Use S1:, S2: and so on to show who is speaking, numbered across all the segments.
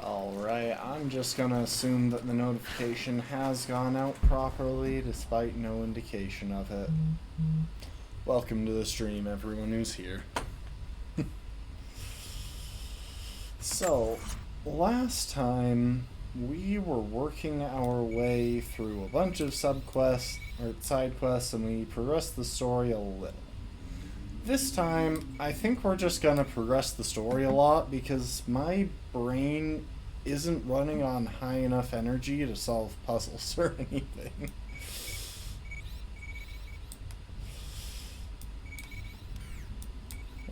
S1: Alright, I'm just gonna assume that the notification has gone out properly despite no indication of it. Welcome to the stream, everyone who's here. So, last time we were working our way through a bunch of subquests, or side quests, and we progressed the story a little. This time, I think we're just gonna progress the story a lot because my brain isn't running on high enough energy to solve puzzles or anything.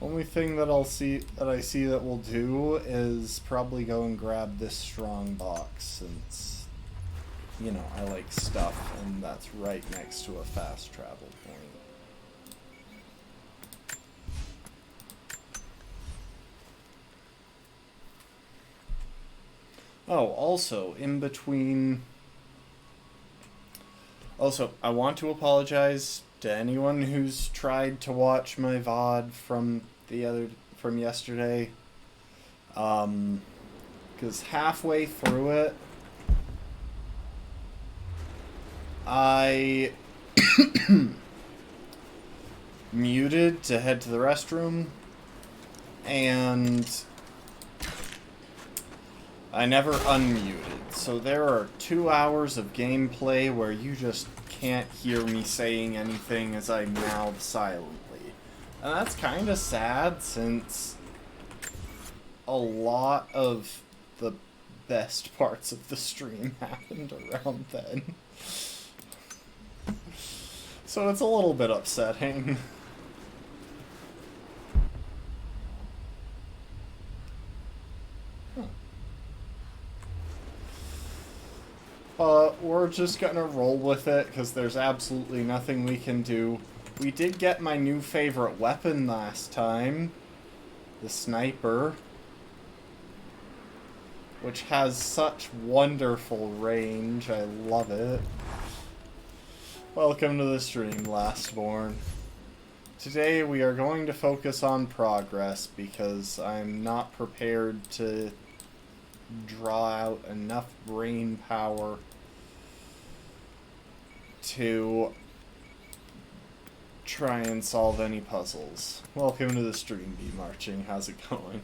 S1: Only thing that I see that we'll do is probably go and grab this strong box since, you know, I like stuff and that's right next to a fast travel point. Oh, also, in between... Also, I want to apologize to anyone who's tried to watch my VOD from yesterday. Because halfway through it, I muted to head to the restroom, and I never unmuted, so there are 2 hours of gameplay where you just can't hear me saying anything as I mouth silently. And that's kinda sad, since a lot of the best parts of the stream happened around then. So it's a little bit upsetting. But we're just gonna roll with it, because there's absolutely nothing we can do. We did get my new favorite weapon last time. The sniper. Which has such wonderful range. I love it. Welcome to the stream, Lastborn. Today we are going to focus on progress, because I'm not prepared to draw out enough brain power to try and solve any puzzles. Welcome to the stream, Bee Marching. How's it going?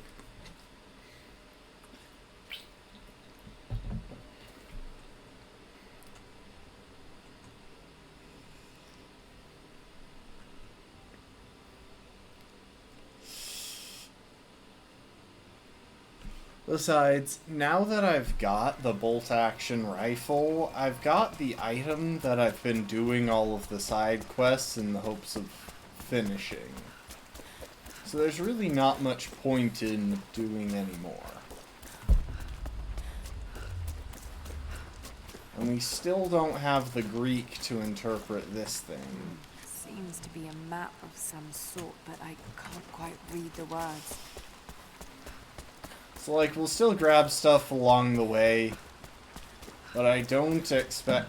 S1: Besides, now that I've got the bolt-action rifle, I've got the item that I've been doing all of the side quests in the hopes of finishing. So there's really not much point in doing any more. And we still don't have the Greek to interpret this thing.
S2: Seems to be a map of some sort, but I can't quite read the words.
S1: So, like, we'll still grab stuff along the way, but I don't expect...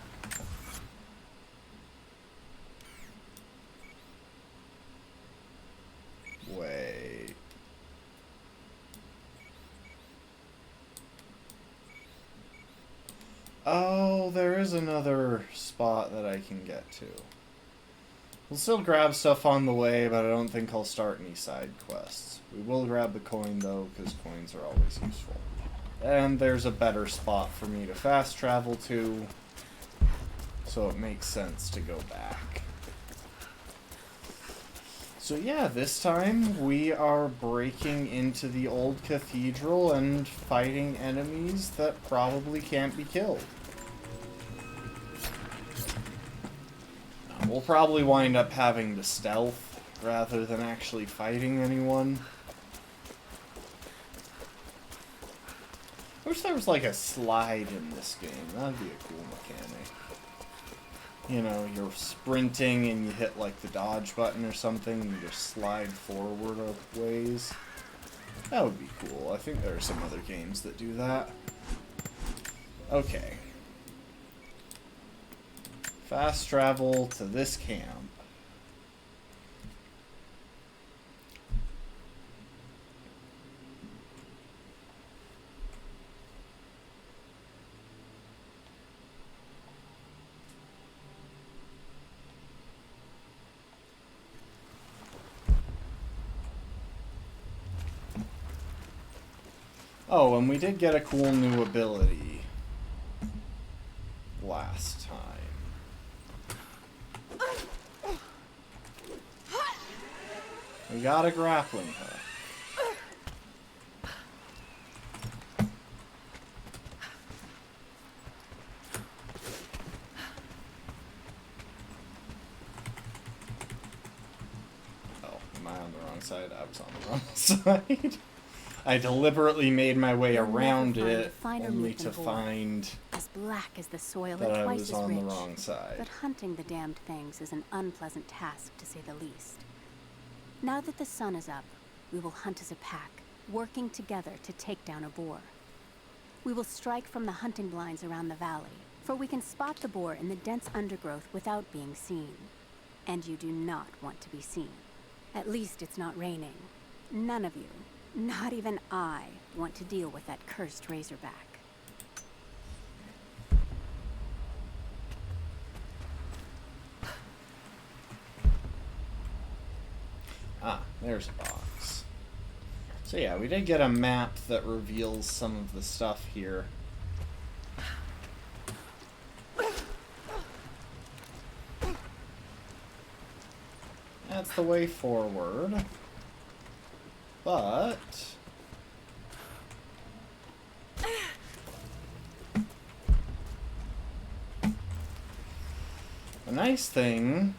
S1: Wait... Oh, there is another spot that I can get to. We'll still grab stuff on the way, but I don't think I'll start any side quests. We will grab the coin, though, because coins are always useful. And there's a better spot for me to fast travel to, so it makes sense to go back. So yeah, this time we are breaking into the old cathedral and fighting enemies that probably can't be killed. We'll probably wind up having to stealth rather than actually fighting anyone. I wish there was like a slide in this game. That'd be a cool mechanic. You know, you're sprinting and you hit like the dodge button or something and you just slide forward a ways. That would be cool. I think there are some other games that do that. Okay. Fast travel to this camp. Oh, and we did get a cool new ability last time. We got a grappling hook. Oh, am I on the wrong side? I was on the wrong side. I deliberately made my way around it only to find
S3: as black as the soil
S1: that
S3: and
S1: I
S3: twice
S1: was
S3: as
S1: on
S3: rich.
S1: the wrong side.
S3: But hunting the damned things is an unpleasant task, to say the least. Now that the sun is up, we will hunt as a pack, working together to take down a boar. We will strike from the hunting blinds around the valley, for we can spot the boar in the dense undergrowth without being seen. And you do not want to be seen. At least it's not raining. None of you, not even I, want to deal with that cursed razorback.
S1: Ah, there's a box. So yeah, we did get a map that reveals some of the stuff here. That's the way forward. But the nice thing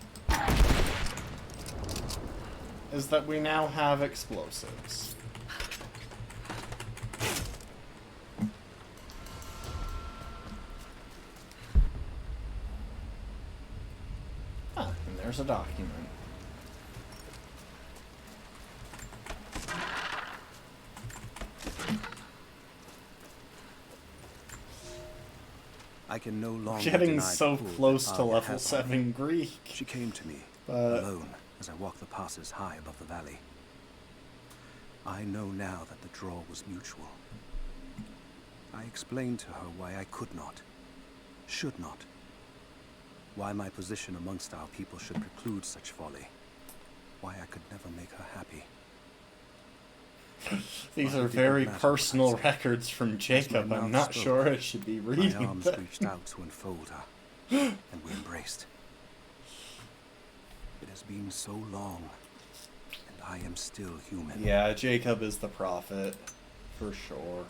S1: is that we now have explosives. Ah, and there's a document.
S4: I can no longer
S1: Getting
S4: deny
S1: so
S4: the pull
S1: close
S4: that
S1: to
S4: Arya
S1: level
S4: has
S1: 7
S4: on me.
S1: Greek.
S4: She came to me,
S1: But
S4: alone, as I walked the passes high above the valley. I know now that the draw was mutual. I explained to her why I could not, should not. Why my position amongst our people should preclude such folly. Why I could never make her happy.
S1: these
S4: Well,
S1: are
S4: it didn't
S1: very
S4: matter what I
S1: personal
S4: said.
S1: records from Jacob.
S4: my
S1: I'm
S4: mouth
S1: not
S4: spoke.
S1: sure I should be
S4: My
S1: reading
S4: arms
S1: them.
S4: reached out to enfold her, and we embraced. It has been so long, and I am still human.
S1: Yeah, Jacob is the prophet, for sure.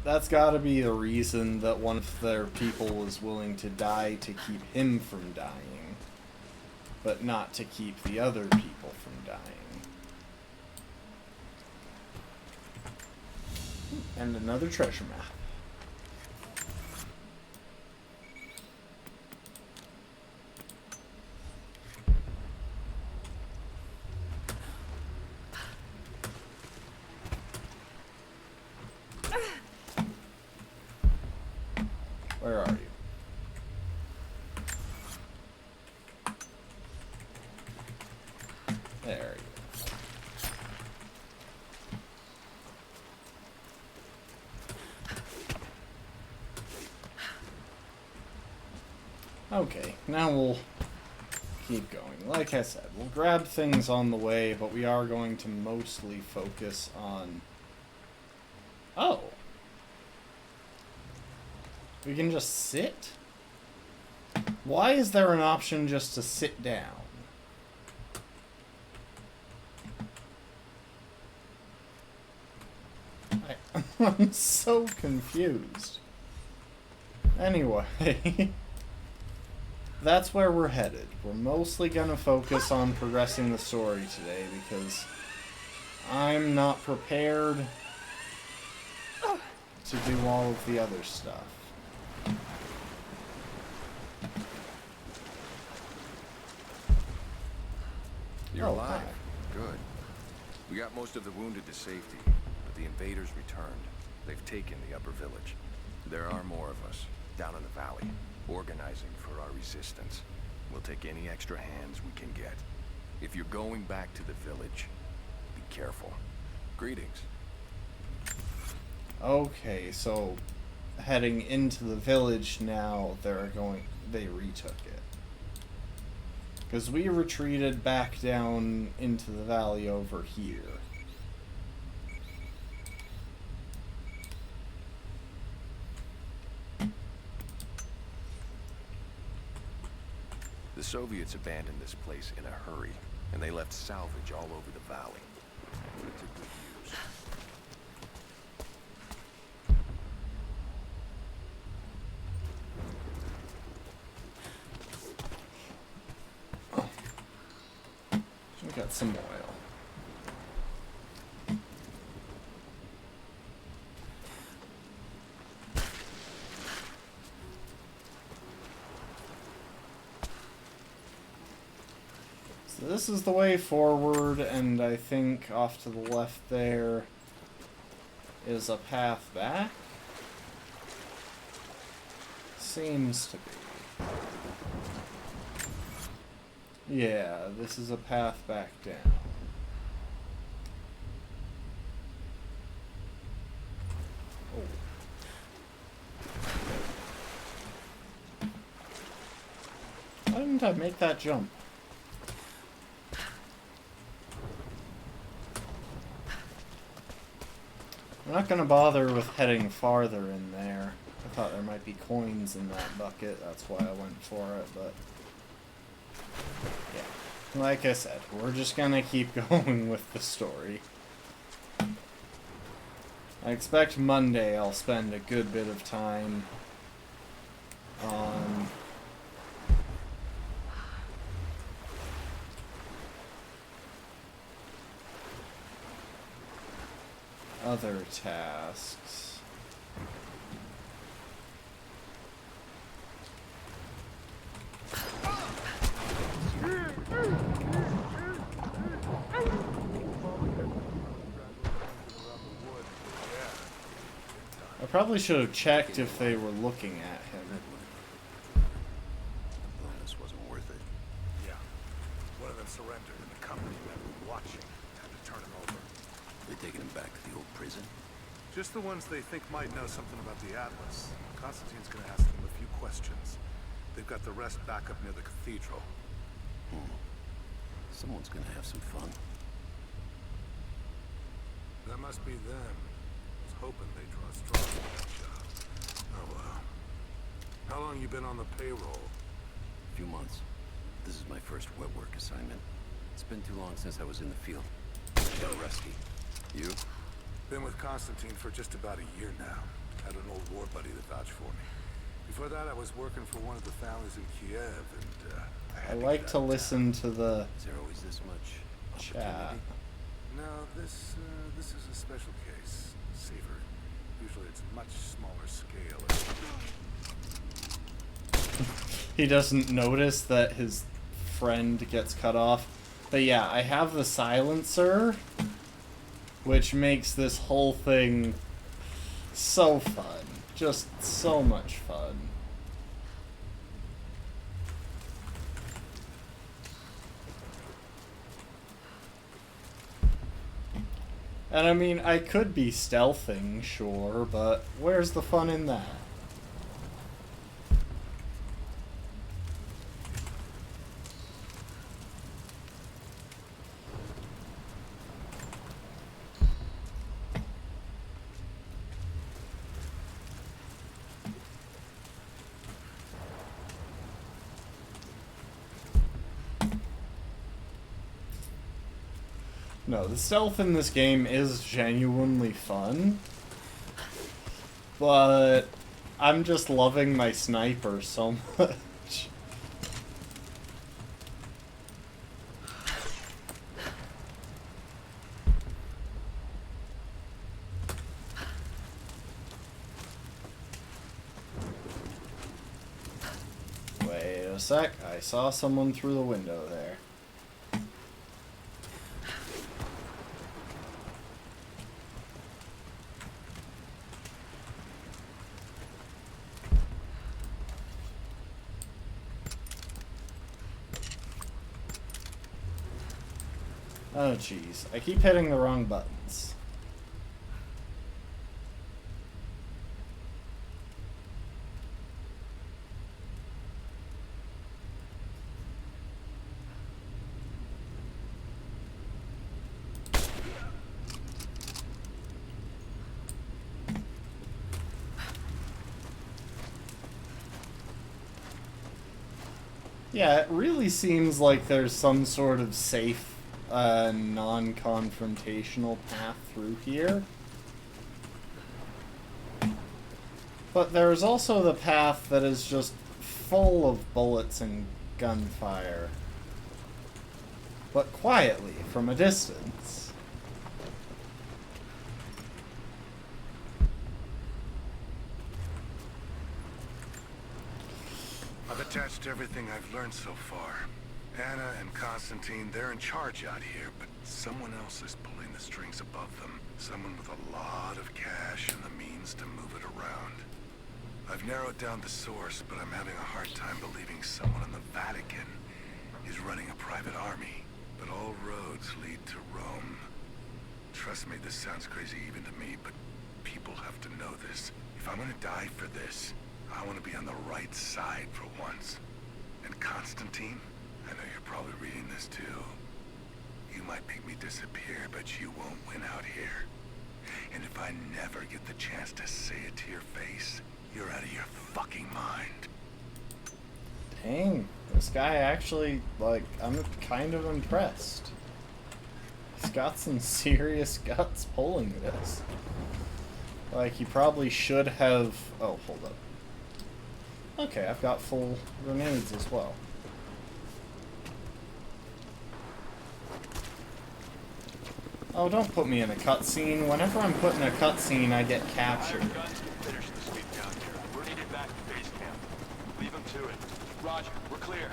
S1: That's gotta be the reason that one of their people was willing to die to keep him from dying, but not to keep the other people from dying. And another treasure map. Where are you? There you go. Okay, now we'll keep going. Like I said, we'll grab things on the way, but we are going to mostly focus on... Oh! We can just sit? Why is there an option just to sit down? I'm so confused. Anyway, that's where we're headed. We're mostly gonna focus on progressing the story today because I'm not prepared to do all of the other stuff.
S5: You're
S1: Oh,
S5: alive.
S1: hi.
S5: Good. We got most of the wounded to safety, but the invaders returned. They've taken the upper village. There are more of us, down in the valley, organizing for our resistance. We'll take any extra hands we can get. If you're going back to the village, be careful. Greetings.
S1: Okay, so heading into the village now, they retook it. Because we retreated back down into the valley over here.
S5: Soviets abandoned this place in a hurry, and they left salvage all over the valley. Put it to good use.
S1: We got some oil. So this is the way forward, and I think off to the left there is a path back. Seems to be. Yeah, this is a path back down. Why didn't I make that jump? I'm not gonna bother with heading farther in there. I thought there might be coins in that bucket, that's why I went for it, but... yeah. Like I said, we're just gonna keep going with the story. I expect Monday I'll spend a good bit of time on... other tasks. I probably should have checked if they were looking at him.
S4: This wasn't worth it.
S6: Yeah. One of them surrendered and the company men were watching. Had to turn him over.
S4: They taking him back to the old prison?
S6: Just the ones they think might know something about the Atlas. Constantine's gonna ask them a few questions. They've got the rest back up near the cathedral.
S4: Someone's gonna have some fun.
S6: That must be them. I was hoping they'd draw straws for that job. Oh well. How long you been on the payroll?
S4: A few months. This is my first wet work assignment. It's been too long since I was in the field. Got rusty. You?
S6: Been with Constantine for just about a year now. Had an old war buddy that vouched for me. Before that, I was working for one of the families in Kiev, and
S1: I like to listen to the
S4: Is there always this much
S1: chat.
S4: opportunity?
S6: No, this is a special case. Safer. Usually it's a much smaller scale.
S1: He doesn't notice that his friend gets cut off. But yeah, I have the silencer, which makes this whole thing so fun. Just so much fun. And I mean, I could be stealthing, sure, but where's the fun in that? No, the stealth in this game is genuinely fun, but I'm just loving my sniper so much. Wait a sec, I saw someone through the window there. Oh jeez, I keep hitting the wrong buttons. Yeah, it really seems like there's some sort of safe, non-confrontational path through here. But there's also the path that is just full of bullets and gunfire. But quietly, from a distance.
S6: I've attached everything I've learned so far. Anna and Constantine, they're in charge out here, but someone else is pulling the strings above them. Someone with a lot of cash and the means to move it around. I've narrowed down the source, but I'm having a hard time believing someone in the Vatican is running a private army. But all roads lead to Rome. Trust me, this sounds crazy even to me, but people have to know this. If I'm gonna die for this, I want to be on the right side for once. And Constantine, I know you're probably reading this too. You might make me disappear, but you won't win out here. And if I never get the chance to say it to your face, you're out of your fucking mind.
S1: Dang, this guy actually, like, I'm kind of impressed. He's got some serious guts pulling this. Like, he probably should have... Oh, hold up. Okay, I've got full grenades as well. Oh, don't put me in a cutscene. Whenever I'm put in a cutscene, I get captured.
S7: Finish the sweep down here. We're needed back to base camp. Leave them to it. Roger, we're clear.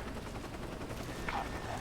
S7: Copy that.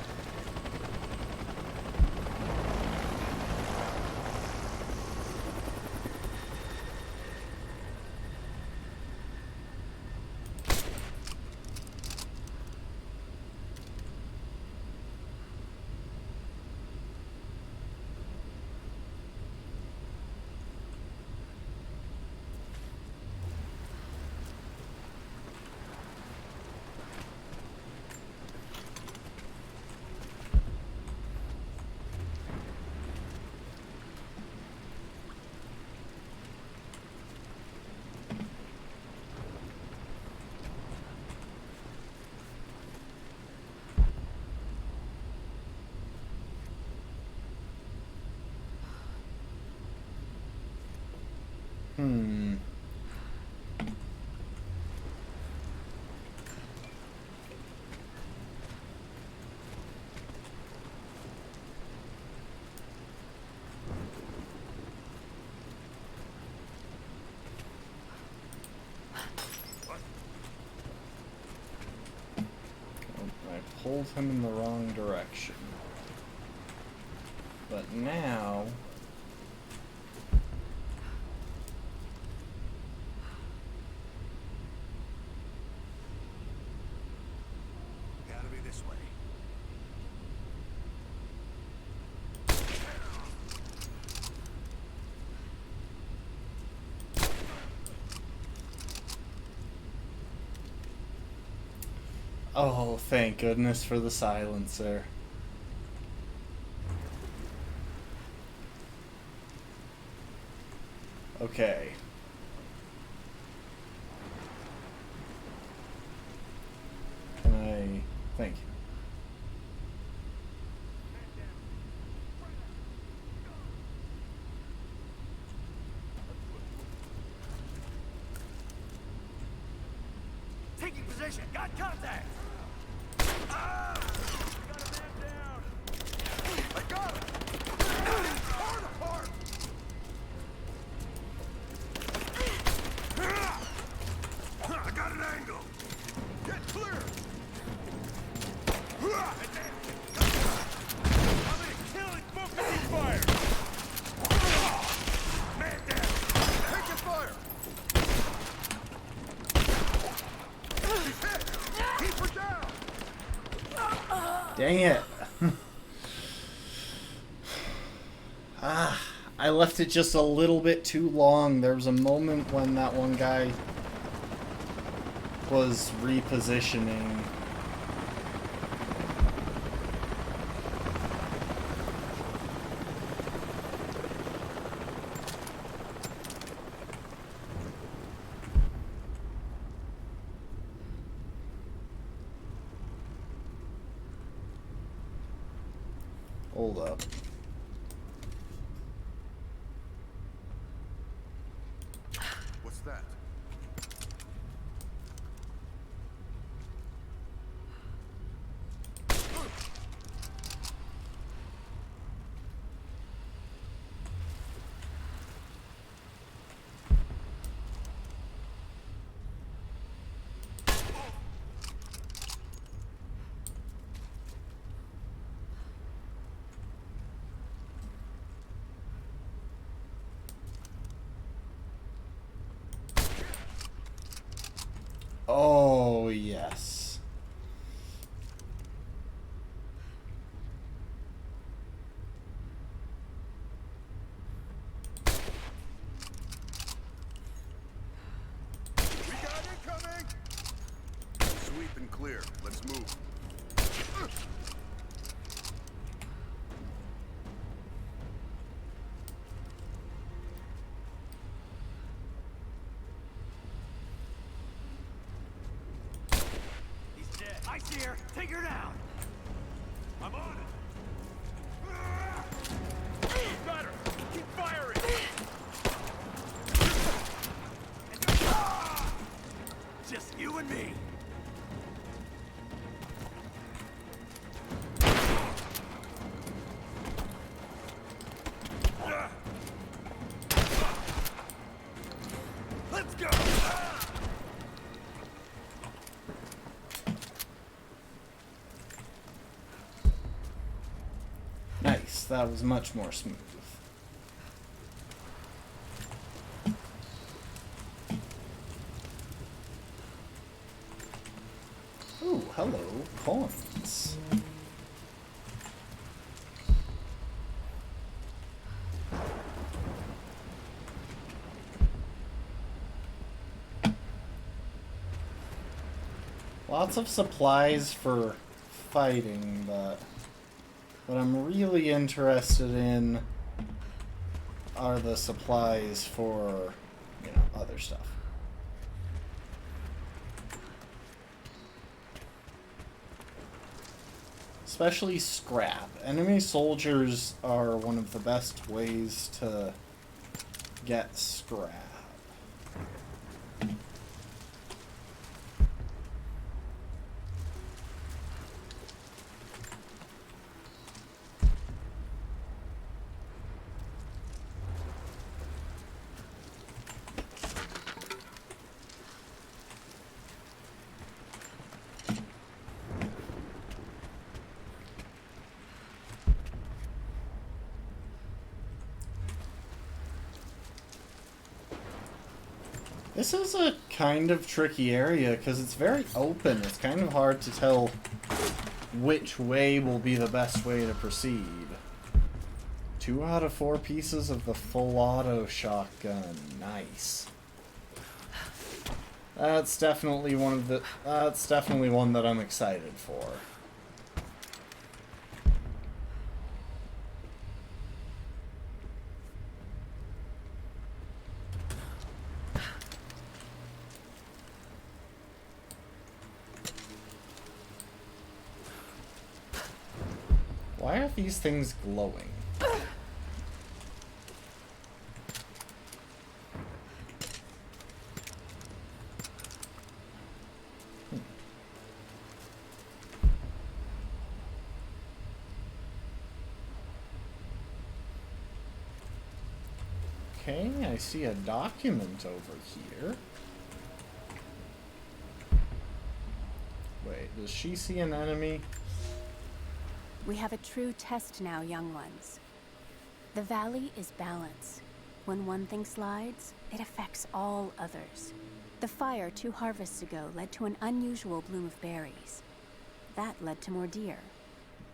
S1: I pulled him in the wrong direction. But now...
S6: Gotta be this way.
S1: Oh, thank goodness for the silencer. Okay. Can I... Thank you.
S7: Taking position. Got contact. Ah! Got a man down. I got him. Torn apart.
S6: I got an angle.
S7: Get clear. I'm in killing focusing fire. Man down. Taking fire. He's hit. Keep her down.
S1: Dang it. I left it just a little bit too long. There was a moment when that one guy was repositioning. Hold up.
S6: What's that?
S1: Oh, yes.
S6: We got incoming! Sweep and clear. Let's move.
S7: He's dead. I see her. Take her down. I'm on it. Got her. Keep firing. Just you and me. Let's go.
S1: Nice. That was much more smooth. Ooh, hello. Coins. Lots of supplies for fighting, but what I'm really interested in are the supplies for, you know, other stuff. Especially scrap. Enemy soldiers are one of the best ways to get scrap. This is a kind of tricky area because it's very open. It's kind of hard to tell which way will be the best way to proceed. 2 out of 4 pieces of the full auto shotgun. Nice. That's definitely one that I'm excited for. Why are these things glowing? Okay, I see a document over here. Wait, does she see an enemy?
S3: We have a true test now, young ones. The valley is balance. When one thing slides, it affects all others. The fire 2 harvests ago led to an unusual bloom of berries. That led to more deer.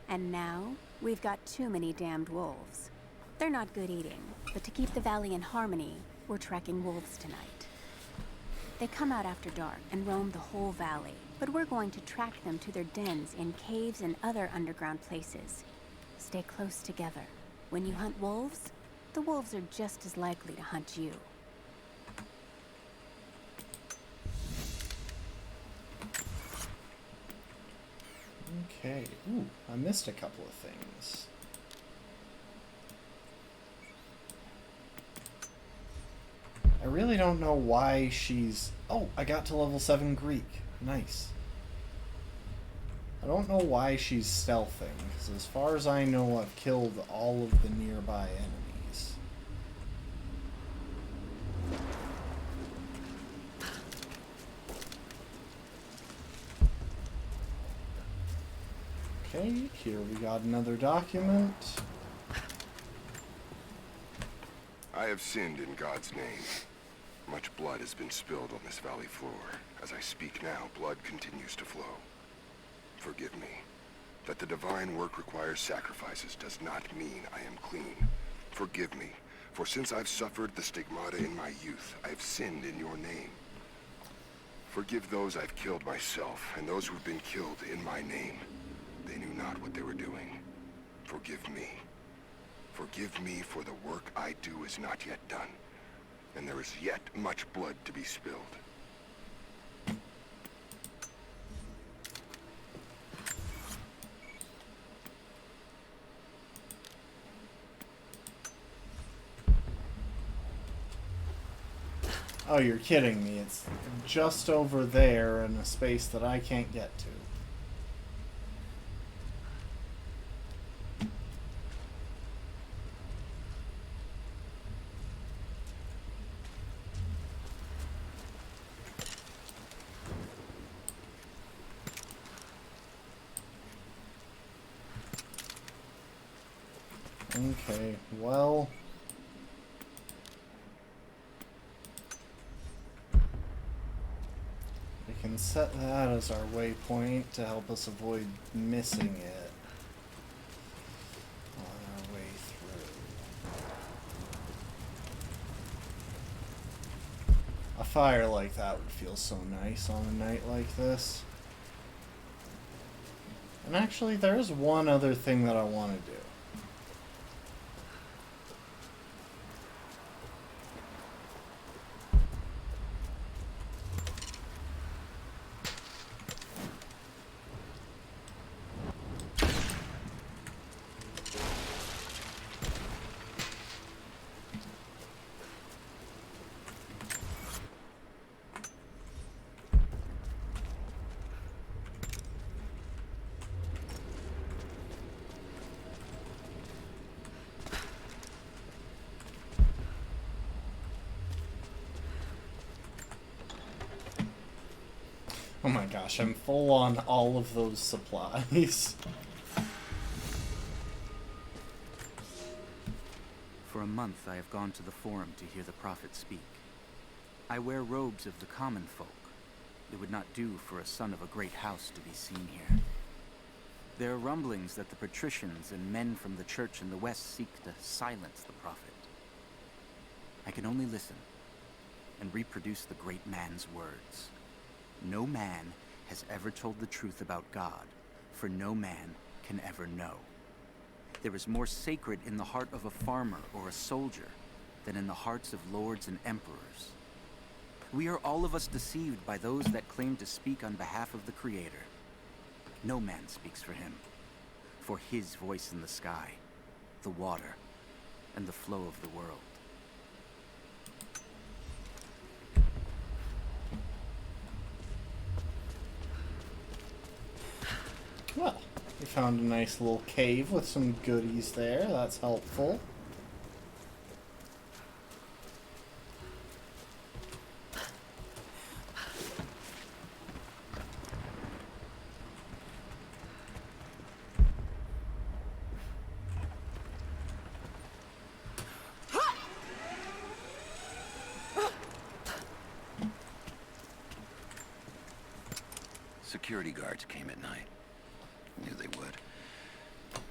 S3: And now, we've got too many damned wolves. They're not good eating, but to keep the valley in harmony, we're tracking wolves tonight. They come out after dark and roam the whole valley, but we're going to track them to their dens in caves and other underground places. Stay close together. When you hunt wolves, the wolves are just as likely to hunt you.
S1: Okay. Ooh, I missed a couple of things. really don't know why she's... Oh, I got to level 7 Greek. Nice. I don't know why she's stealthing, because as far as I know, I've killed all of the nearby enemies. Okay, here we got another document.
S8: I have sinned in God's name. Much blood has been spilled on this valley floor. As I speak now, blood continues to flow. Forgive me. That the divine work requires sacrifices does not mean I am clean. Forgive me, for since I've suffered the stigmata in my youth, I have sinned in your name. Forgive those I've killed myself, and those who've been killed in my name. They knew not what they were doing. Forgive me. Forgive me, for the work I do is not yet done, and there is yet much blood to be spilled.
S1: Oh, you're kidding me. It's just over there in a space that I can't get to. Okay, well... we can set that as our waypoint to help us avoid missing it on our way through. A fire like that would feel so nice on a night like this. And actually, there's one other thing that I want to do. Oh my gosh, I'm full on all of those supplies.
S9: For a month I have gone to the Forum to hear the Prophet speak. I wear robes of the common folk. It would not do for a son of a great house to be seen here. There are rumblings that the patricians and men from the church in the west seek to silence the Prophet. I can only listen and reproduce the great man's words. No man has ever told the truth about God, for no man can ever know. There is more sacred in the heart of a farmer or a soldier than in the hearts of lords and emperors. We are all of us deceived by those that claim to speak on behalf of the Creator. No man speaks for him, for his voice in the sky, the water, and the flow of the world.
S1: Well, we found a nice little cave with some goodies there. That's helpful.
S10: Security guards came at night. Knew they would.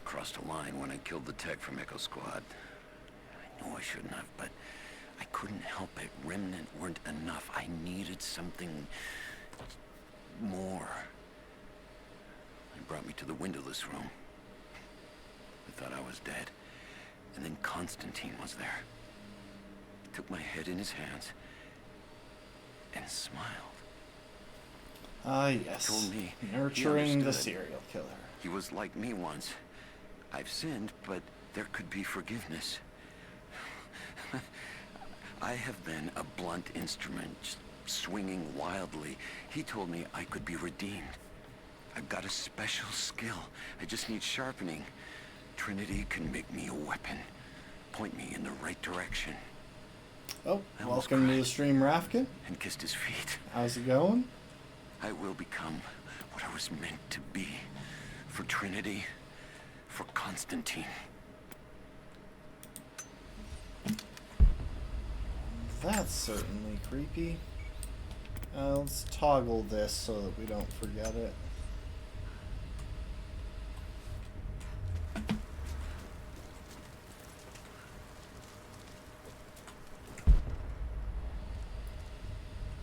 S10: Crossed a line when I killed the tech from Echo Squad. I knew I shouldn't have, but I couldn't help it. Remnant weren't enough. I needed something more. They brought me to the windowless room. I thought I was dead. And then Constantine was there. He took my head in his hands and smiled.
S1: Ah, yes.
S10: Told me
S1: Nurturing
S10: he
S1: the
S10: understood.
S1: serial killer.
S10: He was like me once. I've sinned, but there could be forgiveness. I have been a blunt instrument, swinging wildly. He told me I could be redeemed. I've got a special skill. I just need sharpening. Trinity can make me a weapon. Point me in the right direction.
S1: Oh,
S10: I almost
S1: welcome to
S10: cried
S1: the stream, Rafkin.
S10: and kissed his feet.
S1: How's it going?
S10: I will become what I was meant to be. For Trinity. For Constantine.
S1: That's certainly creepy. Let's toggle this so that we don't forget it.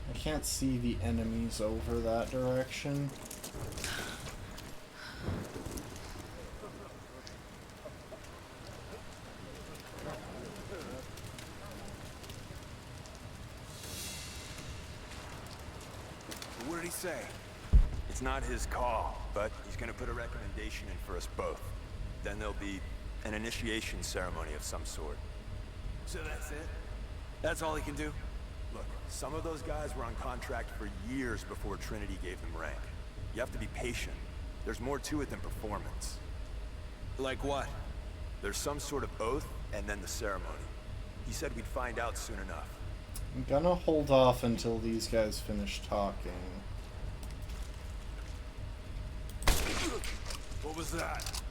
S1: I can't see the enemies over that direction.
S7: What did he say? It's not his call, but he's gonna put a recommendation in for us both. Then there'll be an initiation ceremony of some sort. So that's it? That's all he can do? Look, some of those guys were on contract for years before Trinity gave them rank. You have to be patient. There's more to it than performance. Like what? There's some sort of oath, and then the ceremony. He said we'd find out soon enough.
S1: I'm gonna hold off until these guys finish talking.
S7: What was that?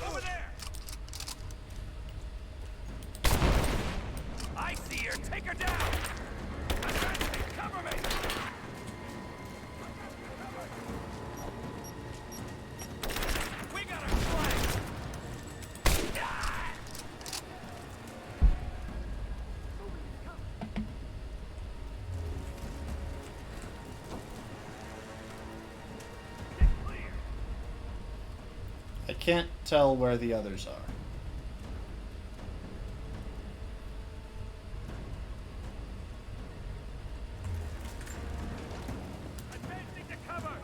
S7: Over there! I see her! Take her down! Cover me! We got her flanked!
S1: I can't tell where the others are.
S7: Advancing to cover!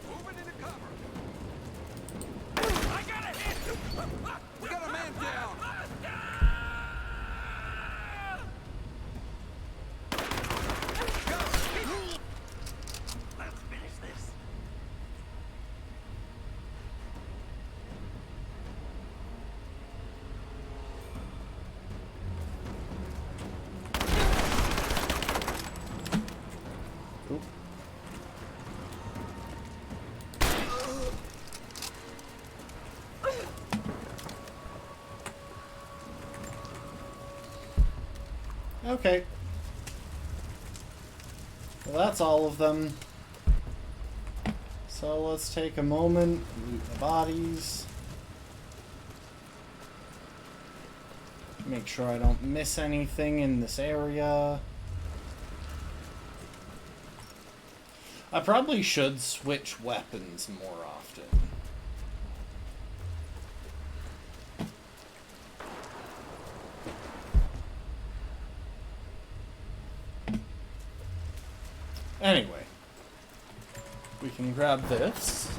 S7: Moving into cover! I got a hit! We got a man down! Let's finish this.
S1: Oop. Okay. Well, that's all of them. So let's take a moment, loot the bodies. Make sure I don't miss anything in this area. I probably should switch weapons more often. Anyway, we can grab this.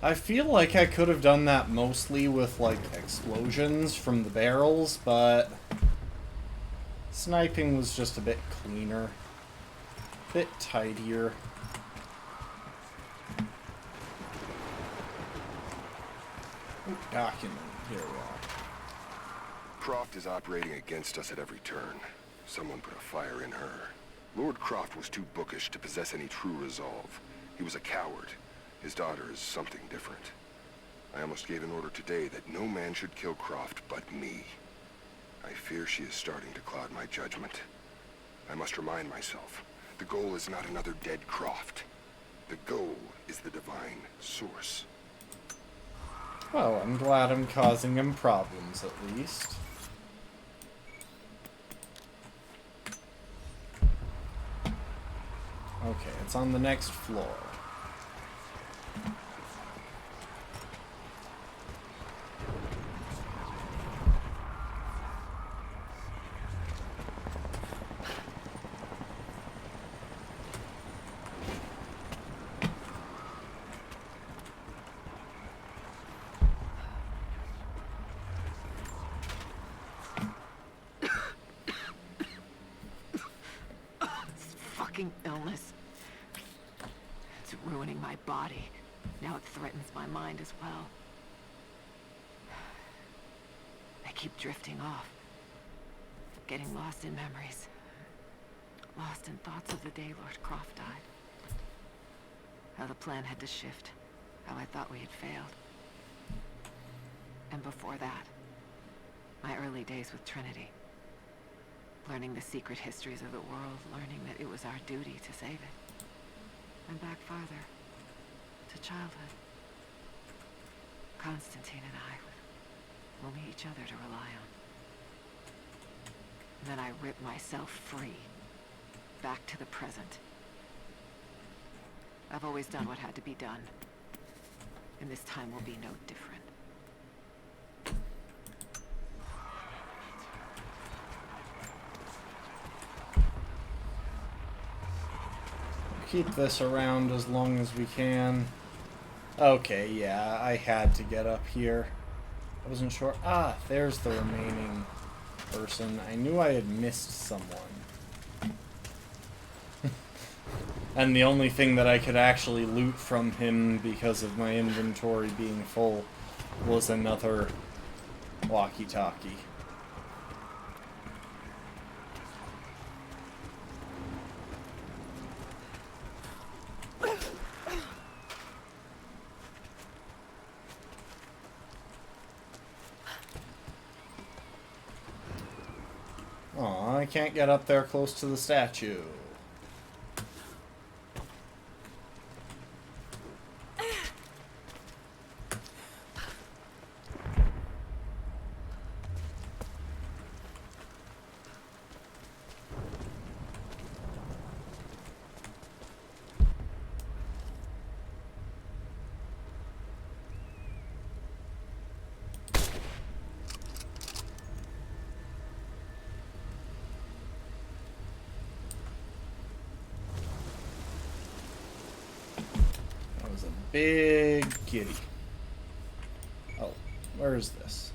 S1: I feel like I could have done that mostly with, like, explosions from the barrels, but sniping was just a bit cleaner, a bit tidier. Ooh, document. Here we are.
S8: Croft is operating against us at every turn. Someone put a fire in her. Lord Croft was too bookish to possess any true resolve. He was a coward. His daughter is something different. I almost gave an order today that no man should kill Croft but me. I fear she is starting to cloud my judgment. I must remind myself, the goal is not another dead Croft. The goal is the divine source.
S1: Well, I'm glad I'm causing him problems, at least. Okay, it's on the next floor.
S11: Illness. It's ruining my body. Now it threatens my mind as well. I keep drifting off. Getting lost in memories. Lost in thoughts of the day Lord Croft died. How the plan had to shift. How I thought we had failed. And before that, my early days with Trinity. Learning the secret histories of the world, learning that it was our duty to save it. And back farther, to childhood. Constantine and I with only each other to rely on. And then I ripped myself free, back to the present. I've always done what had to be done, and this time will be no different.
S1: Keep this around as long as we can. Okay, yeah, I had to get up here. I wasn't sure. Ah, there's the remaining person. I knew I had missed someone. And the only thing that I could actually loot from him because of my inventory being full was another walkie-talkie. Aw, I can't get up there close to the statue. Big kitty. Oh, where is this?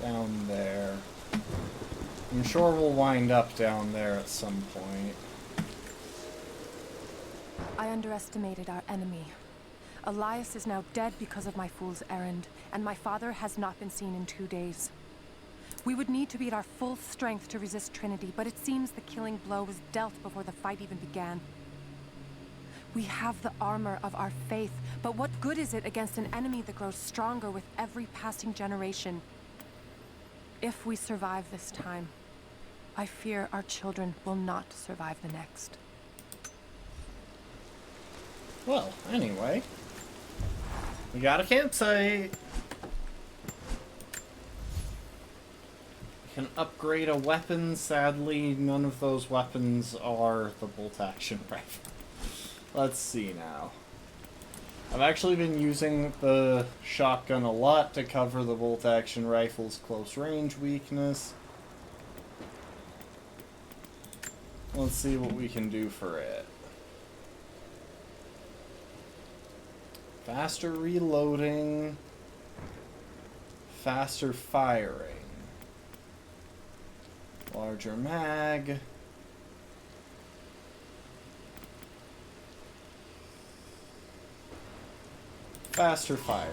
S1: Down there. I'm sure we'll wind up down there at some point.
S12: I underestimated our enemy. Elias is now dead because of my fool's errand, and my father has not been seen in 2 days. We would need to be at our full strength to resist Trinity, but it seems the killing blow was dealt before the fight even began. We have the armor of our faith, but what good is it against an enemy that grows stronger with every passing generation? If we survive this time, I fear our children will not survive the next.
S1: Well, anyway. We got a campsite! We can upgrade a weapon. Sadly, none of those weapons are the bolt-action rifle. Let's see now. I've actually been using the shotgun a lot to cover the bolt-action rifle's close-range weakness. Let's see what we can do for it. Faster reloading. Faster firing. Larger mag. Faster firing.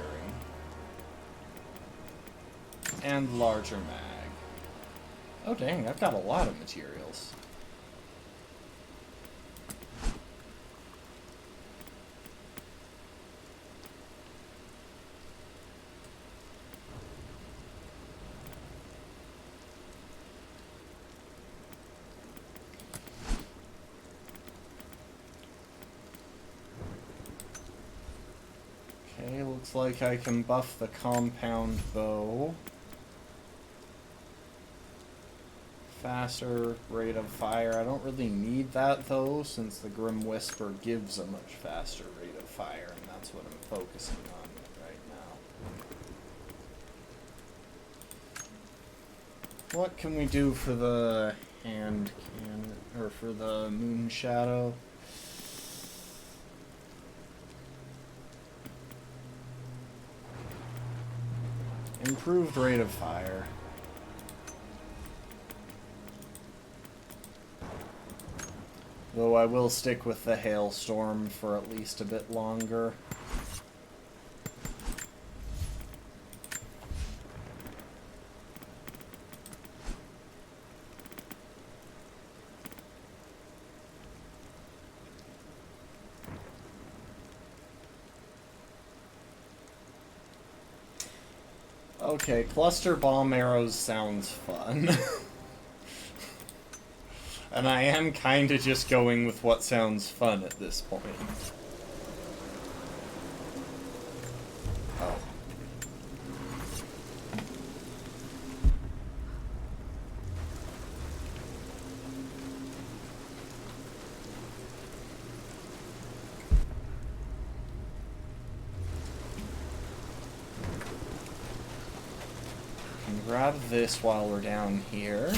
S1: And larger mag. Oh dang, I've got a lot of materials. Okay, looks like I can buff the compound bow. Faster rate of fire. I don't really need that though, since the Grim Whisper gives a much faster rate of fire, and that's what I'm focusing on right now. What can we do for the hand cannon, or for the moon shadow? Improved rate of fire. Though I will stick with the hailstorm for at least a bit longer. Okay, cluster bomb arrows sounds fun. And I am kinda just going with what sounds fun at this point. Oh. Grab this while we're down here.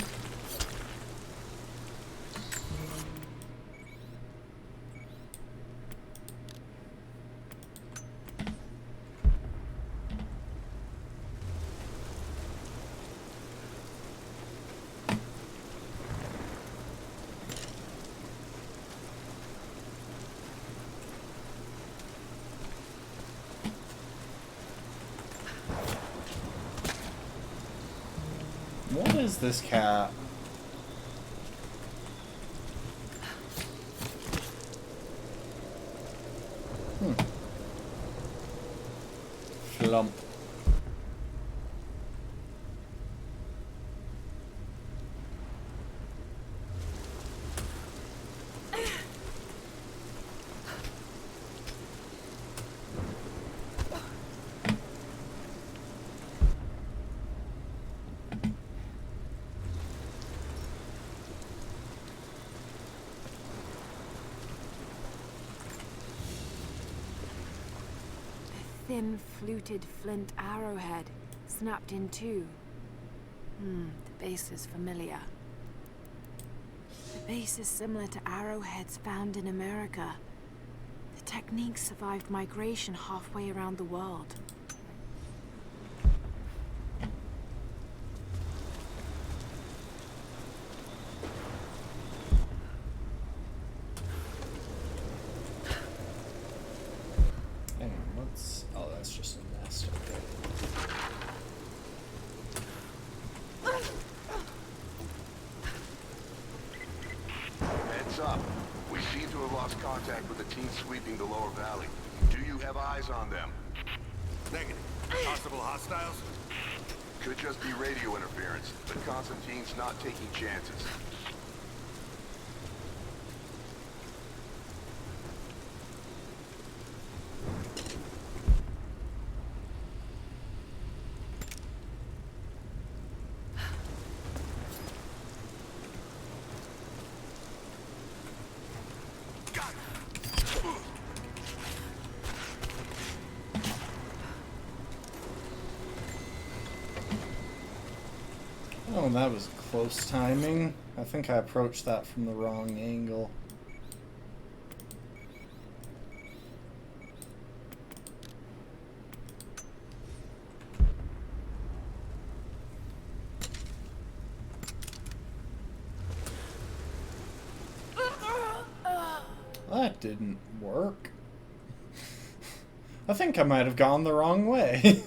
S1: What is this cat? Flump.
S2: Thin, fluted flint arrowhead, snapped in two. The base is familiar. The base is similar to arrowheads found in America. The technique survived migration halfway around the world.
S1: Oh, that's just a nest. Okay.
S8: Heads up. We seem to have lost contact with the team sweeping the lower valley. Do you have eyes on them?
S6: Negative. Possible hostiles?
S8: Could just be radio interference, but Constantine's not taking chances.
S1: Oh, that was close timing. I think I approached that from the wrong angle. That didn't work. I think I might have gone the wrong way.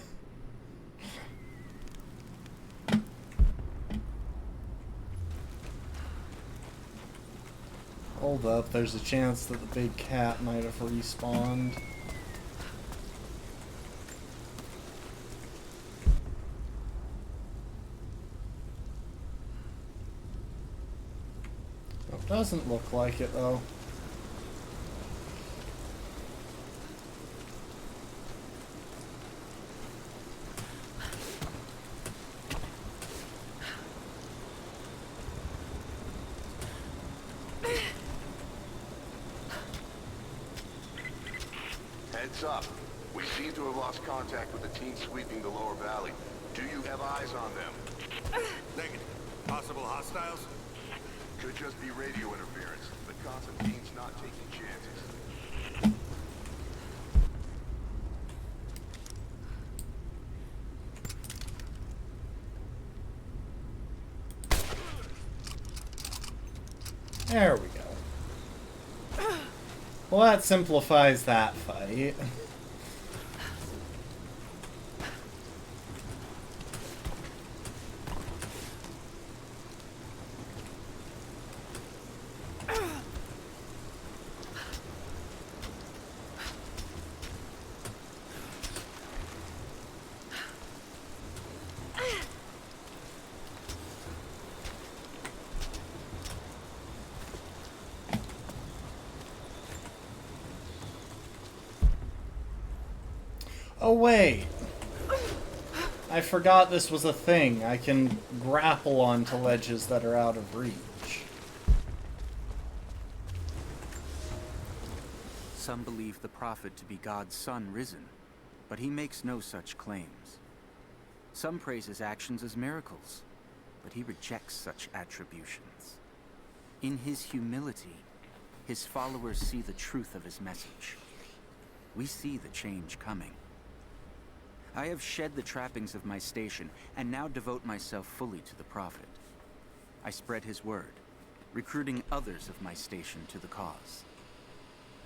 S1: Hold up, there's a chance that the big cat might have respawned. It doesn't look like it though.
S8: Heads up. We seem to have lost contact with the team sweeping the lower valley. Do you have eyes on them?
S6: Negative. Possible hostiles?
S8: Could just be radio interference, but Constantine's not taking chances.
S1: There we go. Well, that simplifies that fight. Oh wait, I forgot this was a thing. I can grapple onto ledges that are out of reach.
S9: Some believe the prophet to be God's son risen, but he makes no such claims. Some praise his actions as miracles, but he rejects such attributions. In his humility, his followers see the truth of his message. We see the change coming. I have shed the trappings of my station, and now devote myself fully to the Prophet. I spread his word, recruiting others of my station to the cause.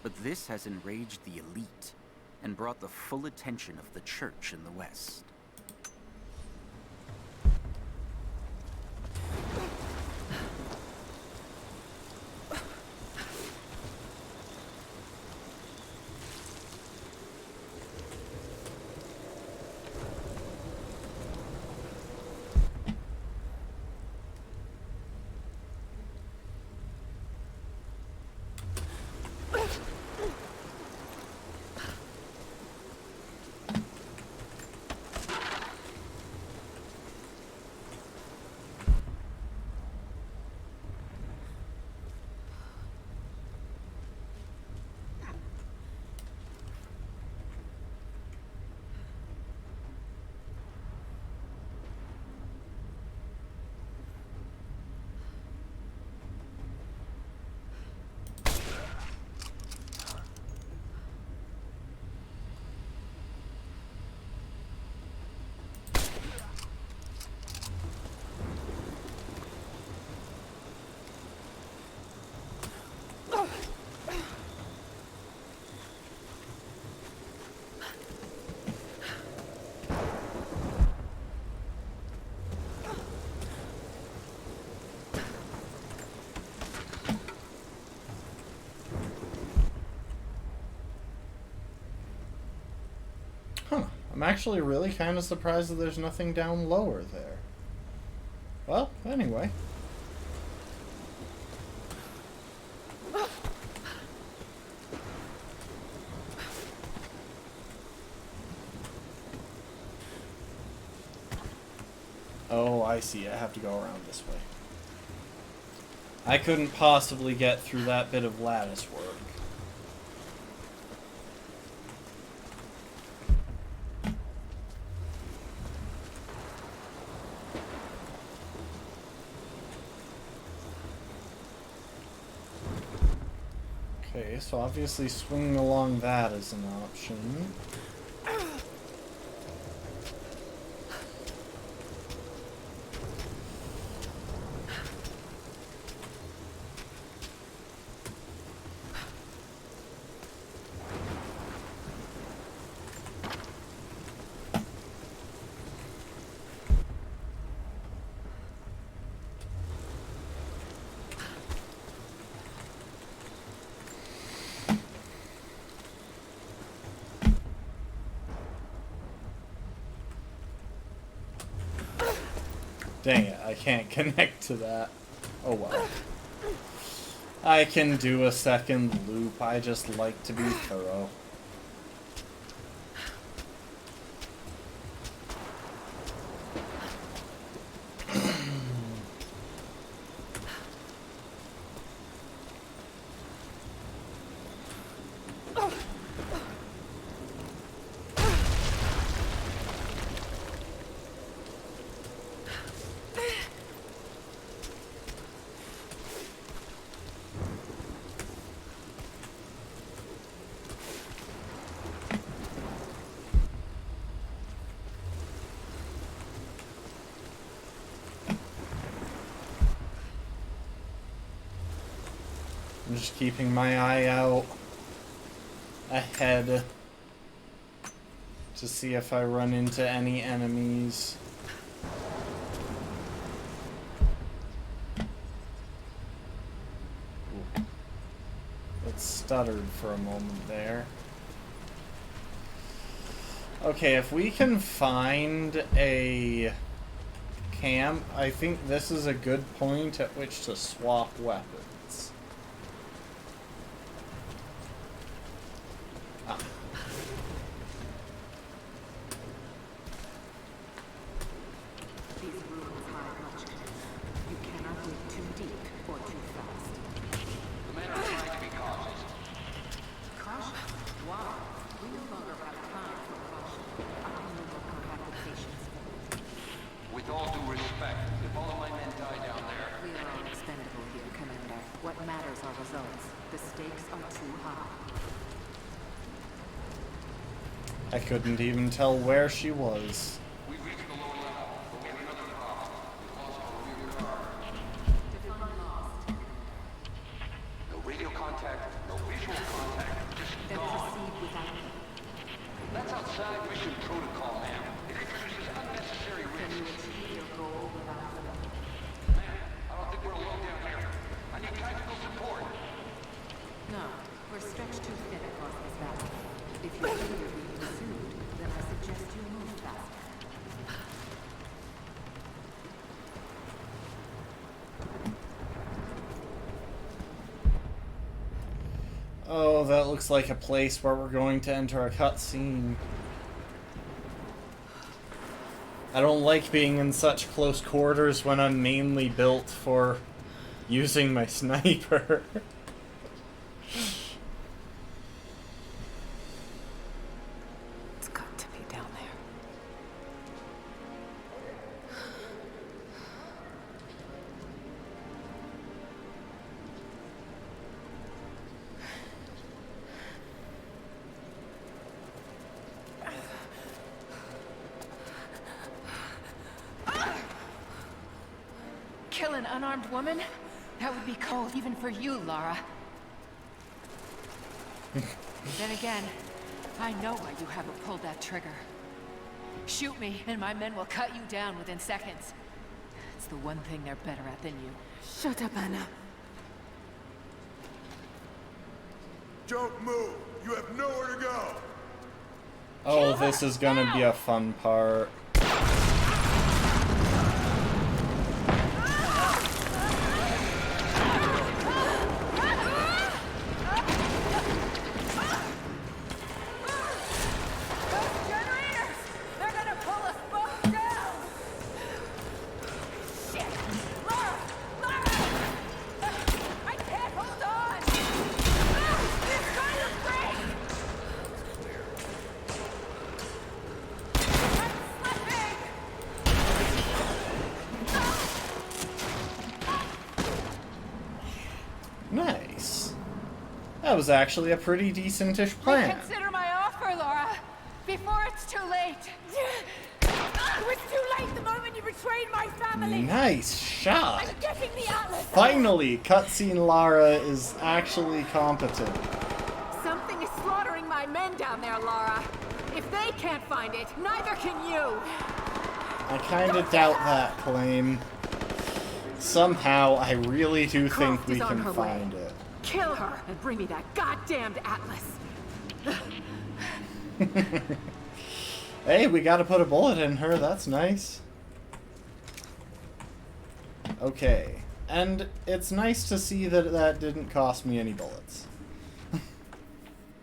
S9: But this has enraged the elite, and brought the full attention of the Church in the West.
S1: I'm actually really kind of surprised that there's nothing down lower there. Well, anyway. Oh, I see. I have to go around this way. I couldn't possibly get through that bit of lattice work. Okay, so obviously swinging along that is an option. Dang it, I can't connect to that. Oh well. I can do a second loop, I just like to be thorough. I'm just keeping my eye out ahead to see if I run into any enemies. Ooh. It stuttered for a moment there. Okay, if we can find a camp, I think this is a good point at which to swap weapons. I couldn't even tell where she was.
S10: No radio contact, no visual contact, just gone. That's outside mission protocol, ma'am. It introduces unnecessary risks. Can you achieve your goal without them? Ma'am, I don't think we're alone down here. I need tactical support.
S11: No, we're stretched too thin across this valley. If you feel you're being pursued, then I suggest you move faster.
S1: Oh, that looks like a place where we're going to enter a cutscene. I don't like being in such close quarters when I'm mainly built for using my sniper.
S11: It's got to be down there. Kill an unarmed woman? That would be cold even for you, Lara. Then again, I know why you haven't pulled that trigger. Shoot me, and my men will cut you down within seconds. It's the one thing they're better at than you.
S2: Shut up, Anna.
S6: Don't move! You have nowhere to go!
S1: Oh, this is gonna be a fun part. Nice. That was actually a pretty decentish plan.
S12: Reconsider my offer, Laura, before it's too late. It was too late the moment you betrayed my family.
S1: Nice shot.
S12: I'm getting the Atlas.
S1: Finally, cutscene Lara is actually competent.
S12: Something is slaughtering my men down there, Laura. If they can't find it, neither can you.
S1: I kind of doubt that claim. Somehow, I really do think
S12: Croft
S1: we
S12: is on
S1: can
S12: her
S1: find
S12: way.
S1: it.
S12: Kill her and bring me that goddamned Atlas.
S1: Hey, we gotta put a bullet in her, that's nice. Okay, and it's nice to see that that didn't cost me any bullets.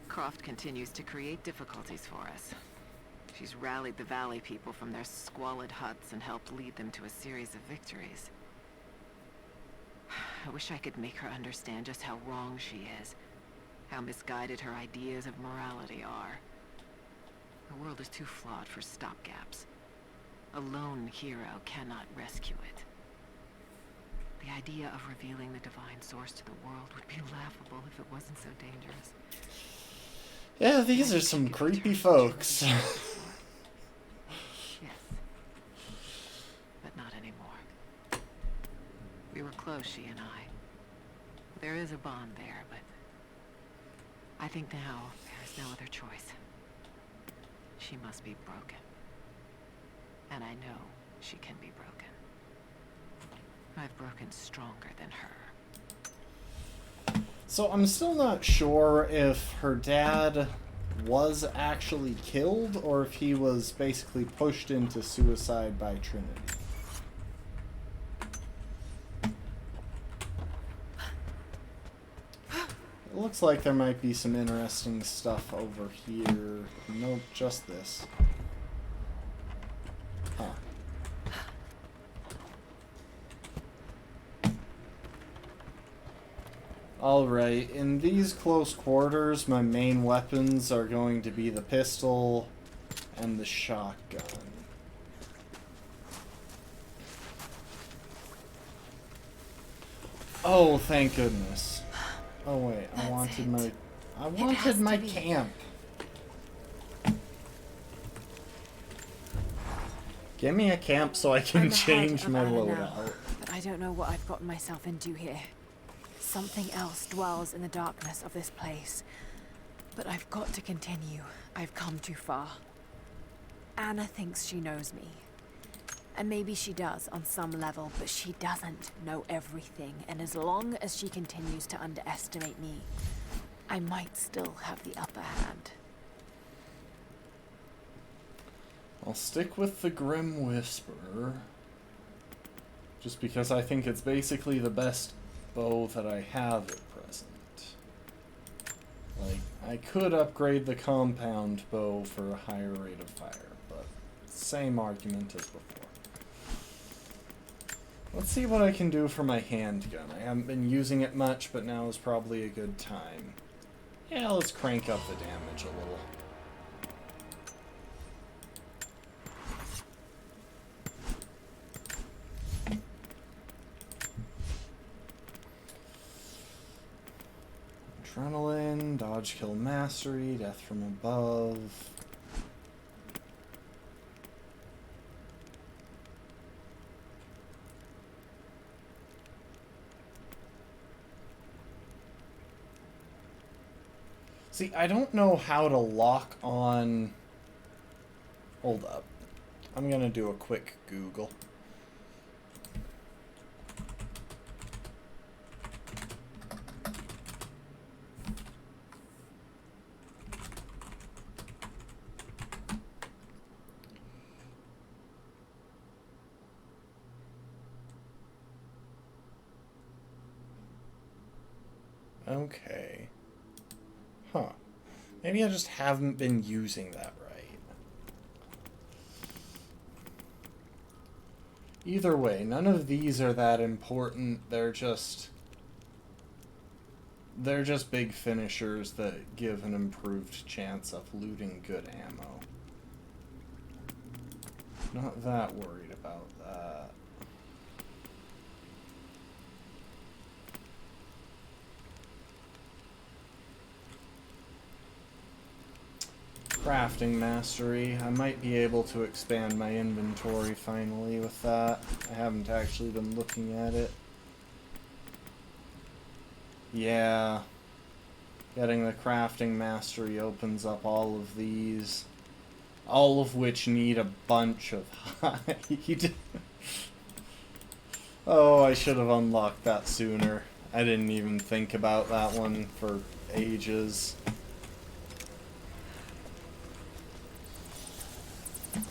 S11: Croft continues to create difficulties for us. She's rallied the Valley people from their squalid huts and helped lead them to a series of victories. I wish I could make her understand just how wrong she is, how misguided her ideas of morality are. The world is too flawed for stopgaps. A lone hero cannot rescue it. The idea of revealing the divine source to the world would be laughable if it wasn't so dangerous.
S1: Yeah, these are some creepy folks.
S11: Yes. But not anymore. We were close, she and I. There is a bond there, but I think now there is no other choice. She must be broken. And I know she can be broken. I've broken stronger than her.
S1: So I'm still not sure if her dad was actually killed or if he was basically pushed into suicide by Trinity. It looks like there might be some interesting stuff over here. Nope, just this. Huh. Alright, in these close quarters, my main weapons are going to be the pistol and the shotgun. Oh, thank goodness. Oh wait, I wanted my camp. Give me a camp so I can change my loadout.
S2: But I don't know what I've gotten myself into here. Something else dwells in the darkness of this place. But I've got to continue. I've come too far. Anna thinks she knows me. And maybe she does on some level, but she doesn't know everything. And as long as she continues to underestimate me, I might still have the upper hand.
S1: I'll stick with the Grim Whisper. Just because I think it's basically the best bow that I have at present. Like, I could upgrade the compound bow for a higher rate of fire, but same argument as before. Let's see what I can do for my handgun. I haven't been using it much, but now is probably a good time. Yeah, let's crank up the damage a little. Adrenaline, dodge kill mastery, death from above. See, I don't know how to lock on... Hold up. I'm gonna do a quick Google. Okay. Huh. Maybe I just haven't been using that right. Either way, none of these are that important. They're just big finishers that give an improved chance of looting good ammo. Not that worried about that. Crafting mastery. I might be able to expand my inventory finally with that. I haven't actually been looking at it. Yeah. Getting the crafting mastery opens up all of these. All of which need a bunch of hide. Oh, I should have unlocked that sooner. I didn't even think about that one for ages.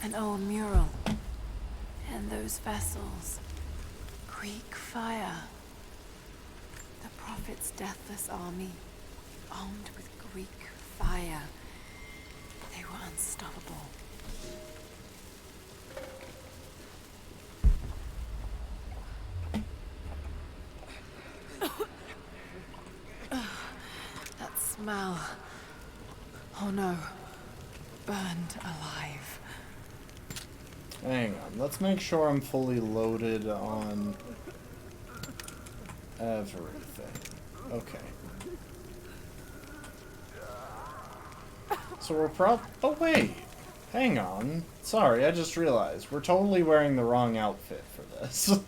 S2: An old mural. And those vessels. Greek fire. The Prophet's deathless army, armed with Greek fire. They were unstoppable. That smell. Oh no. Burned alive.
S1: Hang on, let's make sure I'm fully loaded on everything. Okay. So we're oh wait! Hang on. Sorry, I just realized. We're totally wearing the wrong outfit for this.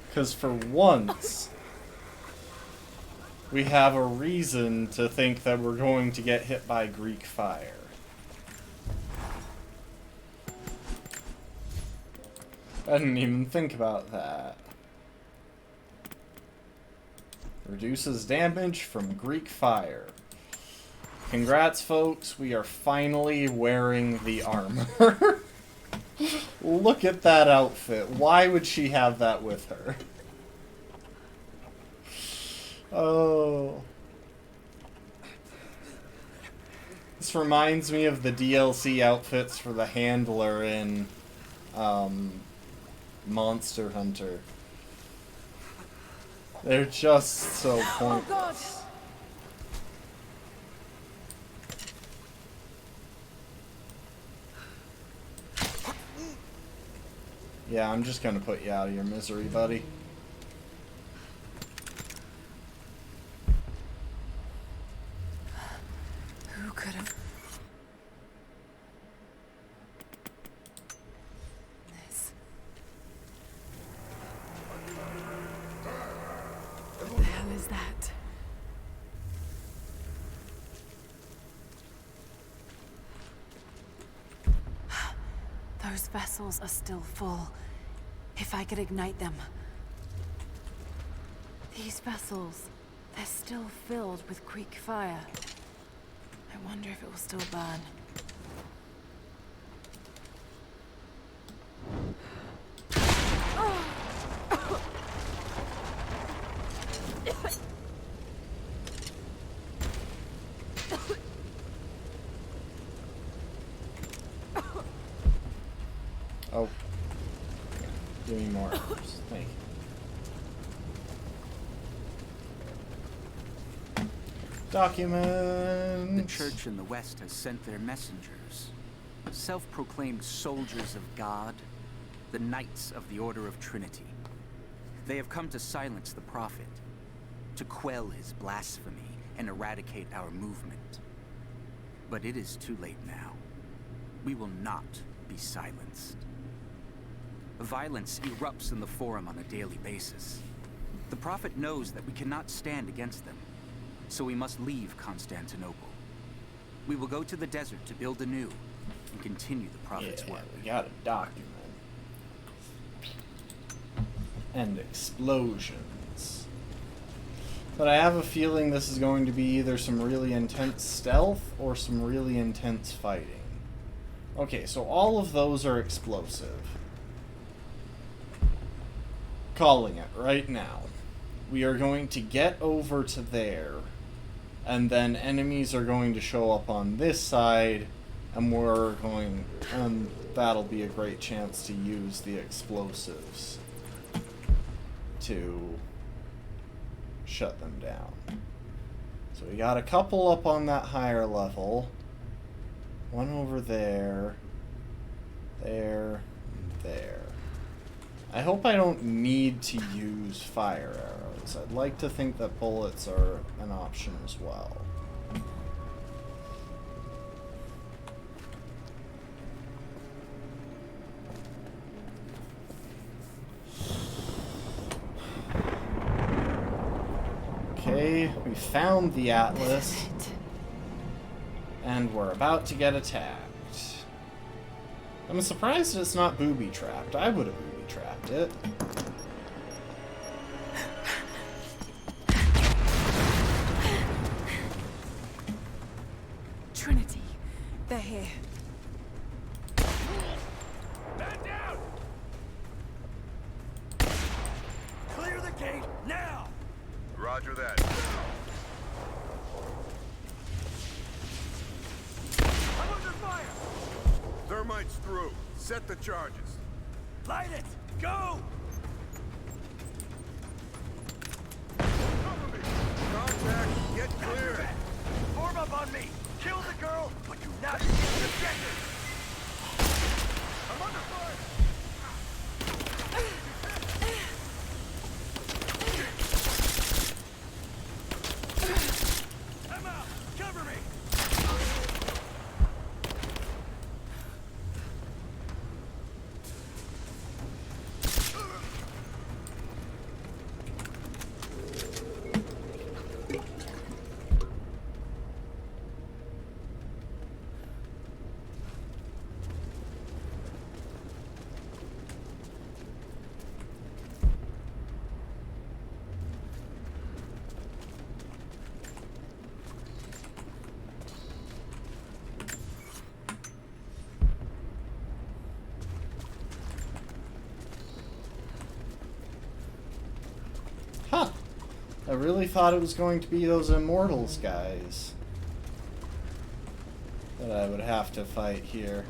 S1: Because for once, we have a reason to think that we're going to get hit by Greek fire. I didn't even think about that. Reduces damage from Greek fire. Congrats, folks. We are finally wearing the armor. Look at that outfit. Why would she have that with her? Oh. This reminds me of the DLC outfits for the handler in Monster Hunter. They're just so pointless. Yeah, I'm just gonna put you out of your misery, buddy.
S2: Who could have... This... What the hell is that? Those vessels are still full. If I could ignite them. These vessels, they're still filled with Greek fire. I wonder if it will still burn.
S1: Oh. Give me more herbs. Thank you. Document.
S9: The church in the west has sent their messengers. Self-proclaimed soldiers of God. The Knights of the Order of Trinity. They have come to silence the Prophet. To quell his blasphemy and eradicate our movement. But it is too late now. We will not be silenced. Violence erupts in the Forum on a daily basis. The Prophet knows that we cannot stand against them, so we must leave Constantinople. We will go to the desert to build anew and continue the Prophet's work.
S1: We got a document. And explosions. But I have a feeling this is going to be either some really intense stealth or some really intense fighting. Okay, so all of those are explosive. Calling it right now. We are going to get over to there, and then enemies are going to show up on this side, and that'll be a great chance to use the explosives to shut them down. So we got a couple up on that higher level. One over there. There. And there. I hope I don't need to use fire arrows. I'd like to think that bullets are an option as well. Okay, we found the Atlas. And we're about to get attacked. I'm surprised it's not booby-trapped. I would have booby-trapped it.
S12: Trinity, they're here.
S7: Man down! Clear the gate now!
S6: Roger that.
S7: I'm under fire!
S6: Thermite's through. Set the charges.
S7: Light it! Go!
S6: Cover me! Contact! Get clear!
S7: Form up on me! Kill the girl, but do not get the objective! I'm under fire! I'm out! Cover me!
S1: Huh. I really thought it was going to be those Immortals guys that I would have to fight here.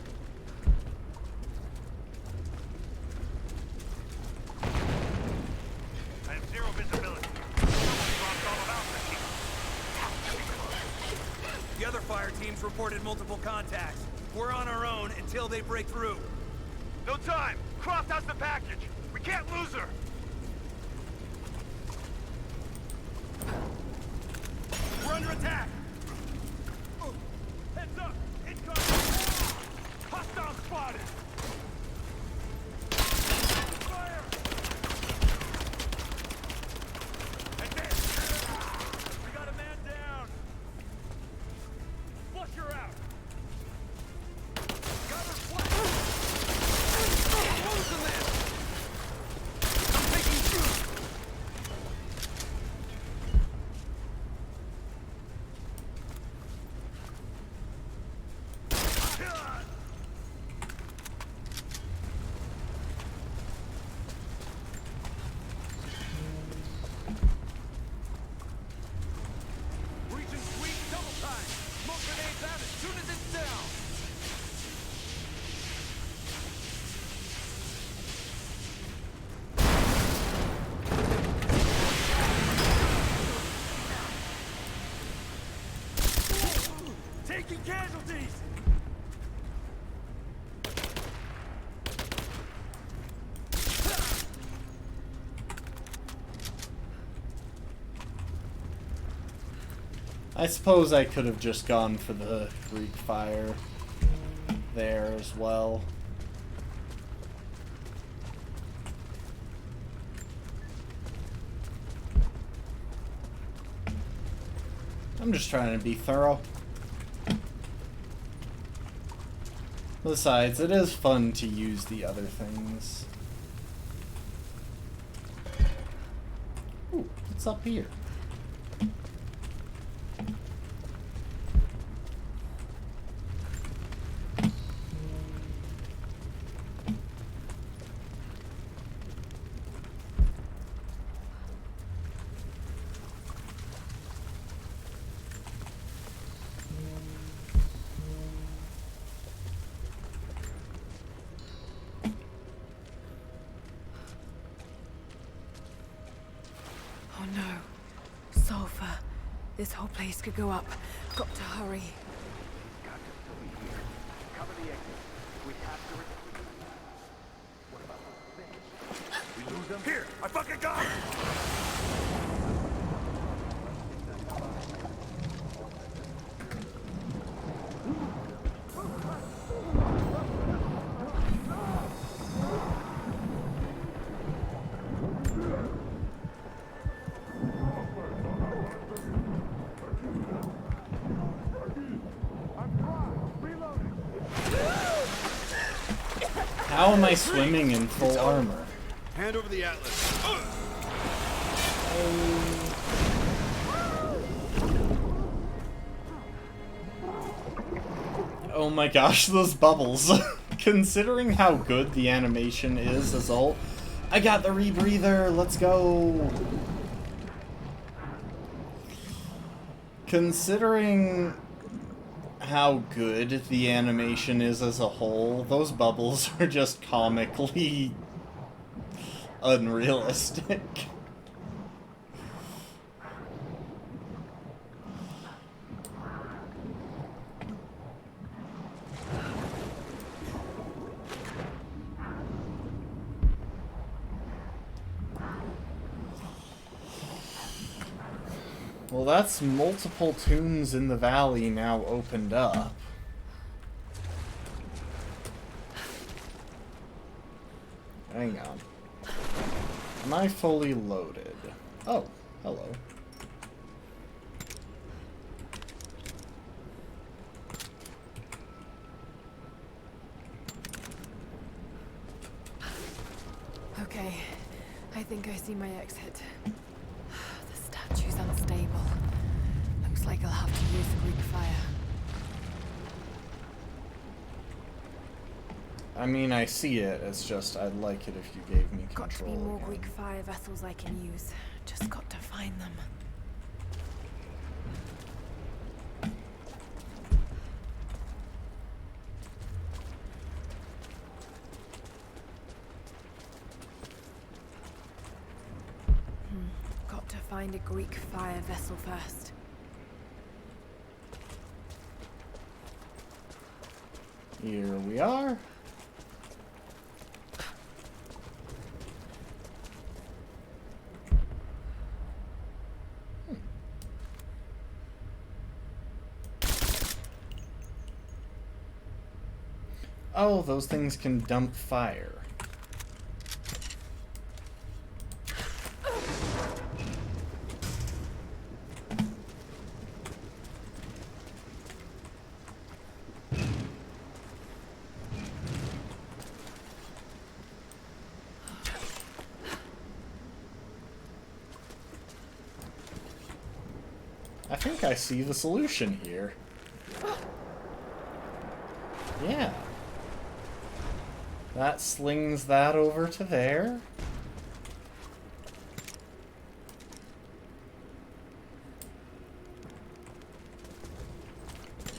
S7: I have zero visibility. Someone dropped all about me. The other fire teams reported multiple contacts. We're on our own until they break through. No time! Croft has the package! We can't lose her! We're under attack! Heads up! Incoming! Hostile spotted! Fire! Advance! We got a man down! Flush her out! Got her flat! Close the list! I'm taking shoot! Reaching sweet double time. Smoke grenades out as soon as it's down. Taking casualties.
S1: I suppose I could have just gone for the Greek fire there as well. I'm just trying to be thorough. Besides, it is fun to use the other things. Ooh, what's up here?
S12: Oh no. Sulfur. This whole place could go up. Got to hurry.
S7: Here, I fucking got her!
S1: How am I swimming in full armor?
S7: Hand over the atlas.
S1: Oh my gosh, those bubbles. Considering how good the animation is as a whole. I got the rebreather, let's go. Considering how good the animation is as a whole, those bubbles are just comically unrealistic. Well, that's multiple tombs in the valley now opened up. Hang on. Am I fully loaded? Oh, hello.
S2: Okay, I think I see my exit. The statue's unstable. Looks like I'll have to use the Greek fire.
S1: I mean, I see it. It's just I'd like it if you gave me control.
S2: Got to be more
S1: again.
S2: Greek fire vessels I can use. Just got to find them. Got to find a Greek fire vessel first.
S1: Here we are. Oh, those things can dump fire. I think I see the solution here. Yeah. That slings that over to there.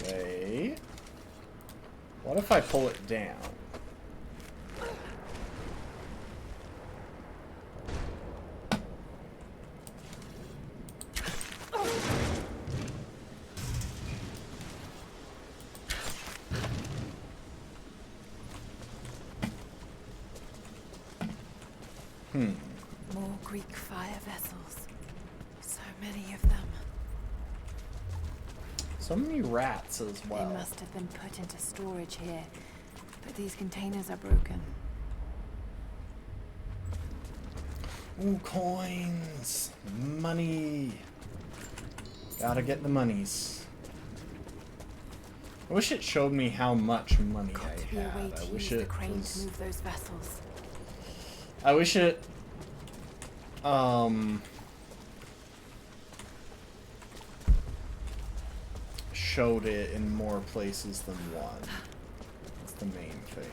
S1: Wait. What if I pull it down?
S2: More Greek fire vessels. So many of them.
S1: So many rats as well.
S2: They must have been put into storage here, but these containers are broken.
S1: Ooh, coins! Money! Gotta get the monies. I wish it showed me how much money
S2: Got to be a way
S1: I had.
S2: to
S1: I wish
S2: use the
S1: it
S2: crane
S1: was...
S2: to move those vessels.
S1: I wish it... showed it in more places than one. That's the main thing.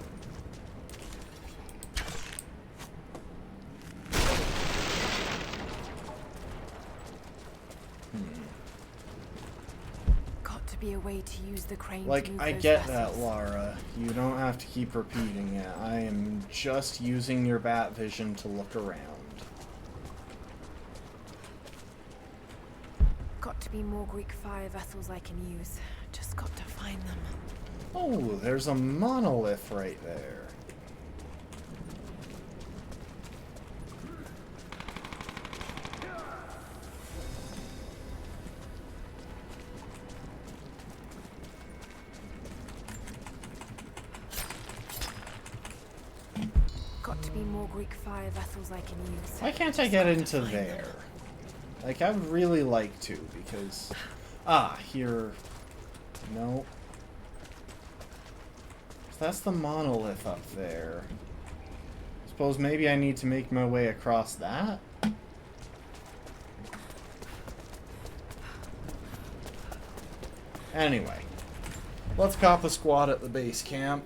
S2: Got to be a way to use the crane
S1: Like,
S2: to move
S1: I
S2: those
S1: get
S2: vessels.
S1: that, Lara. You don't have to keep repeating it. I am just using your bat vision to look around.
S2: Got to be more Greek fire vessels I can use. Just got to find them.
S1: Oh, there's a monolith right there.
S2: Got to be more Greek fire vessels I can use.
S1: Why can't I get into there? Like, I would really like to, because... Ah, here... No. that's the monolith up there. Suppose maybe I need to make my way across that? Anyway, let's cop a squad at the base camp.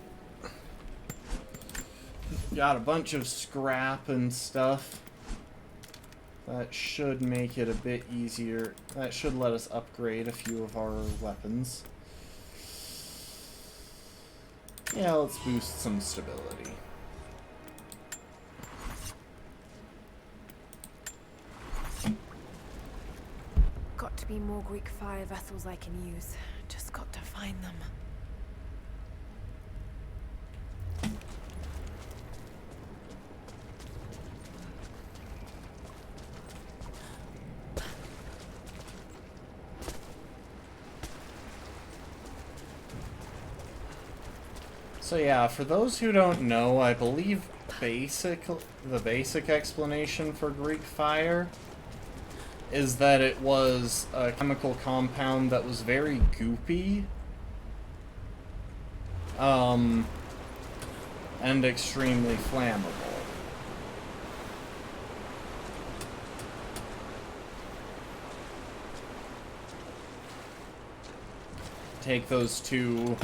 S1: Got a bunch of scrap and stuff. That should make it a bit easier. That should let us upgrade a few of our weapons. Yeah, let's boost some stability.
S2: Got to be more Greek fire vessels I can use. Just got to find them.
S1: So yeah, for those who don't know, I believe the basic explanation for Greek fire is that it was a chemical compound that was very goopy, and extremely flammable. Take those two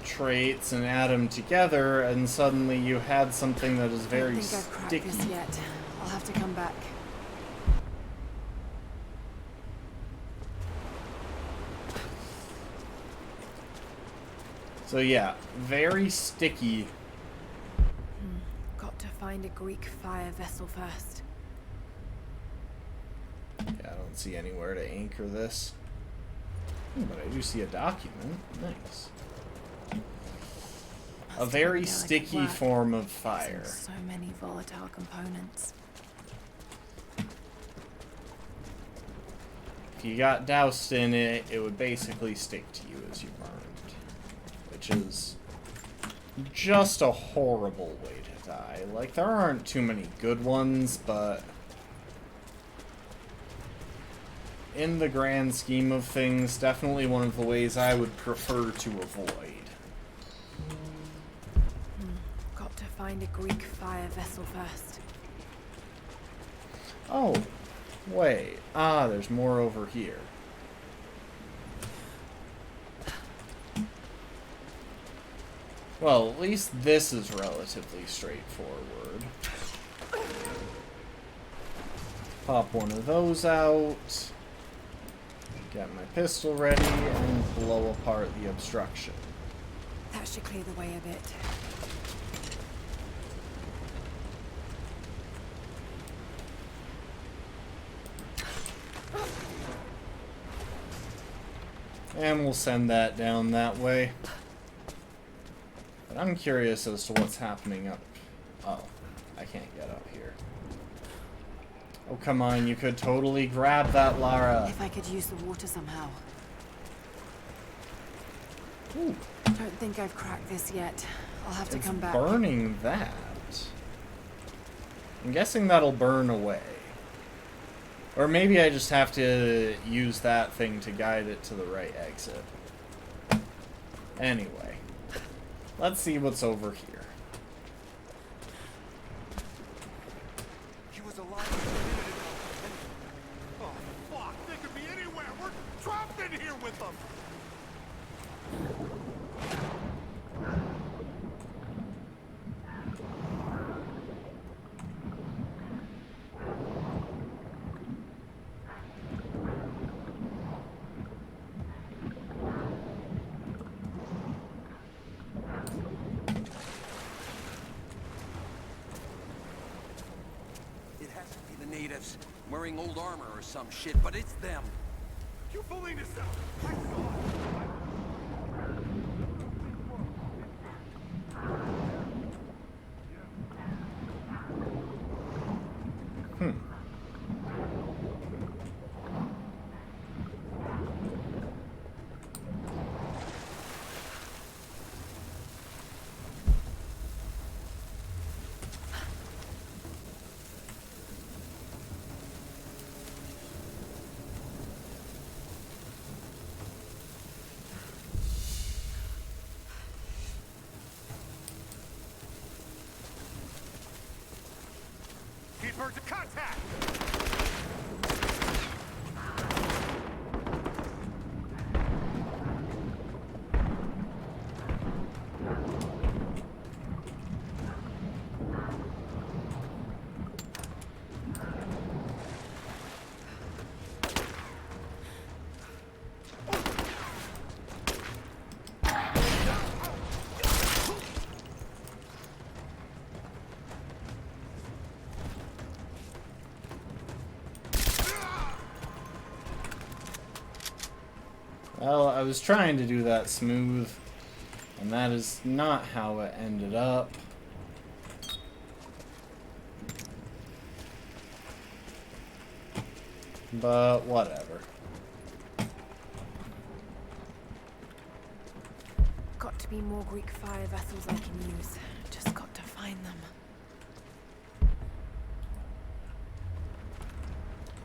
S1: traits and add them together, and suddenly you had something that is very
S2: I don't think I've cracked
S1: sticky.
S2: this yet. I'll have to come back.
S1: So yeah, very sticky.
S2: Got to find a Greek fire vessel first.
S1: Yeah, I don't see anywhere to anchor this. But I do see a document. Nice. A very sticky form of fire.
S2: So many volatile components.
S1: If you got doused in it, it would basically stick to you as you burned. Which is just a horrible way to die. Like, there aren't too many good ones, but in the grand scheme of things, definitely one of the ways I would prefer to avoid.
S2: Got to find a Greek fire vessel first.
S1: Oh, wait. Ah, there's more over here. Well, at least this is relatively straightforward. Pop one of those out. Get my pistol ready and blow apart the obstruction.
S2: That should clear the way a bit.
S1: And we'll send that down that way. But I'm curious as to what's happening up. Oh, I can't get up here. Oh, come on, you could totally grab that, Lara.
S2: If I could use the water somehow.
S1: Ooh.
S2: Don't think I've cracked this yet. I'll have to come back.
S1: Burning that. I'm guessing that'll burn away. Or maybe I just have to use that thing to guide it to the right exit. Anyway, let's see what's over here.
S6: He was alive a minute ago. Oh, fuck. They could be anywhere. We're trapped in here with them.
S10: Natives wearing old armor or some shit, but it's them.
S6: You bullying us out. I saw it.
S7: Contact!
S1: Well, I was trying to do that smooth, and that is not how it ended up. But whatever.
S2: Got to be more Greek fire vessels I can use. Just got to find them.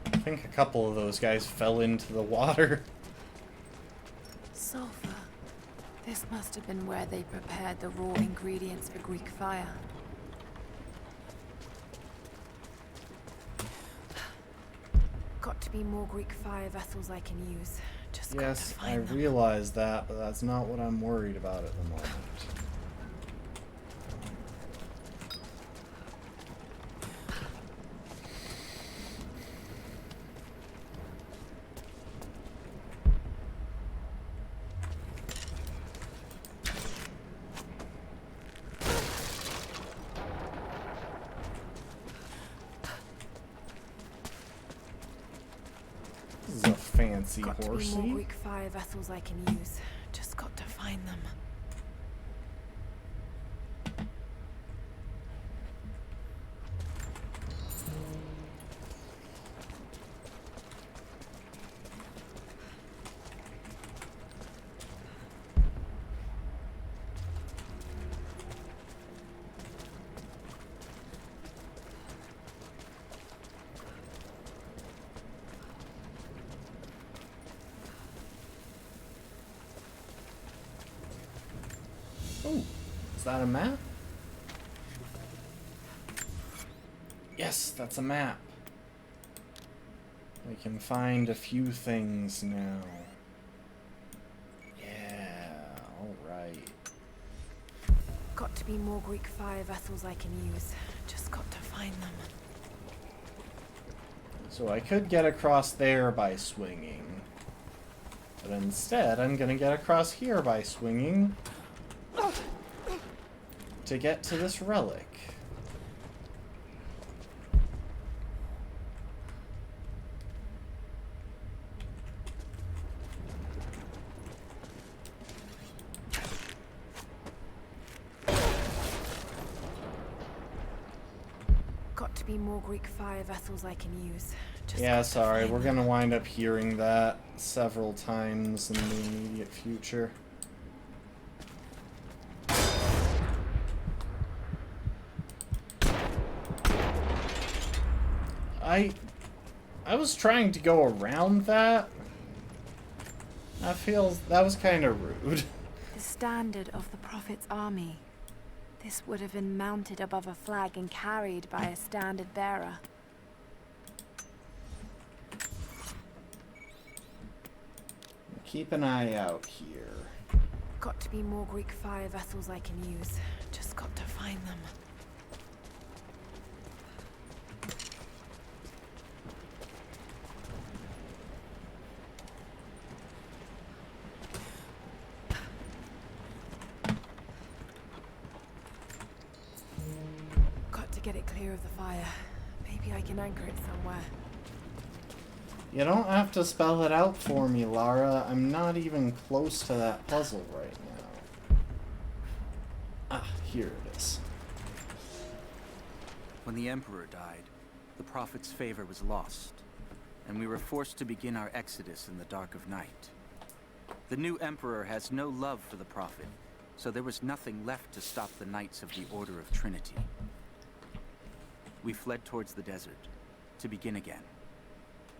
S1: I think a couple of those guys fell into the water.
S2: Sulfur. This must have been where they prepared the raw ingredients for Greek fire. Got to be more Greek fire vessels I can use. Just got to
S1: Yes, I
S2: find them.
S1: realize that, but that's not what I'm worried about at the moment. This is a fancy
S2: Got to be more
S1: horsey.
S2: Greek fire vessels I can use. Just got to find them.
S1: Oh, is that a map? Yes, that's a map. We can find a few things now. Yeah, alright.
S2: Got to be more Greek fire vessels I can use. Just got to find them.
S1: So I could get across there by swinging. But instead, I'm gonna get across here by swinging to get to this relic.
S2: Got to be more Greek fire vessels I can use. Just
S1: Yeah,
S2: got to
S1: sorry,
S2: find
S1: we're
S2: them.
S1: gonna wind up hearing that several times in the immediate future. I was trying to go around that. That was kind of rude.
S2: The standard of the Prophet's army. This would have been mounted above a flag and carried by a standard bearer.
S1: Keep an eye out here.
S2: Got to be more Greek fire vessels I can use. Just got to find them. Got to get it clear of the fire. Maybe I can anchor it somewhere.
S1: You don't have to spell it out for me, Lara. I'm not even close to that puzzle right now. Ah, here it is.
S9: When the Emperor died, the Prophet's favor was lost, and we were forced to begin our exodus in the dark of night. The new Emperor has no love for the Prophet, so there was nothing left to stop the Knights of the Order of Trinity. We fled towards the desert, to begin again,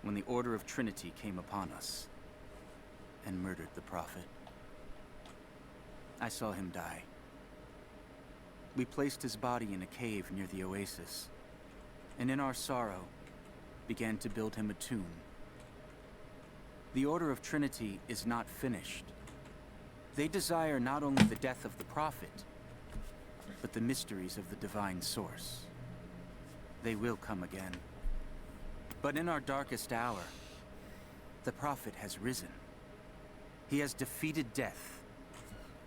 S9: when the Order of Trinity came upon us, and murdered the Prophet. I saw him die. We placed his body in a cave near the oasis, and in our sorrow, began to build him a tomb. The Order of Trinity is not finished. They desire not only the death of the Prophet, but the mysteries of the divine source. They will come again. But in our darkest hour, the Prophet has risen. He has defeated death,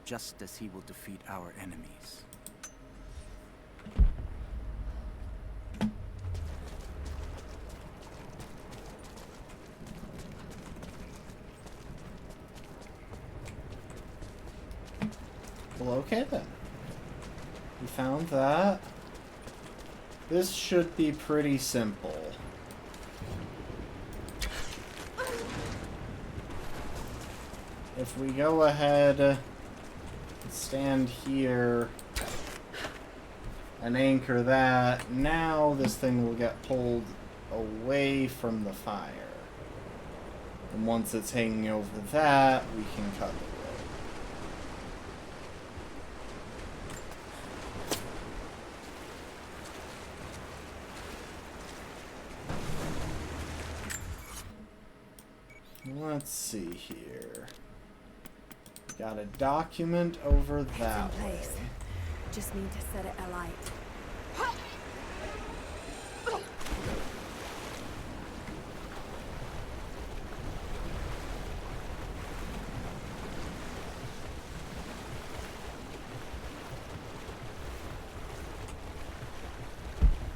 S9: just as he will defeat our enemies.
S1: Well, okay then. We found that. This should be pretty simple. If we go ahead and stand here and anchor that, now this thing will get pulled away from the fire. And once it's hanging over that, we can cut it. Let's see here. Got a document over that
S2: It's in place.
S1: way.
S2: Just need to set it alight.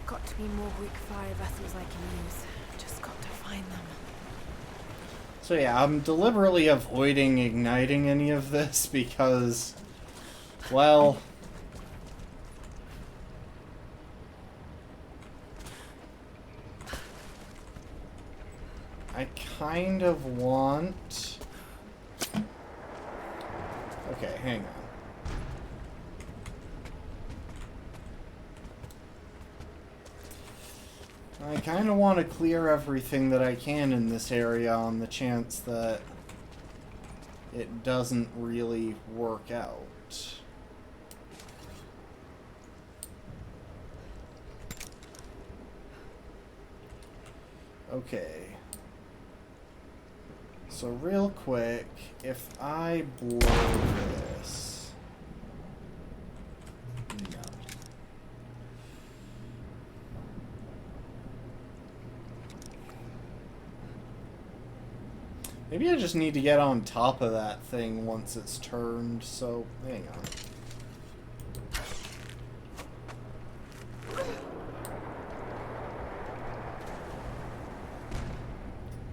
S2: Got to be more Greek fire vessels I can use. Just got to find them.
S1: So yeah, I'm deliberately avoiding igniting any of this because, well, I kind of want... Okay, hang on. I kind of want to clear everything that I can in this area on the chance that it doesn't really work out. Okay. So real quick, if I blow this... No. Maybe I just need to get on top of that thing once it's turned, so hang on.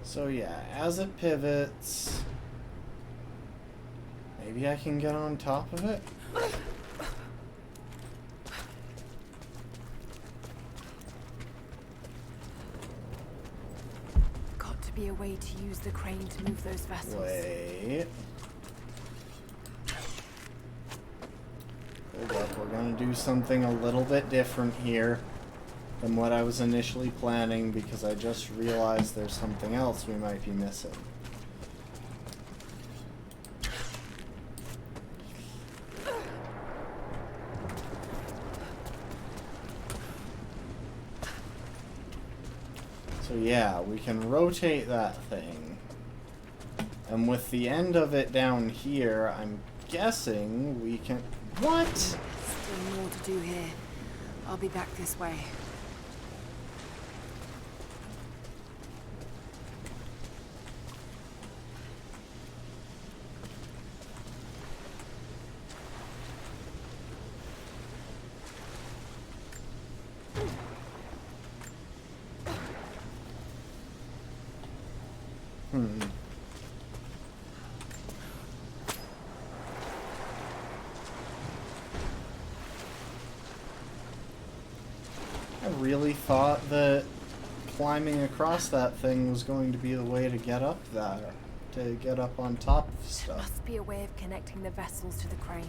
S1: So yeah, as it pivots, maybe I can get on top of it?
S2: Be a way to use the crane to move those vessels.
S1: Wait. Hold up, we're gonna do something a little bit different here than what I was initially planning because I just realized there's something else we might be missing. So yeah, we can rotate that thing. And with the end of it down here, I'm guessing we can... What?
S2: Still more to do here. I'll be back this way.
S1: I really thought that climbing across that thing was going to be the way to get up there, to get up on top of
S2: There
S1: stuff.
S2: must be a way of connecting the vessels to the crane.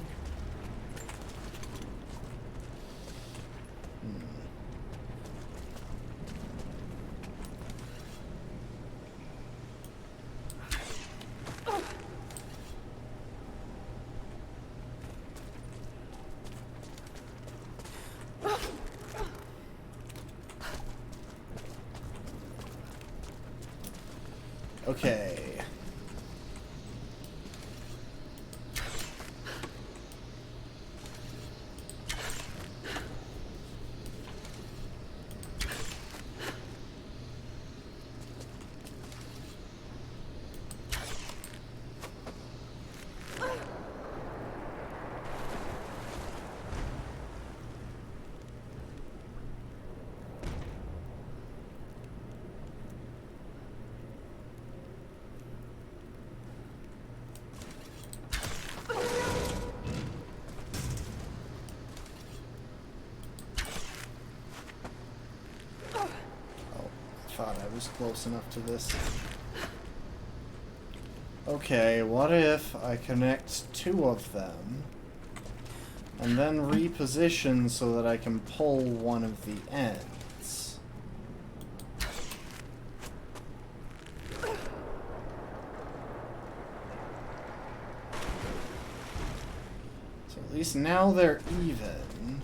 S1: Okay. Thought I was close enough to this. Okay, what if I connect 2 of them and then reposition so that I can pull one of the ends? So at least now they're even.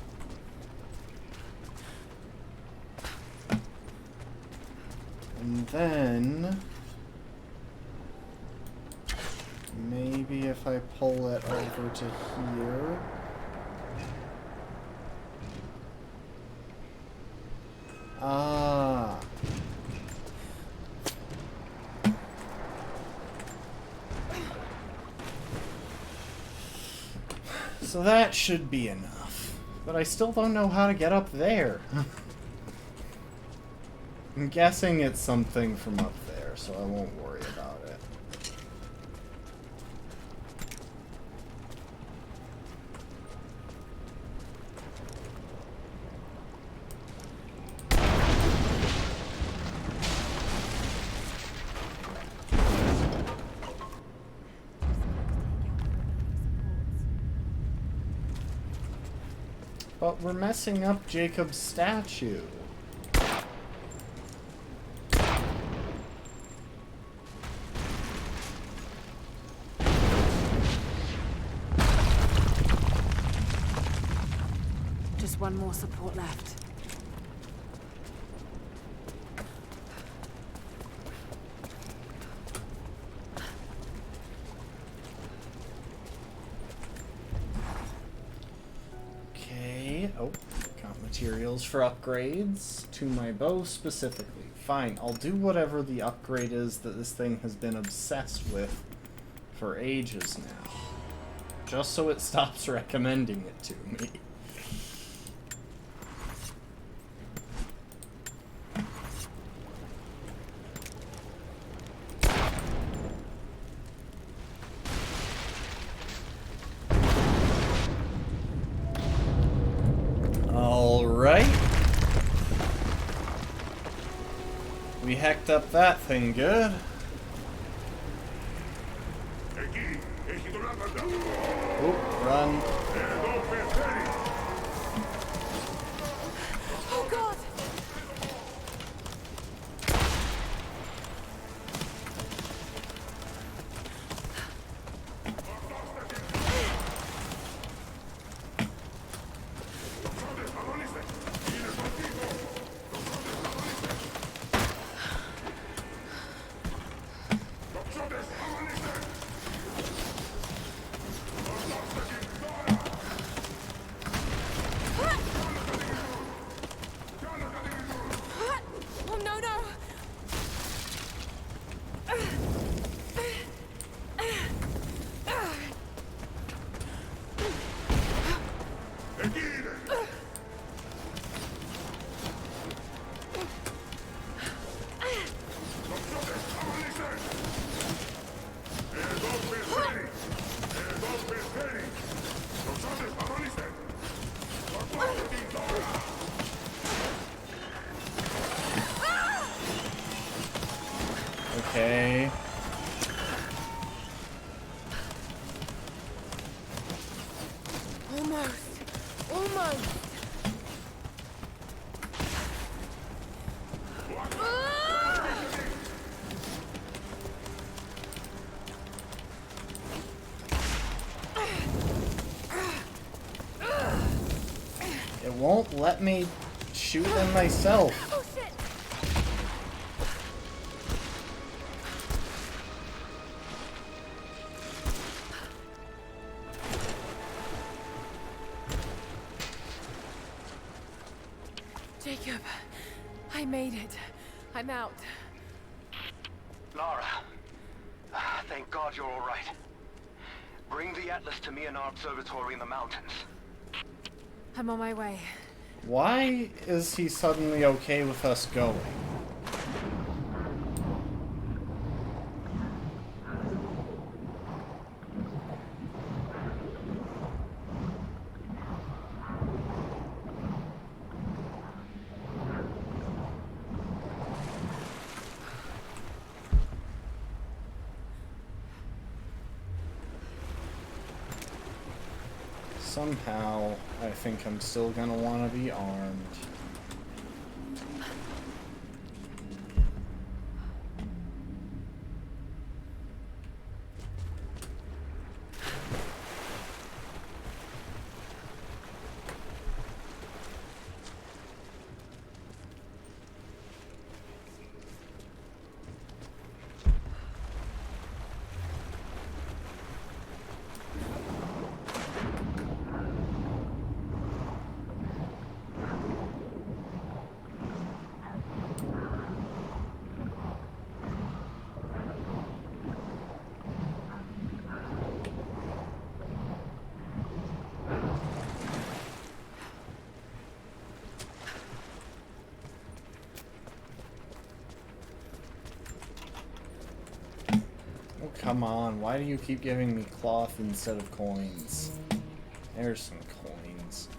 S1: And then maybe if I pull it over to here. Ah. So that should be enough. But I still don't know how to get up there. I'm guessing it's something from up there, so I won't worry about it. But we're messing up Jacob's statue.
S2: One more support left.
S1: Okay. Oh, got materials for upgrades to my bow specifically. Fine, I'll do whatever the upgrade is that this thing has been obsessed with for ages now. Just so it stops recommending it to me. We hacked up that thing good. Oop, run.
S12: Oh God!
S1: Okay.
S12: Almost.
S1: It won't let me shoot them myself.
S12: Oh shit! Jacob, I made it. I'm out.
S13: Lara, thank God you're all right. Bring the Atlas to me in our observatory in the mountains.
S12: I'm on my way.
S1: Why is he suddenly okay with us going? Somehow, I think I'm still gonna want to be armed. Come on, why do you keep giving me cloth instead of coins? There's some coins.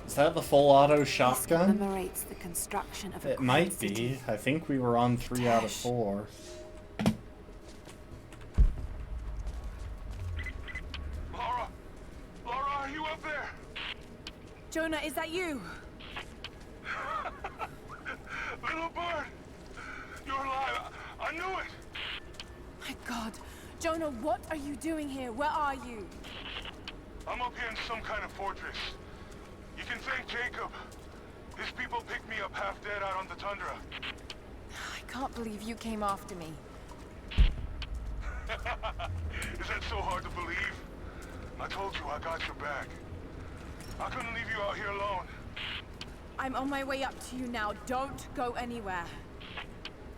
S1: Is that the full auto shotgun?
S2: This commemorates the construction of a
S1: It might be. I think we were on 3 out of 4.
S12: Jonah, is that you?
S6: Little bird! You're alive! I knew it!
S12: My God. Jonah, what are you doing here? Where are you?
S6: I'm up here in some kind of fortress. You can thank Jacob. His people picked me up half dead out on the tundra.
S12: I can't believe you came after me.
S6: Is that so hard to believe? I told you I got your back. I couldn't leave you out here alone.
S12: I'm on my way up to you now. Don't go anywhere.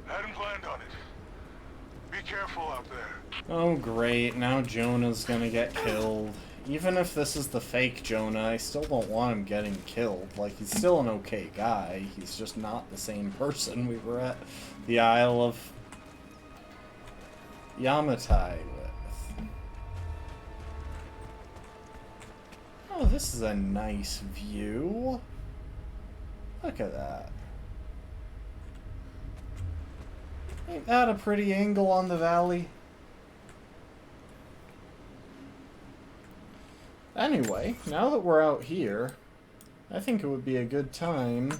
S6: Hadn't planned on it. Be careful out there.
S1: Oh great, now Jonah's gonna get killed. Even if this is the fake Jonah, I still don't want him getting killed. Like, he's still an okay guy. He's just not the same person we were at the Isle of Yamatai with. Oh, this is a nice view. Look at that. Ain't that a pretty angle on the valley? Anyway, now that we're out here, I think it would be a good time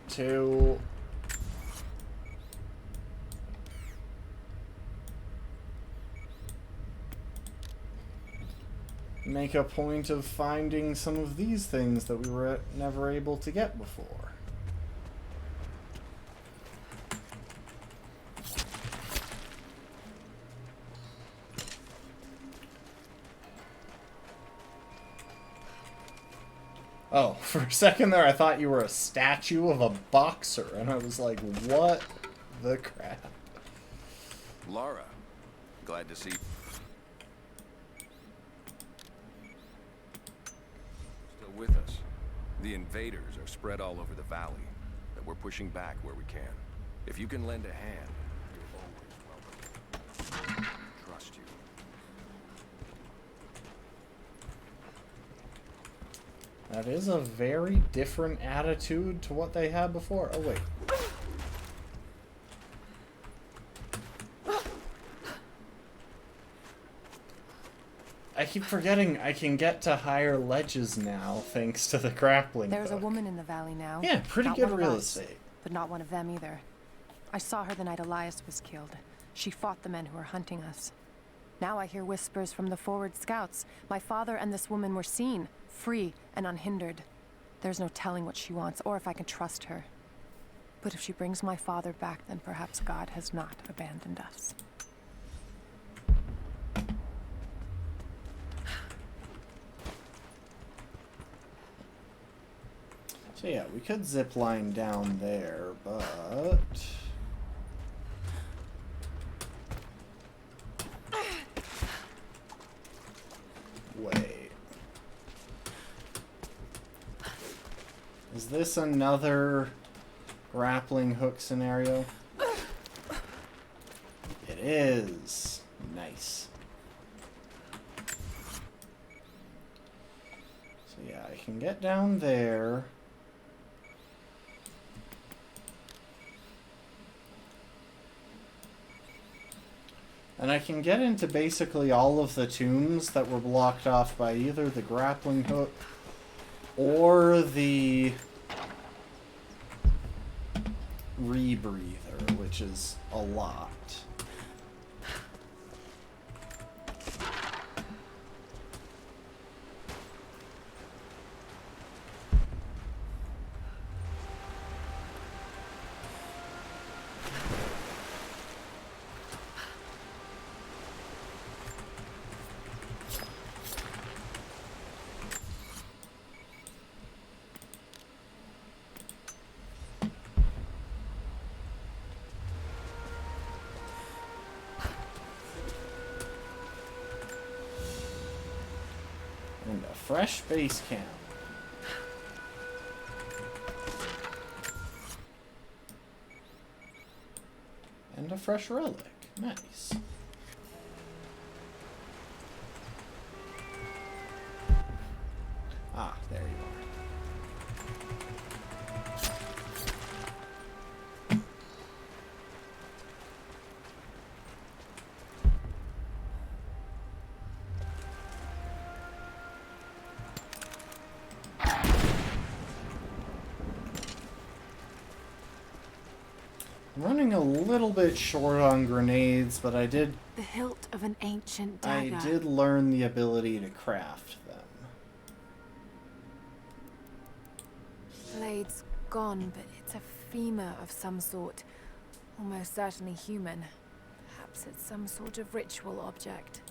S1: to make a point of finding some of these things that we were never able to get before. Oh, for a second there I thought you were a statue of a boxer, and I was like, what the crap?
S5: Lara, glad to see you. Still with us. The invaders are spread all over the valley, and we're pushing back where we can. If you can lend a hand, you're always welcome. Trust you.
S1: That is a very different attitude to what they had before. Oh, wait. I keep forgetting I can get to higher ledges now, thanks to the grappling
S12: There's
S1: hook.
S12: a woman in the valley now.
S1: Yeah, pretty
S12: Not
S1: good
S12: one of
S1: real
S12: us,
S1: estate.
S12: but not one of them either. I saw her the night Elias was killed. She fought the men who were hunting us. Now I hear whispers from the forward scouts. My father and this woman were seen, free and unhindered. There's no telling what she wants, or if I can trust her. But if she brings my father back, then perhaps God has not abandoned us.
S1: So yeah, we could zip line down there, but... Wait. Is this another grappling hook scenario? It is. Nice. So yeah, I can get down there. And I can get into basically all of the tombs that were blocked off by either the grappling hook or the rebreather, which is a lot. And a fresh base camp. And a fresh relic. Nice. Ah, there you are. I'm running a little bit short on grenades, but I did...
S2: The hilt of an ancient dagger.
S1: I did learn the ability to craft them.
S2: Blade's gone, but it's a femur of some sort. Almost certainly human. Perhaps it's some sort of ritual object.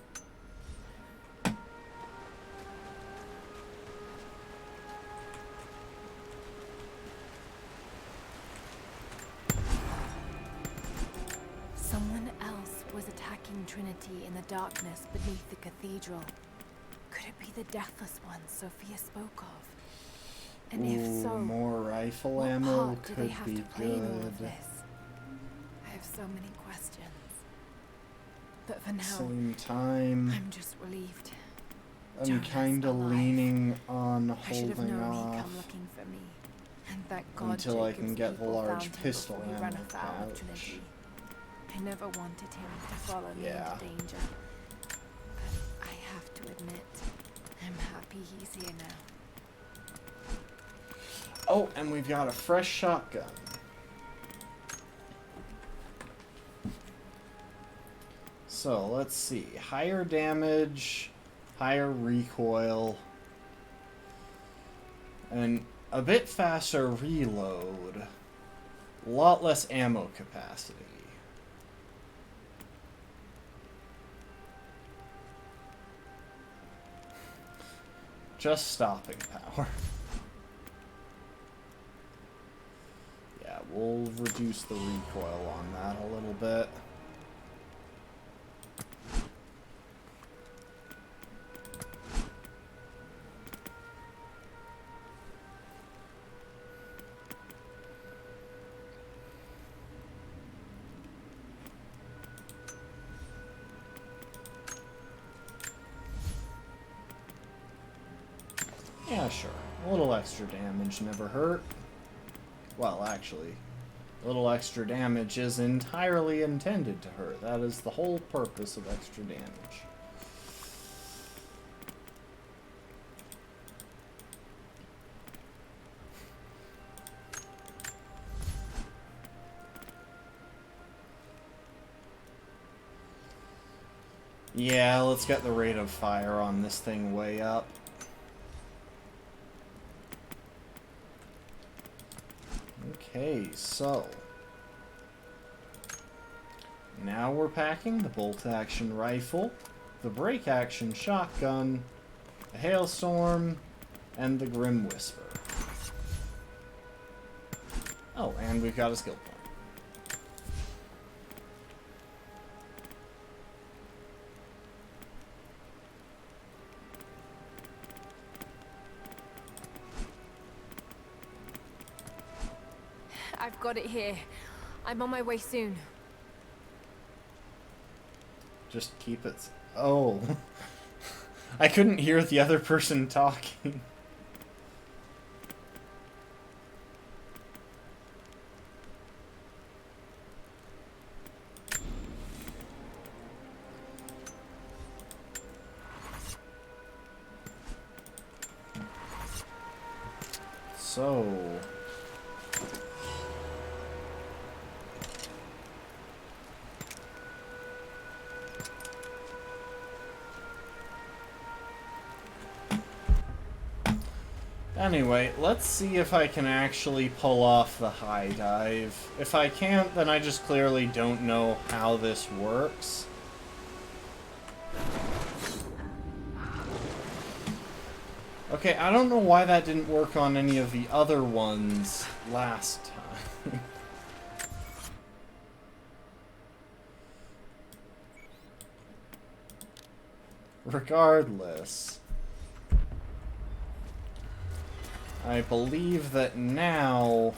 S2: Someone else was attacking Trinity in the darkness beneath the cathedral. Could it be the Deathless One Sophia spoke of? And if so,
S1: more rifle
S2: what
S1: ammo
S2: part do they
S1: could
S2: have
S1: be
S2: to play in all of
S1: good.
S2: this? I have so many questions. But for now,
S1: Same time,
S2: I'm just relieved.
S1: I'm
S2: Jonah's
S1: kinda
S2: alive.
S1: leaning on
S2: I should have
S1: holding
S2: known he'd
S1: off
S2: come looking for me. And thank God
S1: until I can
S2: Jacob's
S1: get the
S2: people
S1: large
S2: found him
S1: pistol
S2: before he
S1: ammo
S2: ran afoul of
S1: pouch.
S2: Trinity. I never wanted him to follow me
S1: Yeah.
S2: into danger. But I have to admit, I'm happy he's here now.
S1: Oh, and we've got a fresh shotgun. So, let's see. Higher damage, higher recoil, and a bit faster reload. A lot less ammo capacity. Just stopping power. Yeah, we'll reduce the recoil on that a little bit. Yeah, sure. A little extra damage never hurt. Well, actually, a little extra damage is entirely intended to hurt. That is the whole purpose of extra damage. Yeah, let's get the rate of fire on this thing way up. Okay, so now we're packing the bolt-action rifle, the break-action shotgun, the hailstorm, and the Grim Whisper. Oh, and we've got a skill point.
S12: I've got it here. I'm on my way soon.
S1: Just keep it. Oh. I couldn't hear the other person talking. So... Anyway, let's see if I can actually pull off the high dive. If I can't, then I just clearly don't know how this works. Okay, I don't know why that didn't work on any of the other ones last time. Regardless, I believe that now...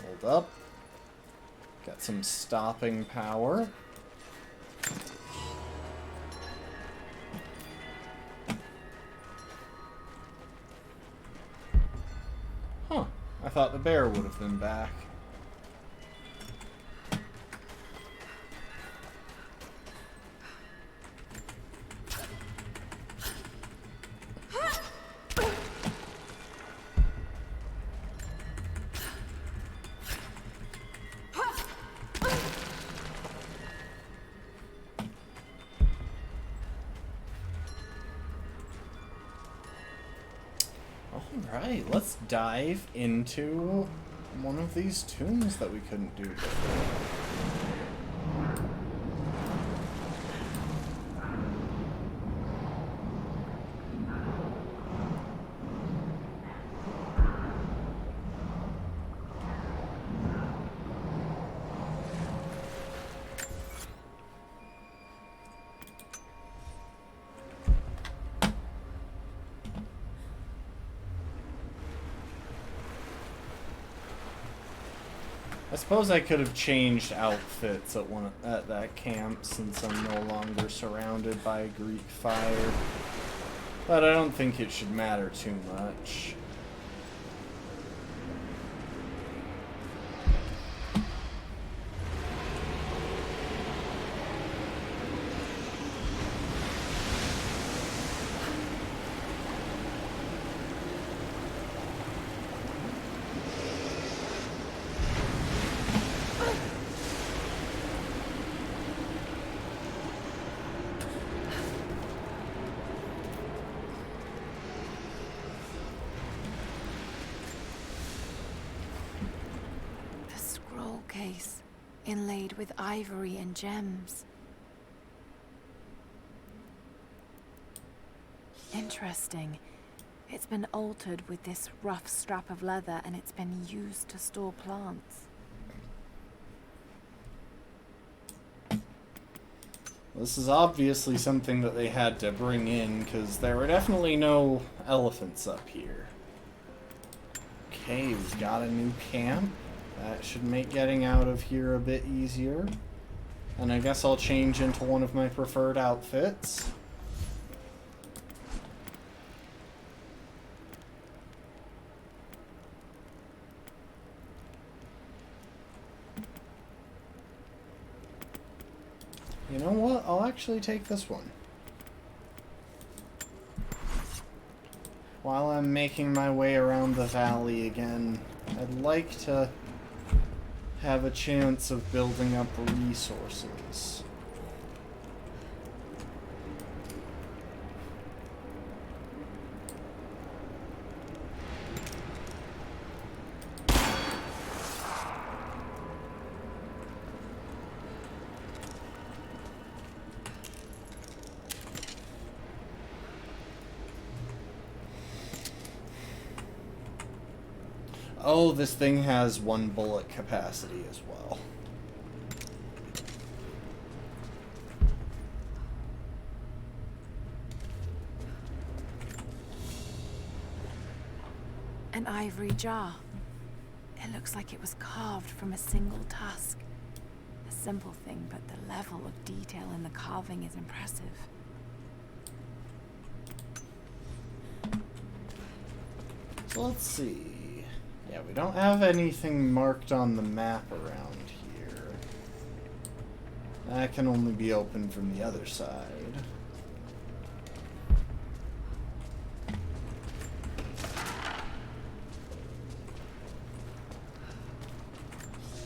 S1: Hold up. Got some stopping power. Huh. I thought the bear would have been back. Alright, let's dive into one of these tombs that we couldn't do before. I suppose I could have changed outfits at that camp since I'm no longer surrounded by Greek fire, but I don't think it should matter too much.
S2: Case, inlaid with ivory and gems. Interesting. It's been altered with this rough strap of leather, and it's been used to store plants.
S1: This is obviously something that they had to bring in, because there were definitely no elephants up here. Okay, we've got a new camp. That should make getting out of here a bit easier. And I guess I'll change into one of my preferred outfits. You know what? I'll actually take this one. While I'm making my way around the valley again, I'd like to have a chance of building up resources. Oh, this thing has 1 bullet capacity as well.
S2: An ivory jar. It looks like it was carved from a single tusk. A simple thing, but the level of detail in the carving is impressive.
S1: So let's see. Yeah, we don't have anything marked on the map around here. That can only be opened from the other side.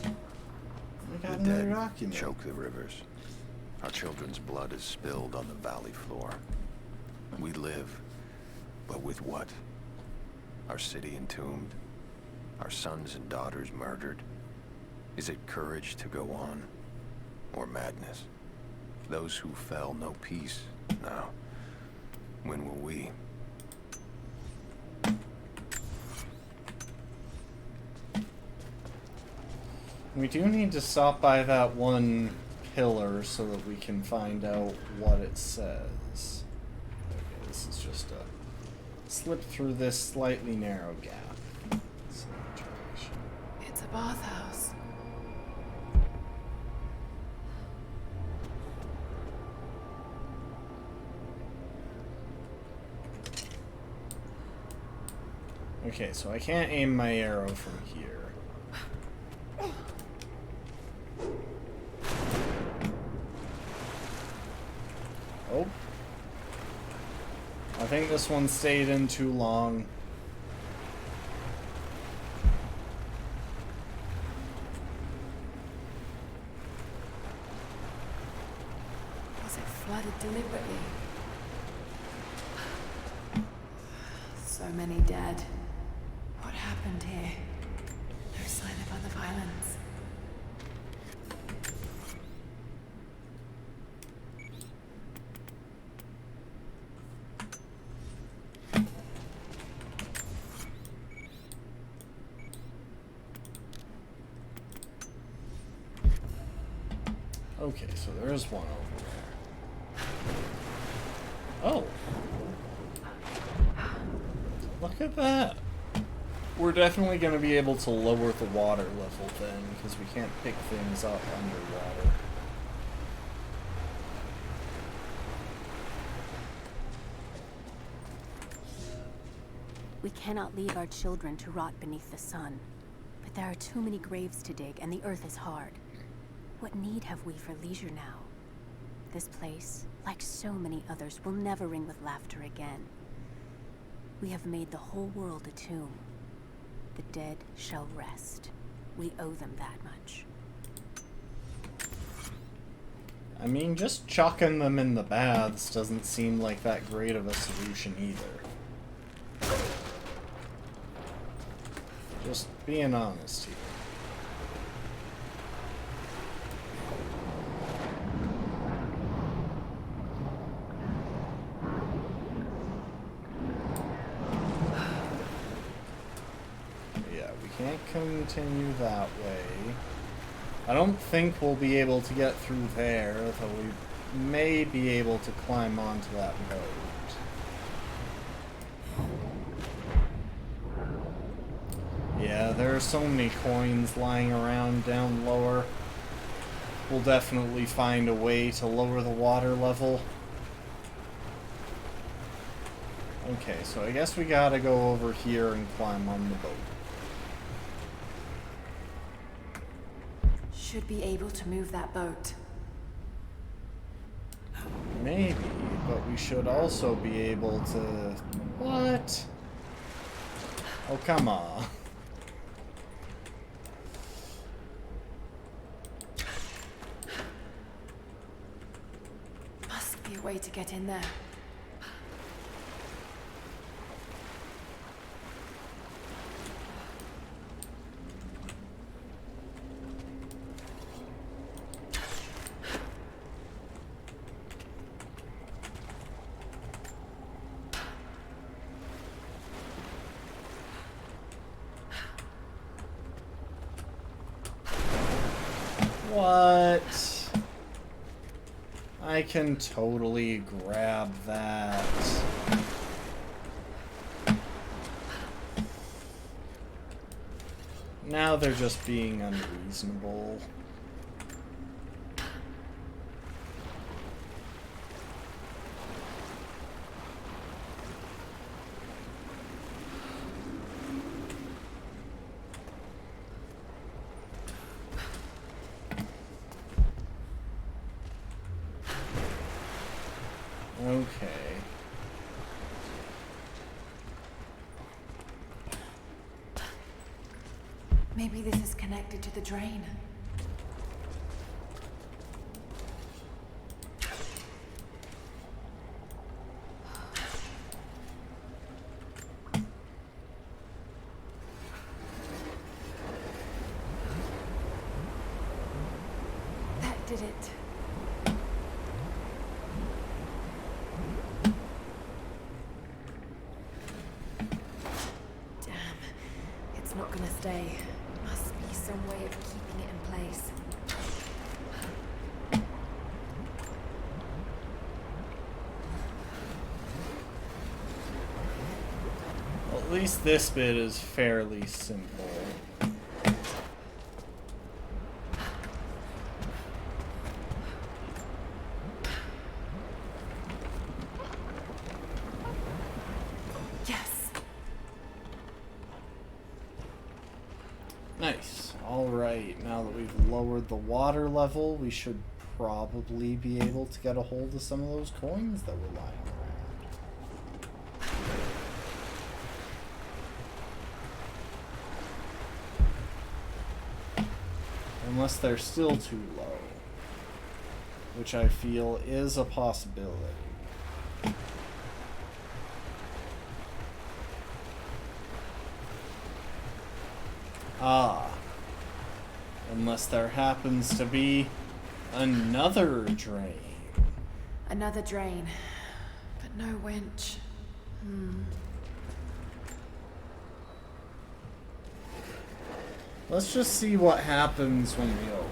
S1: We got another document.
S5: Choke the rivers. Our children's blood is spilled on the valley floor. We live, but with what? Our city entombed? Our sons and daughters murdered? Is it courage to go on? Or madness? Those who fell know peace now. When will we?
S1: We do need to stop by that one pillar so that we can find out what it says. Okay, this is just a slip through this slightly narrow gap.
S2: It's a bathhouse.
S1: Okay, so I can't aim my arrow from here. Oh. I think this one stayed in too long.
S2: Was it flooded deliberately? So many dead. What happened here? No sign of other violence.
S1: Okay, so there is one over there. Oh. Look at that. We're definitely going to be able to lower the water level then, because we can't pick things up underwater.
S3: We cannot leave our children to rot beneath the sun. But there are too many graves to dig, and the earth is hard. What need have we for leisure now? This place, like so many others, will never ring with laughter again. We have made the whole world a tomb. The dead shall rest. We owe them that much.
S1: I mean, just chucking them in the baths doesn't seem like that great of a solution either. Just being honest here. Can't continue that way. I don't think we'll be able to get through there, though we may be able to climb onto that boat. Yeah, there are so many coins lying around down lower. We'll definitely find a way to lower the water level. Okay, so I guess we gotta go over here and climb on the boat.
S2: Should be able to move that boat.
S1: Maybe, but we should also be able to... What? Oh, come on.
S2: Must be a way to get in there.
S1: What? I can totally grab that. Now they're just being unreasonable. Okay.
S2: Maybe this is connected to the drain. That did it. Damn. It's not gonna stay. Must be some way of keeping it in place.
S1: Well, at least this bit is fairly simple.
S2: Yes.
S1: Nice. Alright, now that we've lowered the water level, we should probably be able to get a hold of some of those coins that were lying around. Unless they're still too low, which I feel is a possibility. Ah. Unless there happens to be another drain.
S2: Another drain. But no winch.
S1: Let's just see what happens when we open.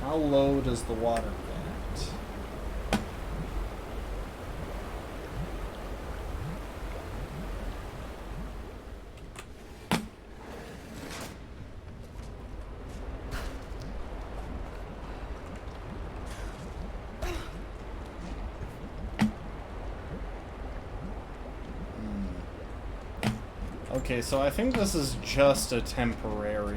S1: How low does the water get? Okay, so I think this is just a temporary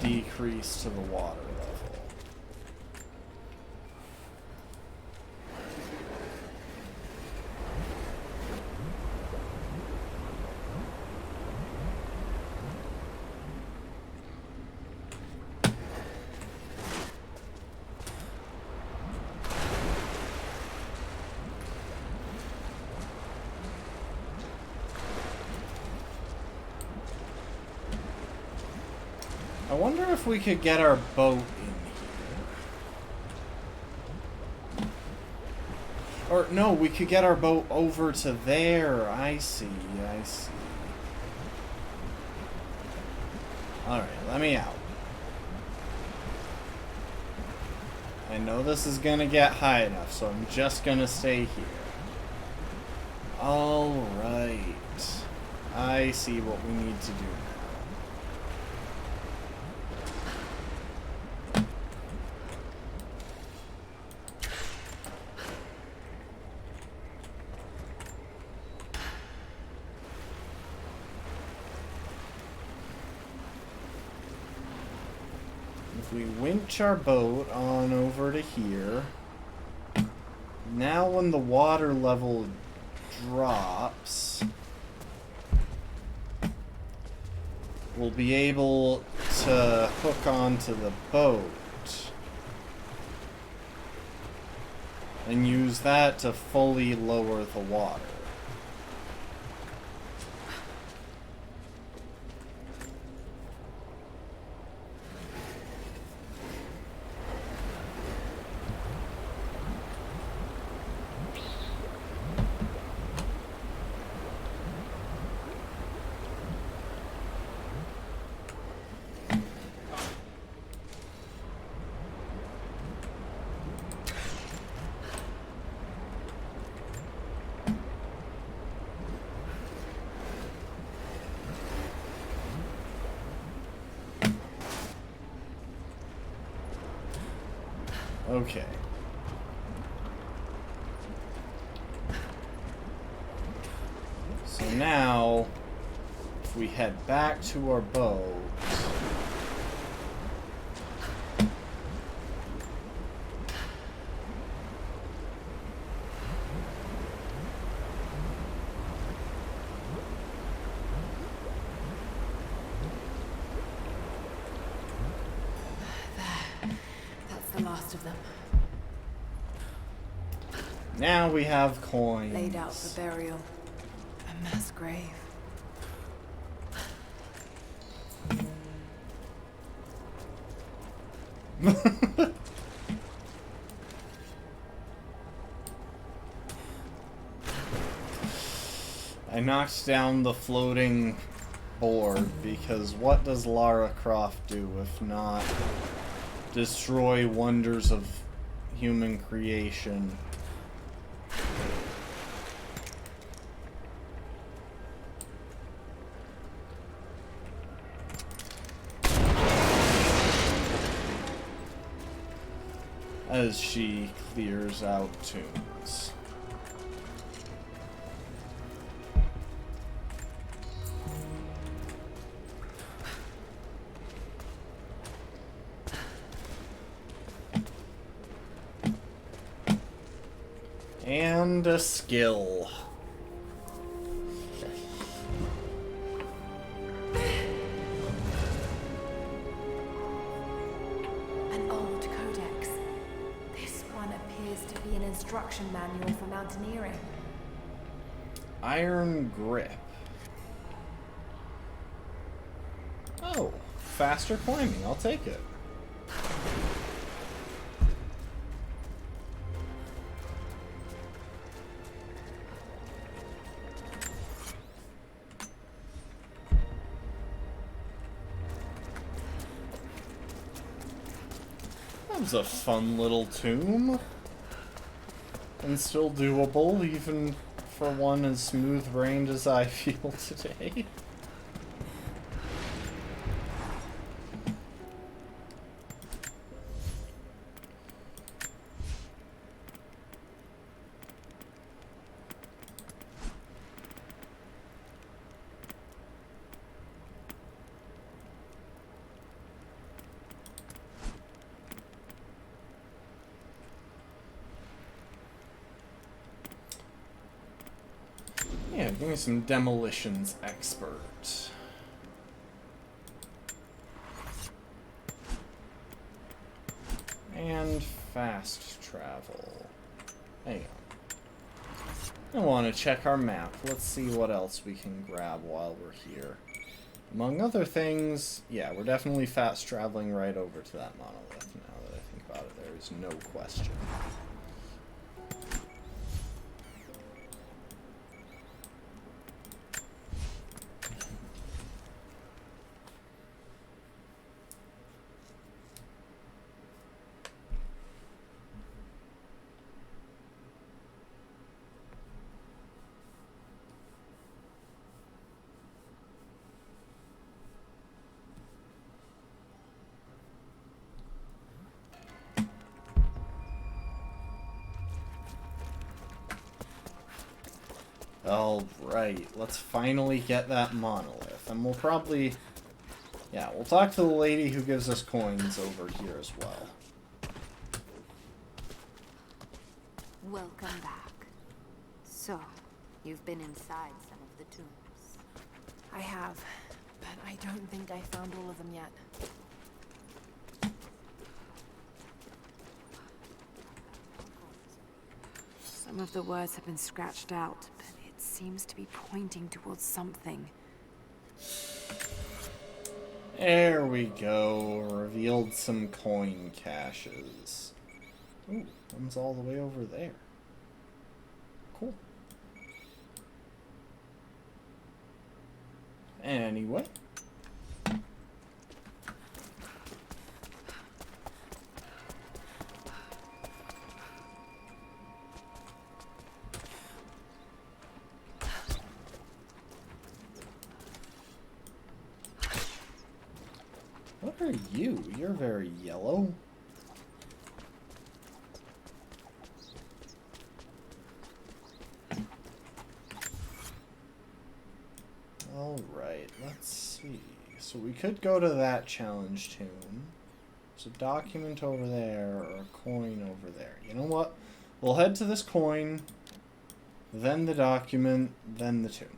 S1: decrease to the water level. I wonder if we could get our boat in here. Or, no, we could get our boat over to there. I see, I see. Alright, let me out. I know this is gonna get high enough, so I'm just gonna stay here. Alright. I see what we need to do now. If we winch our boat on over to here, now when the water level drops, we'll be able to hook onto the boat and use that to fully lower the water. Okay. So now, if we head back to our boat...
S2: That's the last of them.
S1: Now we have coins.
S2: Laid out for burial. A mass grave.
S1: I knocked down the floating board because what does Lara Croft do if not destroy wonders of human creation? As she clears out tombs. And a skill.
S2: An old codex. This one appears to be an instruction manual for mountaineering.
S1: Iron grip. Oh, faster climbing. I'll take it. That was a fun little tomb. And still doable, even for one as smooth-brained as I feel today. Yeah, give me some demolitions expert. And fast travel. Hang on. I want to check our map. Let's see what else we can grab while we're here. Among other things, yeah, we're definitely fast traveling right over to that monolith now that I think about it. There is no question. Alright, let's finally get that monolith. And we'll probably... yeah, we'll talk to the lady who gives us coins over here as well.
S3: Welcome back. So, you've been inside some of the tombs.
S2: I have, but I don't think I found all of them yet. Some of the words have been scratched out, but it seems to be pointing towards something.
S1: There we go. Revealed some coin caches. Ooh, one's all the way over there. Cool. Anyway. What are you? You're very yellow. Alright, let's see. So we could go to that challenge tomb. There's a document over there, or a coin over there. You know what? We'll head to this coin, then the document, then the tomb.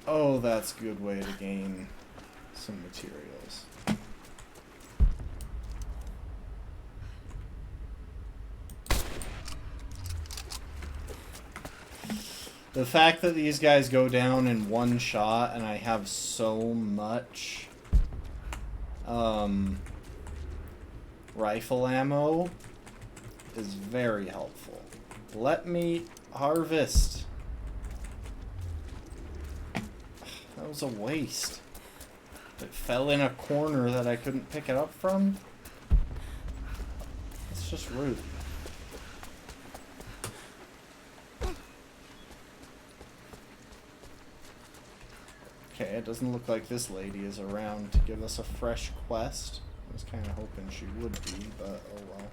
S1: Oh, that's a good way to gain some materials. The fact that these guys go down in one shot and I have so much rifle ammo is very helpful. Let me harvest. That was a waste. It fell in a corner that I couldn't pick it up from. It's just rude. Okay, it doesn't look like this lady is around to give us a fresh quest. I was kind of hoping she would be, but oh well.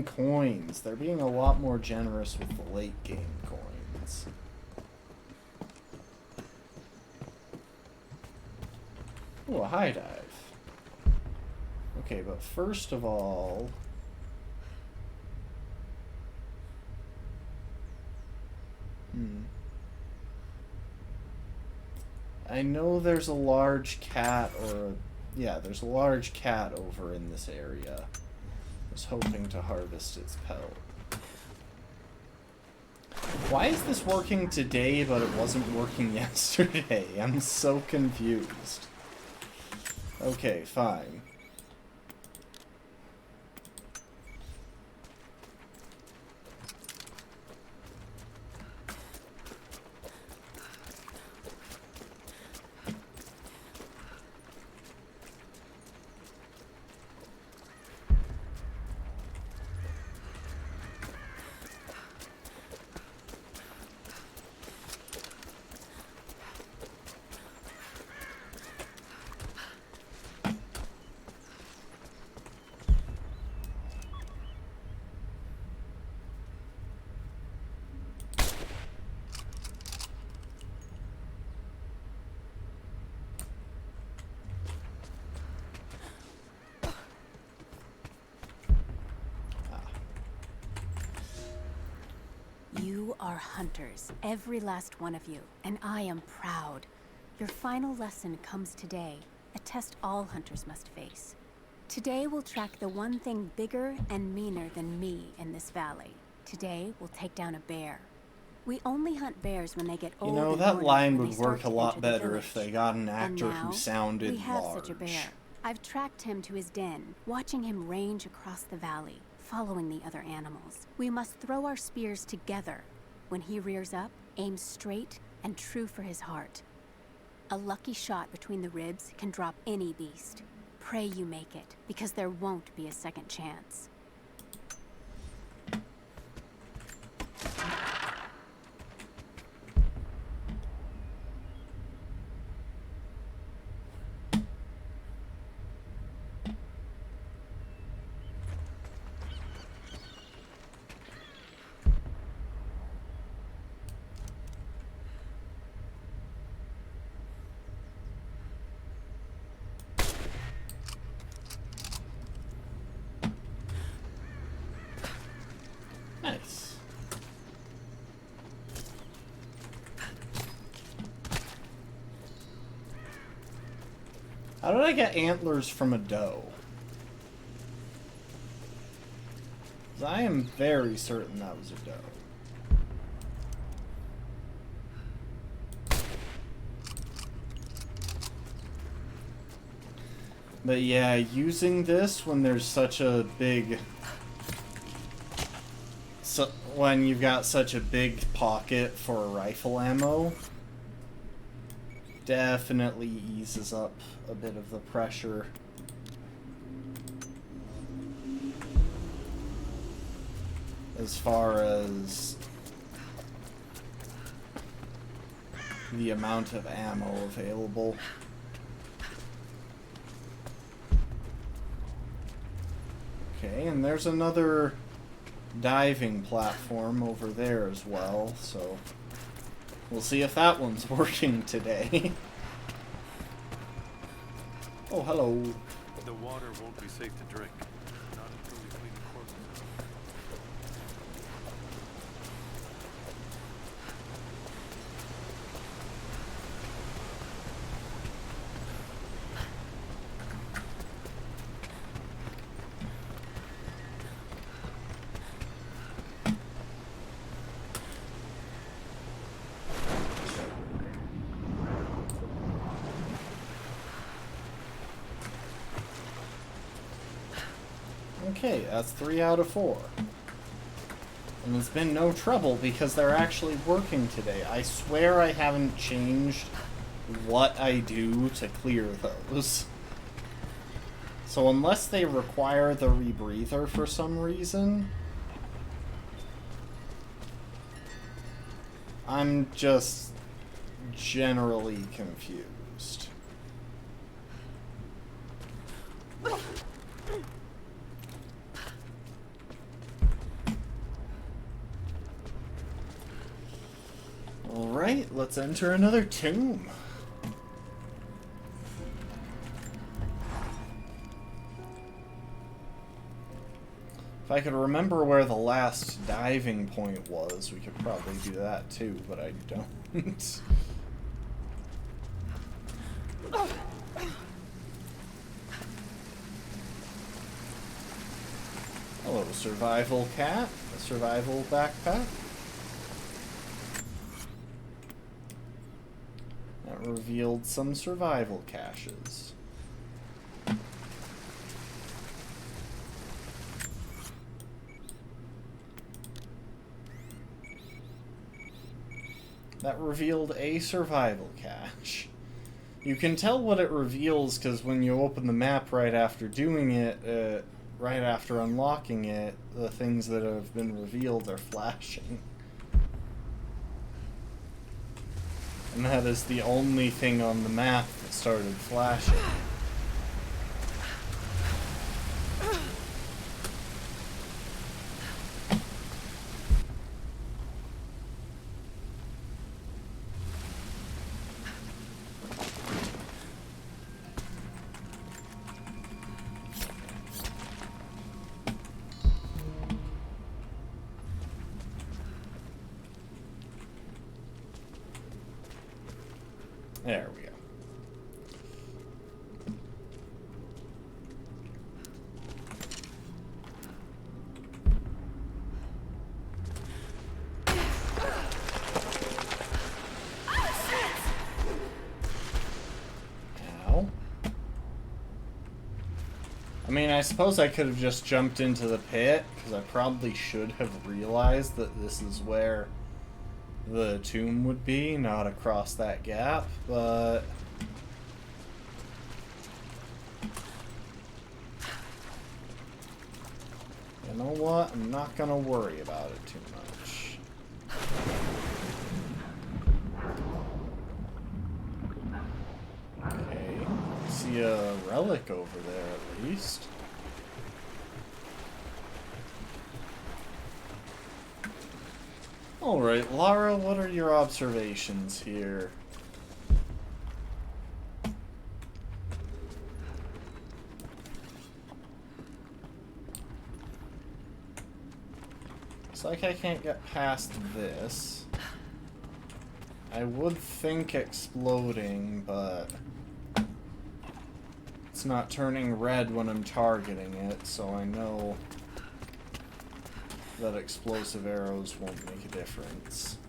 S1: Coins. They're being a lot more generous with the late game coins. Oh, a high dive. Okay, but first of all... I know there's a large cat or... Yeah, there's a large cat over in this area. Was hoping to harvest its pelt. Why is this working today but it wasn't working yesterday? I'm so confused. Okay, fine.
S3: You are hunters, every last one of you, and I am proud. Your final lesson comes today, a test all hunters must face. Today we'll track the one thing bigger and meaner than me in this valley. Today we'll take down a bear. We only hunt bears when they get old.
S1: You know,
S3: and
S1: that
S3: horny
S1: line
S3: when
S1: would
S3: they start
S1: work a
S3: to
S1: lot
S3: enter the
S1: better if
S3: village.
S1: they got an
S3: And
S1: actor
S3: now,
S1: who sounded
S3: we have
S1: large.
S3: such a bear. I've tracked him to his den, watching him range across the valley, following the other animals. We must throw our spears together. When he rears up, aim straight and true for his heart. A lucky shot between the ribs can drop any beast. Pray you make it, because there won't be a second chance.
S1: How did I get antlers from a doe? 'Cause I am very certain that was a doe. But yeah, using this when there's such a big... when you've got such a big pocket for rifle ammo, definitely eases up a bit of the pressure. As far as the amount of ammo available. Okay, and there's another diving platform over there as well, so we'll see if that one's working today. Oh, hello.
S14: The water won't be safe to drink. Not until we clean the corpses.
S1: Okay, that's 3 out of 4. And there's been no trouble because they're actually working today. I swear I haven't changed what I do to clear those. So unless they require the rebreather for some reason, I'm just generally confused. Alright, let's enter another tomb. If I could remember where the last diving point was, we could probably do that too, but I don't. Hello, survival cat. A survival backpack. That revealed some survival caches. That revealed a survival cache. You can tell what it reveals because when you open the map right after doing it, right after unlocking it, the things that have been revealed are flashing. And that is the only thing on the map that started flashing. There we go. Ow. I mean, I suppose I could have just jumped into the pit, because I probably should have realized that this is where the tomb would be, not across that gap, but you know what? I'm not gonna worry about it too much. Okay, I see a relic over there at least. Alright, Lara, what are your observations here? Looks like I can't get past this. I would think exploding, but it's not turning red when I'm targeting it, so I know that explosive arrows won't make a difference.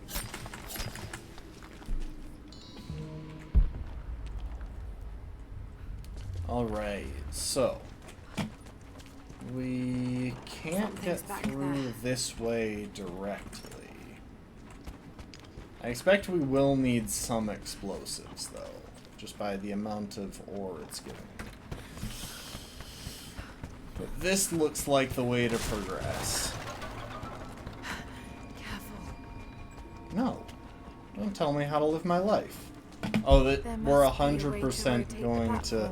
S1: Alright, so we can't get through this way directly. I expect we will need some explosives, though, just by the amount of ore it's giving me. But this looks like the way to progress.
S2: Careful.
S1: No. Don't tell me how to live my life. Oh, that we're 100% going to...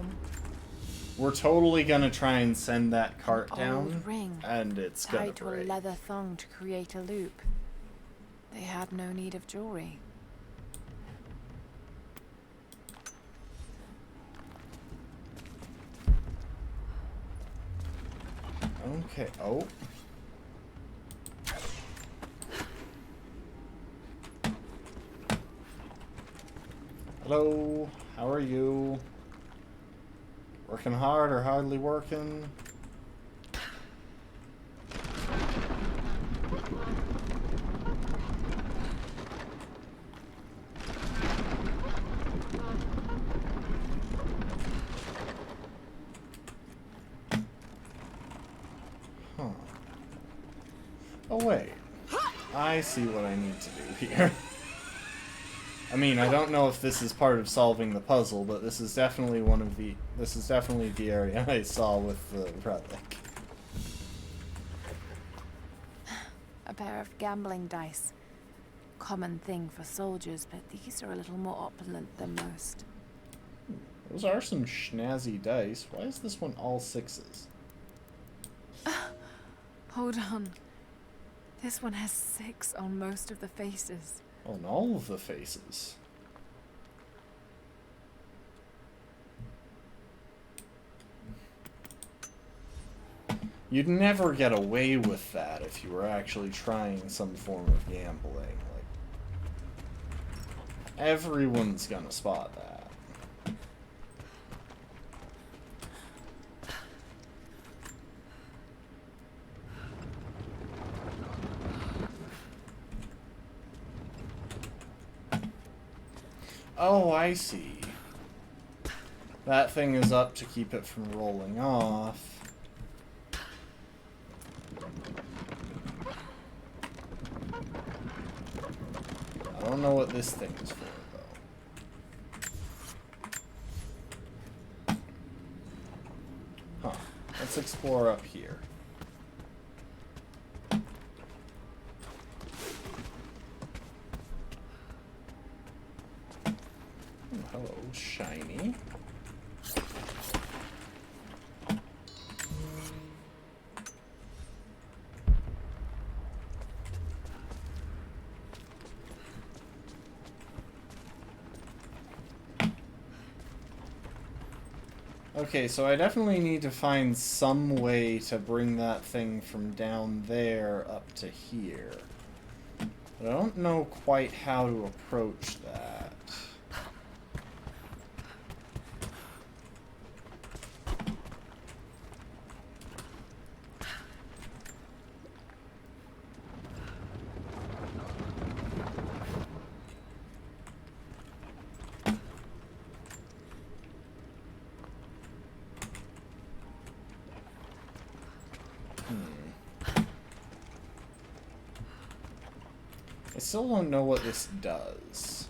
S1: We're totally gonna try and send that cart down,
S2: ring
S1: and it's gonna
S2: tied to a
S1: break.
S2: leather thong to create a loop. They had no need of jewelry.
S1: Okay, oh. Hello, how are you? Working hard or hardly working? Huh. Oh wait. I see what I need to do here. I mean, I don't know if this is part of solving the puzzle, but this is definitely definitely the area I saw with the relic.
S2: A pair of gambling dice. Common thing for soldiers, but these are a little more opulent than most.
S1: Those are some schnazzy dice. Why is this one all sixes?
S2: Hold on. This one has 6 on most of the faces.
S1: On all of the faces. You'd never get away with that if you were actually trying some form of gambling. Like, everyone's gonna spot that. Oh, I see. That thing is up to keep it from rolling off. I don't know what this thing is for, though. Huh. Let's explore up here. Hello, shiny. Okay, so I definitely need to find some way to bring that thing from down there up to here. But I don't know quite how to approach that. I still don't know what this does.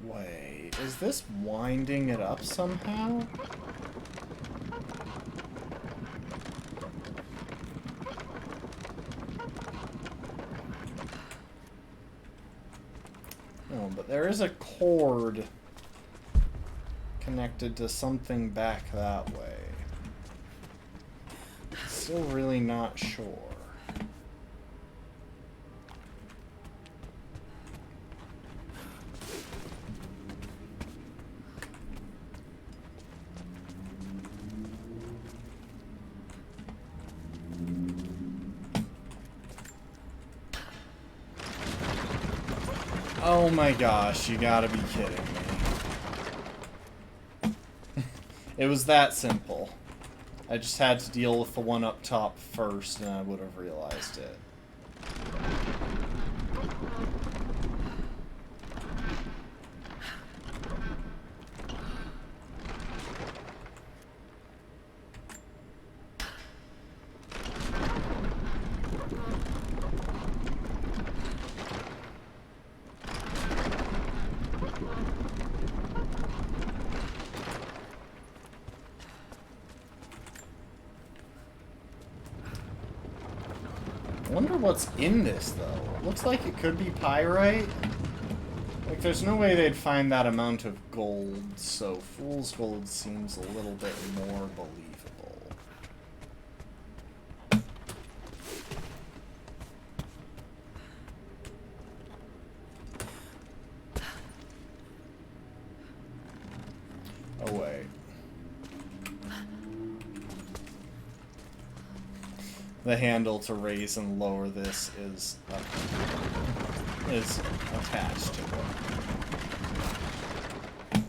S1: Wait, is this winding it up somehow? No, but there is a cord connected to something back that way. Still really not sure. Oh my gosh, you gotta be kidding me. It was that simple. I just had to deal with the one up top first and I would have realized it. I wonder what's in this, though. It looks like it could be pyrite. Like, there's no way they'd find that amount of gold, so fool's gold seems a little bit more believable. Oh, wait. The handle to raise and lower this is attached to it.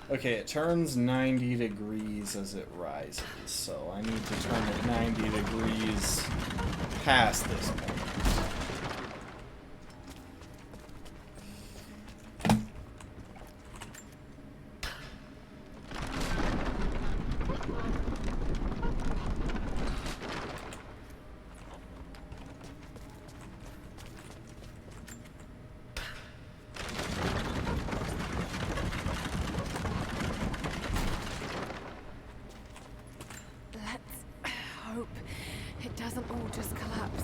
S1: Okay, it turns 90 degrees as it rises, so I need to turn it 90 degrees past this point.
S2: It doesn't all just collapse.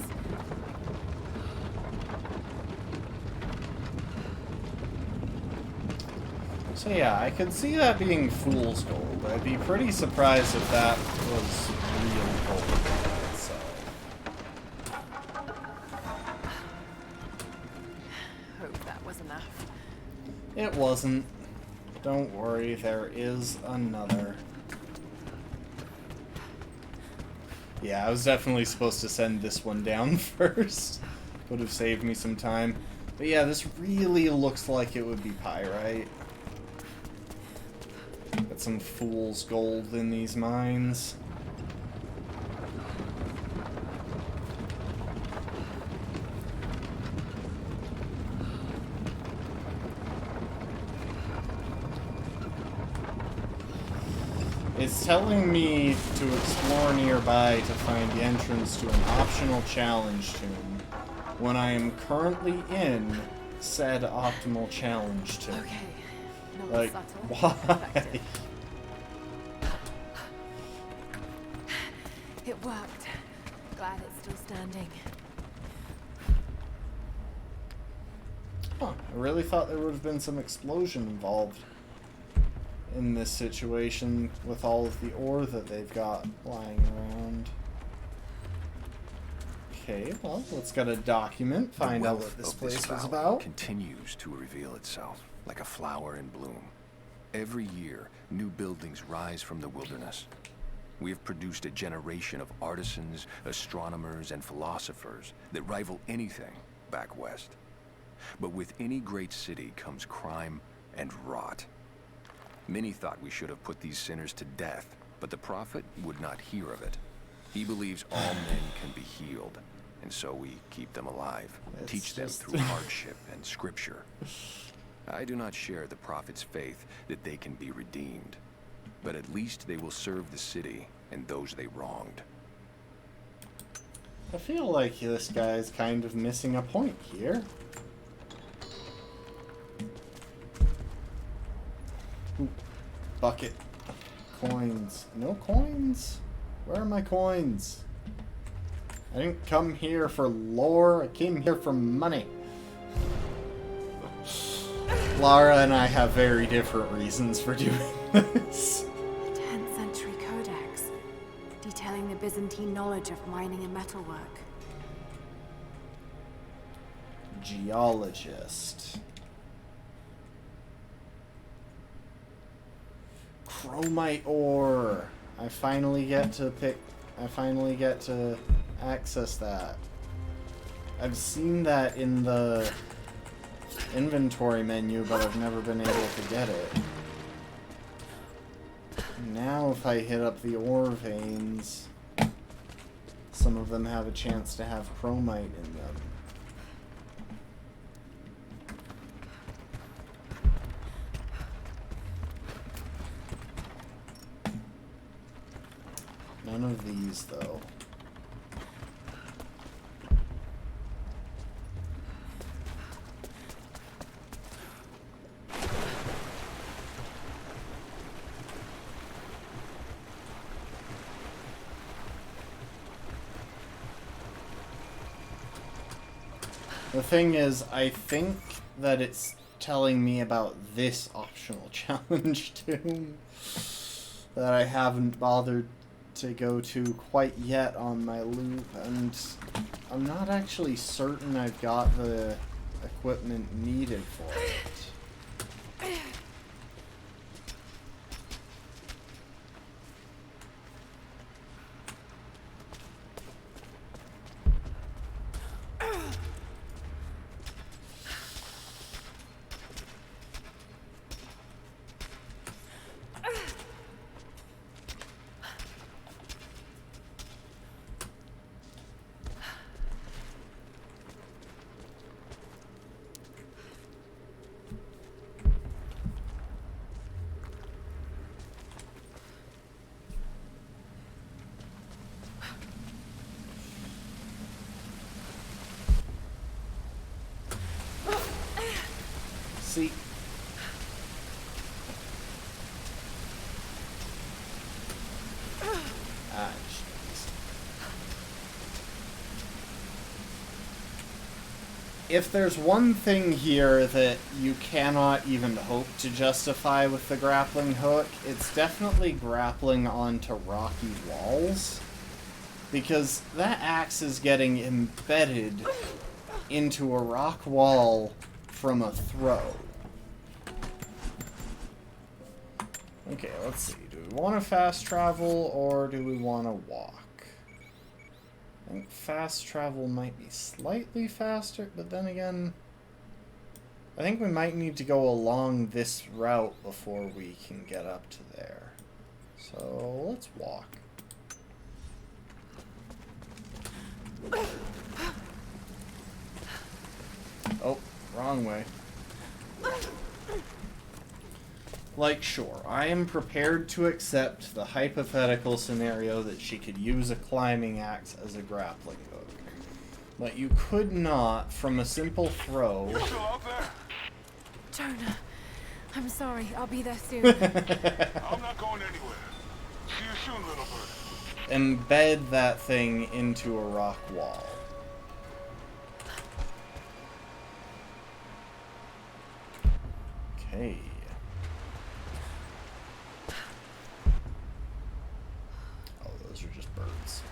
S1: So yeah, I could see that being fool's gold. I'd be pretty surprised if that was real gold. So.
S2: Hope that was enough.
S1: It wasn't. Don't worry, there is another. Yeah, I was definitely supposed to send this one down first. Would have saved me some time. But yeah, this really looks like it would be pyrite. Got some fool's gold in these mines. It's telling me to explore nearby to find the entrance to an optional challenge tomb when I am currently in said optimal challenge tomb.
S2: Okay. Not
S1: Like,
S2: subtle.
S1: why?
S2: It worked. Glad it's still standing.
S1: Huh, I really thought there would have been some explosion involved in this situation with all of the ore that they've got lying around. Okay, well, let's get a document, find out what this place was about.
S5: Continues to reveal itself like a flower in bloom. Every year, new buildings rise from the wilderness. We have produced a generation of artisans, astronomers, and philosophers that rival anything back west. But with any great city comes crime and rot. Many thought we should have put these sinners to death, but the prophet would not hear of it. He believes all men can be healed, and so we keep them alive, teach them through hardship and scripture. I do not share the prophet's faith that they can be redeemed, but at least they will serve the city and those they wronged.
S1: I feel like this guy's kind of missing a point here. Ooh, bucket. Coins. No coins? Where are my coins? I didn't come here for lore, I came here for money. Lara and I have very different reasons for doing this.
S2: 10th century codex, detailing the Byzantine knowledge of mining and metalwork.
S1: Geologist. Chromite ore. I finally get to access that. I've seen that in the inventory menu, but I've never been able to get it. Now if I hit up the ore veins, some of them have a chance to have chromite in them. None of these, though. The thing is, I think that it's telling me about this optional challenge too that I haven't bothered to go to quite yet on my loop, and I'm not actually certain I've got the equipment needed for it. See, jeez. If there's one thing here that you cannot even hope to justify with the grappling hook, it's definitely grappling onto rocky walls, because that axe is getting embedded into a rock wall from a throw. Okay, let's see. Do we want to fast travel or do we want to walk? I think fast travel might be slightly faster, but then again, I think we might need to go along this route before we can get up to there. So let's walk. Oh. Wrong way. Like, sure, I am prepared to accept the hypothetical scenario that she could use a climbing axe as a grappling hook. But you could not, from a simple throw...
S6: You still out there?
S2: Jonah, I'm sorry. I'll be there soon.
S6: I'm not going anywhere. See you soon, little bird.
S1: Embed that thing into a rock wall. Okay. Oh, those are just birds.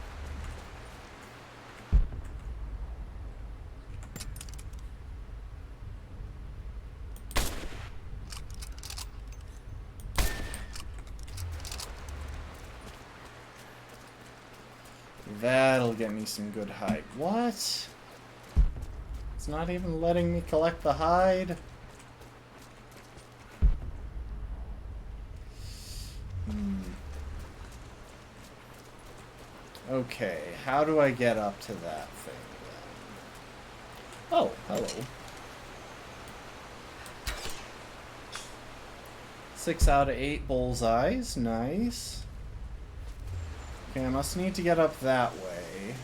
S1: That'll get me some good hide. What? It's not even letting me collect the hide? Okay, how do I get up to that thing then? Oh, hello. 6 out of 8 bullseyes, nice. Okay, I must need to get up that way.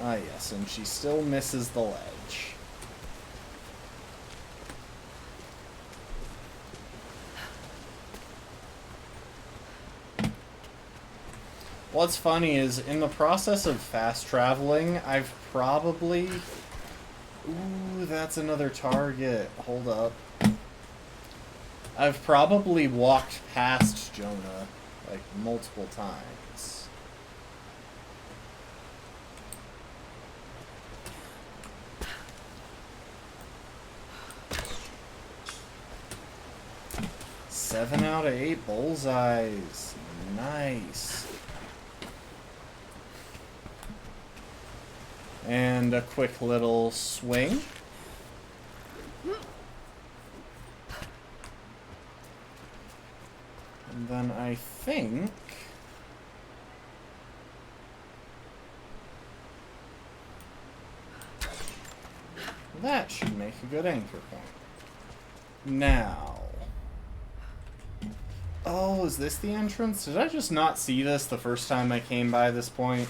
S1: Ah yes, and she still misses the ledge. What's funny is, in the process of fast traveling, I've probably... Ooh, that's another target. Hold up. I've probably walked past Jonah, like, multiple times. Seven out of 8 bullseyes. Nice. And a quick little swing. And then I think... that should make a good anchor point. Now... oh, is this the entrance? Did I just not see this the first time I came by this point?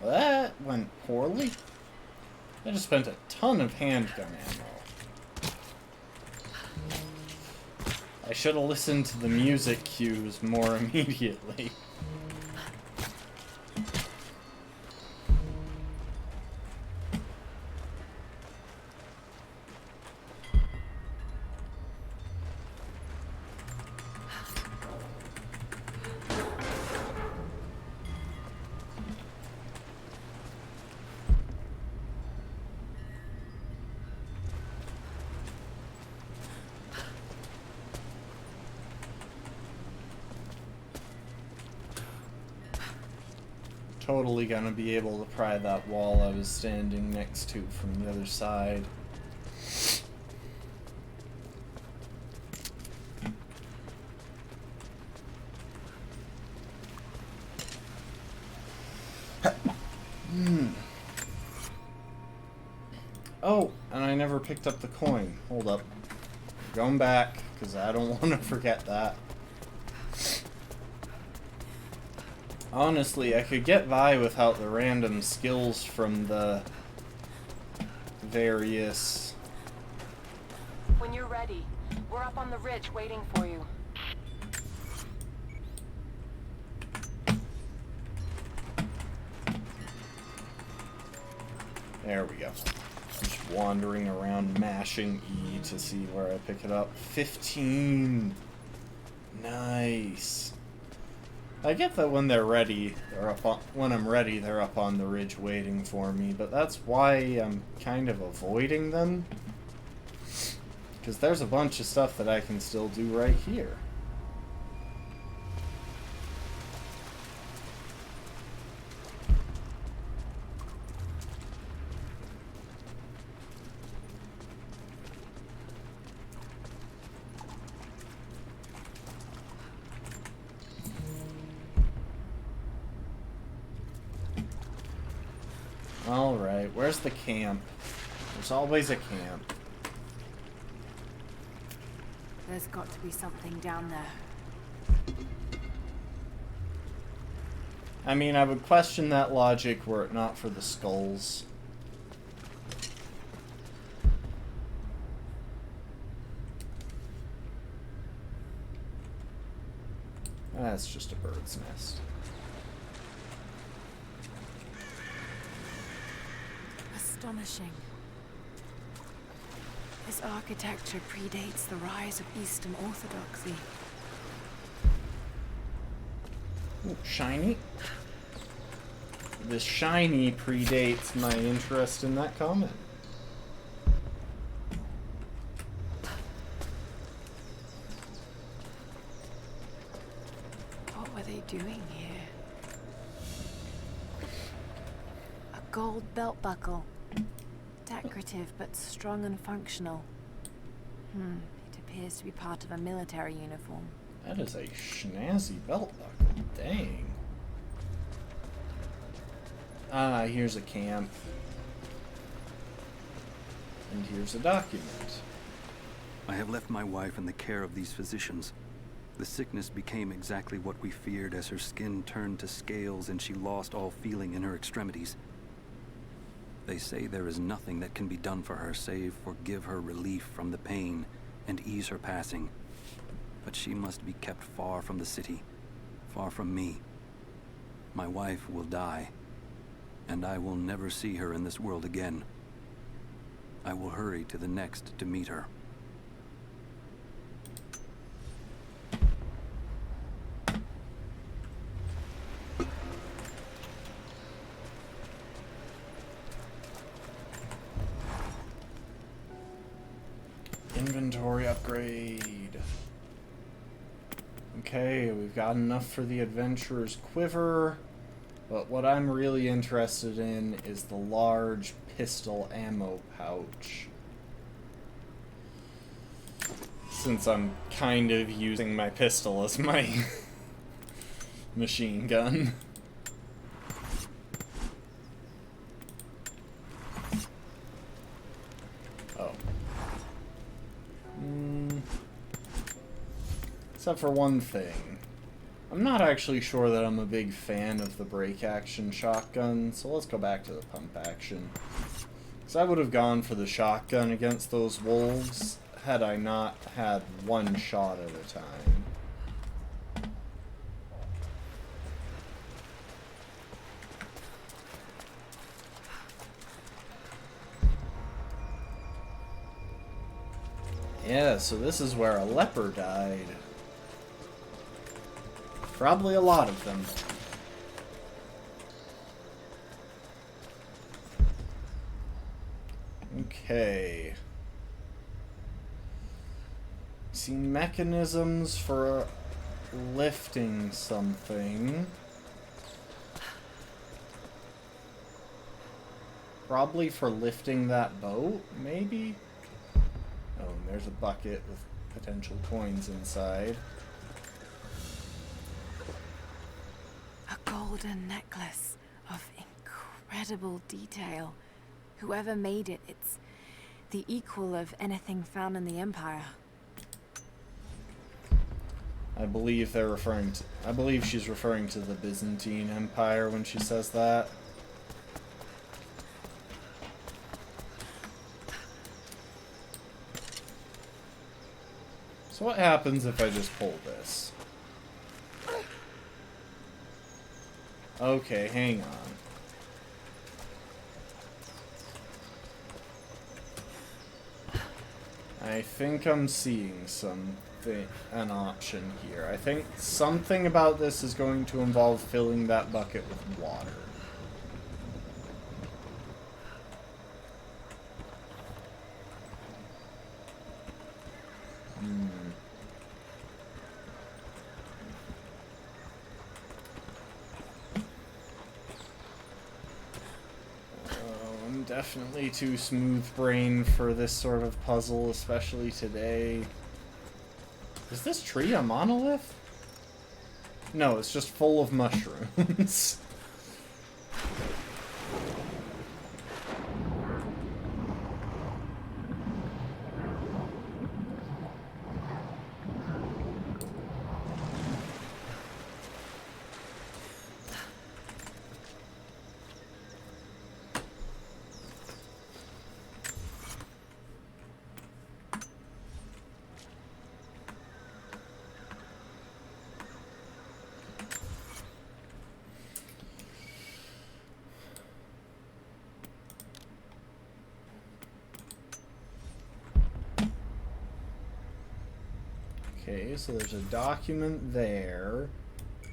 S1: That went poorly. I just spent a ton of handgun ammo. I should have listened to the music cues more immediately. Totally gonna be able to pry that wall I was standing next to from the other side. Oh, and I never picked up the coin. Hold up. Going back, because I don't want to forget that. Honestly, I could get by without the random skills from the various...
S12: When you're ready, we're up on the ridge waiting for you.
S1: There we go. Just wandering around mashing E to see where I pick it up. 15! Nice. I get that when they're ready, they're up on, when I'm ready, they're up on the ridge waiting for me, but that's why I'm kind of avoiding them. Because there's a bunch of stuff that I can still do right here. Alright, where's the camp? There's always a camp.
S2: There's got to be something down there.
S1: I mean, I would question that logic were it not for the skulls. That's just a bird's nest.
S2: Astonishing. This architecture predates the rise of Eastern Orthodoxy.
S1: Ooh, shiny. This shiny predates my interest in that comment.
S2: What were they doing here? A gold belt buckle. Decorative, but strong and functional. It appears to be part of a military uniform.
S1: That is a snazzy belt buckle. Dang. Ah, here's a camp. And here's a document.
S4: I have left my wife in the care of these physicians. The sickness became exactly what we feared as her skin turned to scales and she lost all feeling in her extremities. They say there is nothing that can be done for her save for give her relief from the pain
S9: and ease her passing. But she must be kept far from the city, far from me. My wife will die, and I will never see her in this world again. I will hurry to the next to meet her.
S1: Inventory upgrade. Okay, we've got enough for the adventurer's quiver, but what I'm really interested in is the large pistol ammo pouch. Since I'm kind of using my pistol as my machine gun. Oh. Except for one thing. I'm not actually sure that I'm a big fan of the break action shotgun, so let's go back to the pump action. Because I would have gone for the shotgun against those wolves had I not had one shot at a time. Yeah, so this is where a leper died. Probably a lot of them. Okay. See mechanisms for lifting something. Probably for lifting that boat, maybe? Oh, and there's a bucket with potential coins inside.
S2: A golden necklace of incredible detail. Whoever made it, it's the equal of anything found in the Empire.
S1: I believe they're referring to... I believe she's referring to the Byzantine Empire when she says that. So what happens if I just pull this? Okay, hang on. I think I'm seeing an option here. I think something about this is going to involve filling that bucket with water. I'm definitely too smooth-brained for this sort of puzzle, especially today. Is this tree a monolith? No, it's just full of mushrooms. Okay, so there's a document there.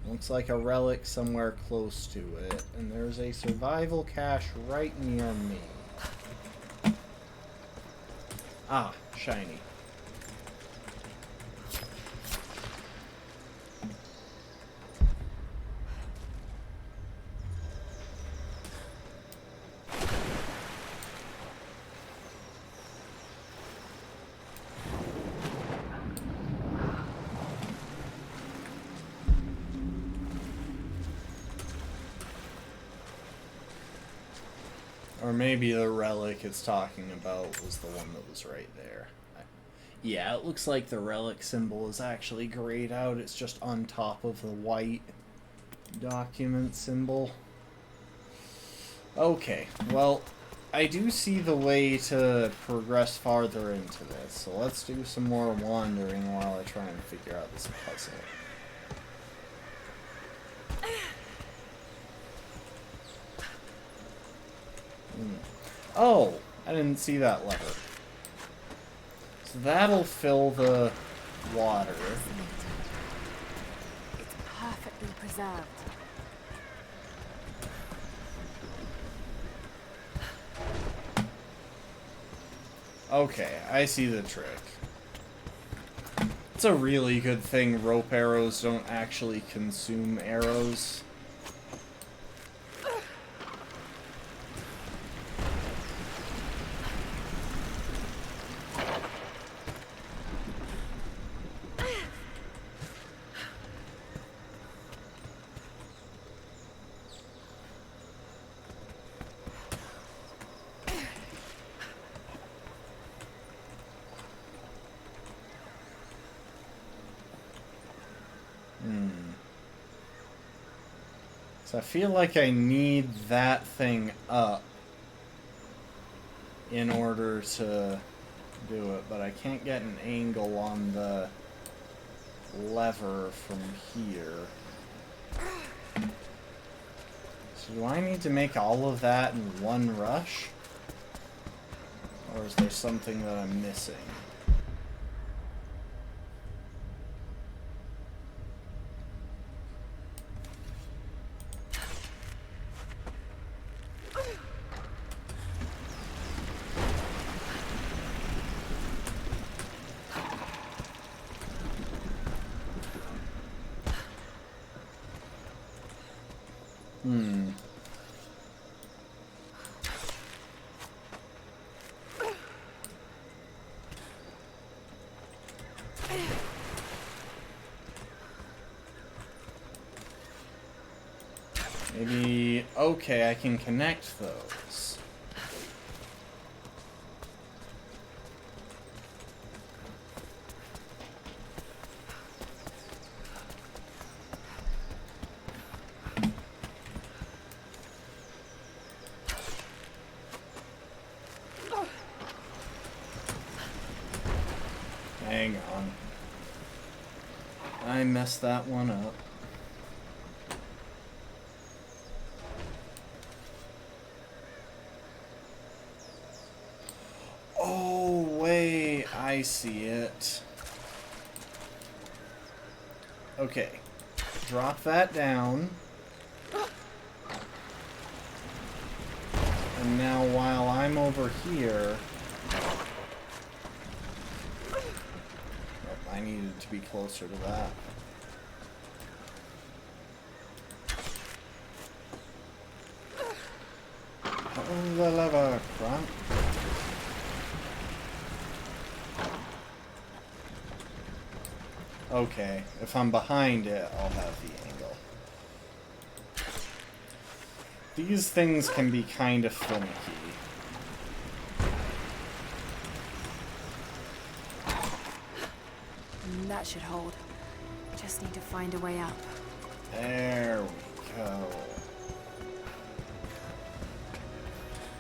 S1: Looks like a relic somewhere close to it. And there's a survival cache right near me. Ah, shiny. Or maybe the relic it's talking about was the one that was right there. Yeah, it looks like the relic symbol is actually grayed out. It's just on top of the white document symbol. Okay, well, I do see the way to progress farther into this, so let's do some more wandering while I try and figure out this puzzle. Oh, I didn't see that lever. So that'll fill the water.
S2: It's perfectly preserved.
S1: Okay, I see the trick. It's a really good thing rope arrows don't actually consume arrows. So I feel like I need that thing up in order to do it, but I can't get an angle on the lever from here. So do I need to make all of that in one rush? Or is there something that I'm missing? Maybe, okay, I can connect those. Hang on. I messed that one up. I see it. Okay. Drop that down. And now while I'm over here... Oh, I needed to be closer to that. Oh, the lever, crap. Okay, if I'm behind it, I'll have the angle. These things can be kind of finicky.
S2: That should hold. Just need to find a way up.
S1: There we go.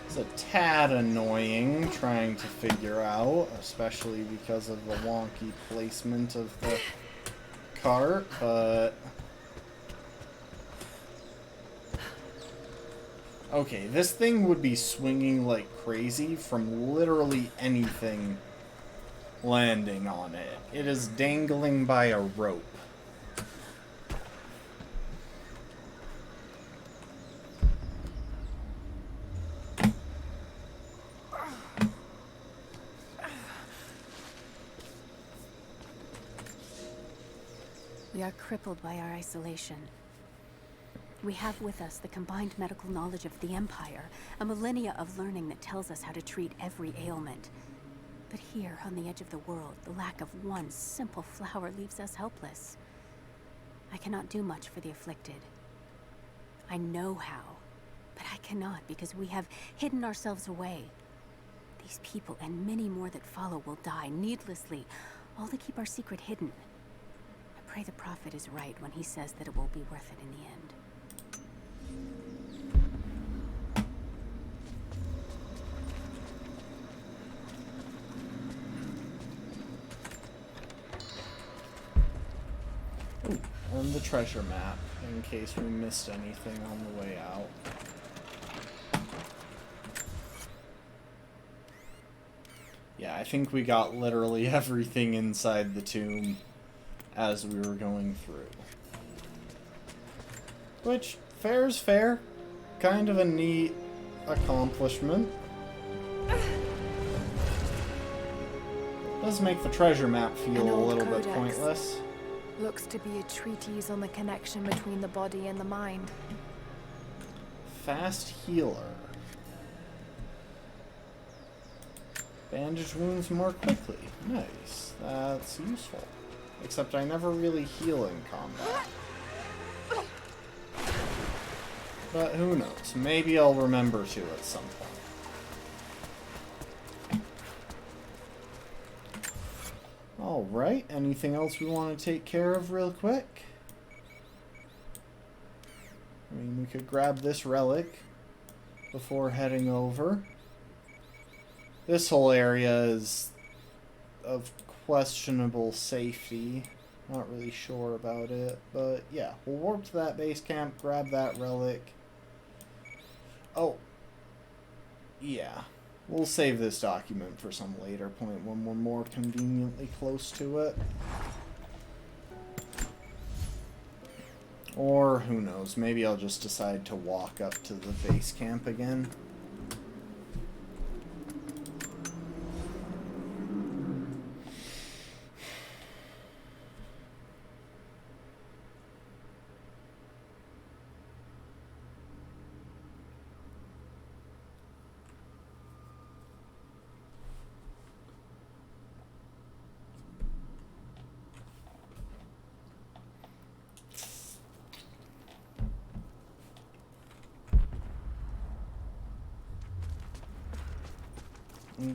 S1: It's a tad annoying trying to figure out, especially because of the wonky placement of the cart, but... Okay, this thing would be swinging like crazy from literally anything landing on it. It is dangling by a rope.
S3: We are crippled by our isolation. We have with us the combined medical knowledge of the Empire, a millennia of learning that tells us how to treat every ailment. But here, on the edge of the world, the lack of one simple flower leaves us helpless. I cannot do much for the afflicted. I know how, but I cannot because we have hidden ourselves away. These people and many more that follow will die needlessly, all to keep our secret hidden. I pray the Prophet is right when he says that it will be worth it in the end.
S1: treasure map in case we missed anything on the way out. Yeah, I think we got literally everything inside the tomb as we were going through. Which, fair is fair. Kind of a neat accomplishment. Does make the treasure map feel a little bit pointless.
S2: Looks to be a treatise on the connection between the body and the mind.
S1: Fast healer. Bandage wounds more quickly. Nice. That's useful. Except I never really heal in combat. But who knows? Maybe I'll remember to at some point. Alright, anything else we want to take care of real quick? I mean, we could grab this relic before heading over. This whole area is of questionable safety. Not really sure about it, but yeah, we'll warp to that base camp, grab that relic. Oh, yeah. We'll save this document for some later point when we're more conveniently close to it. Or, who knows, maybe I'll just decide to walk up to the base camp again.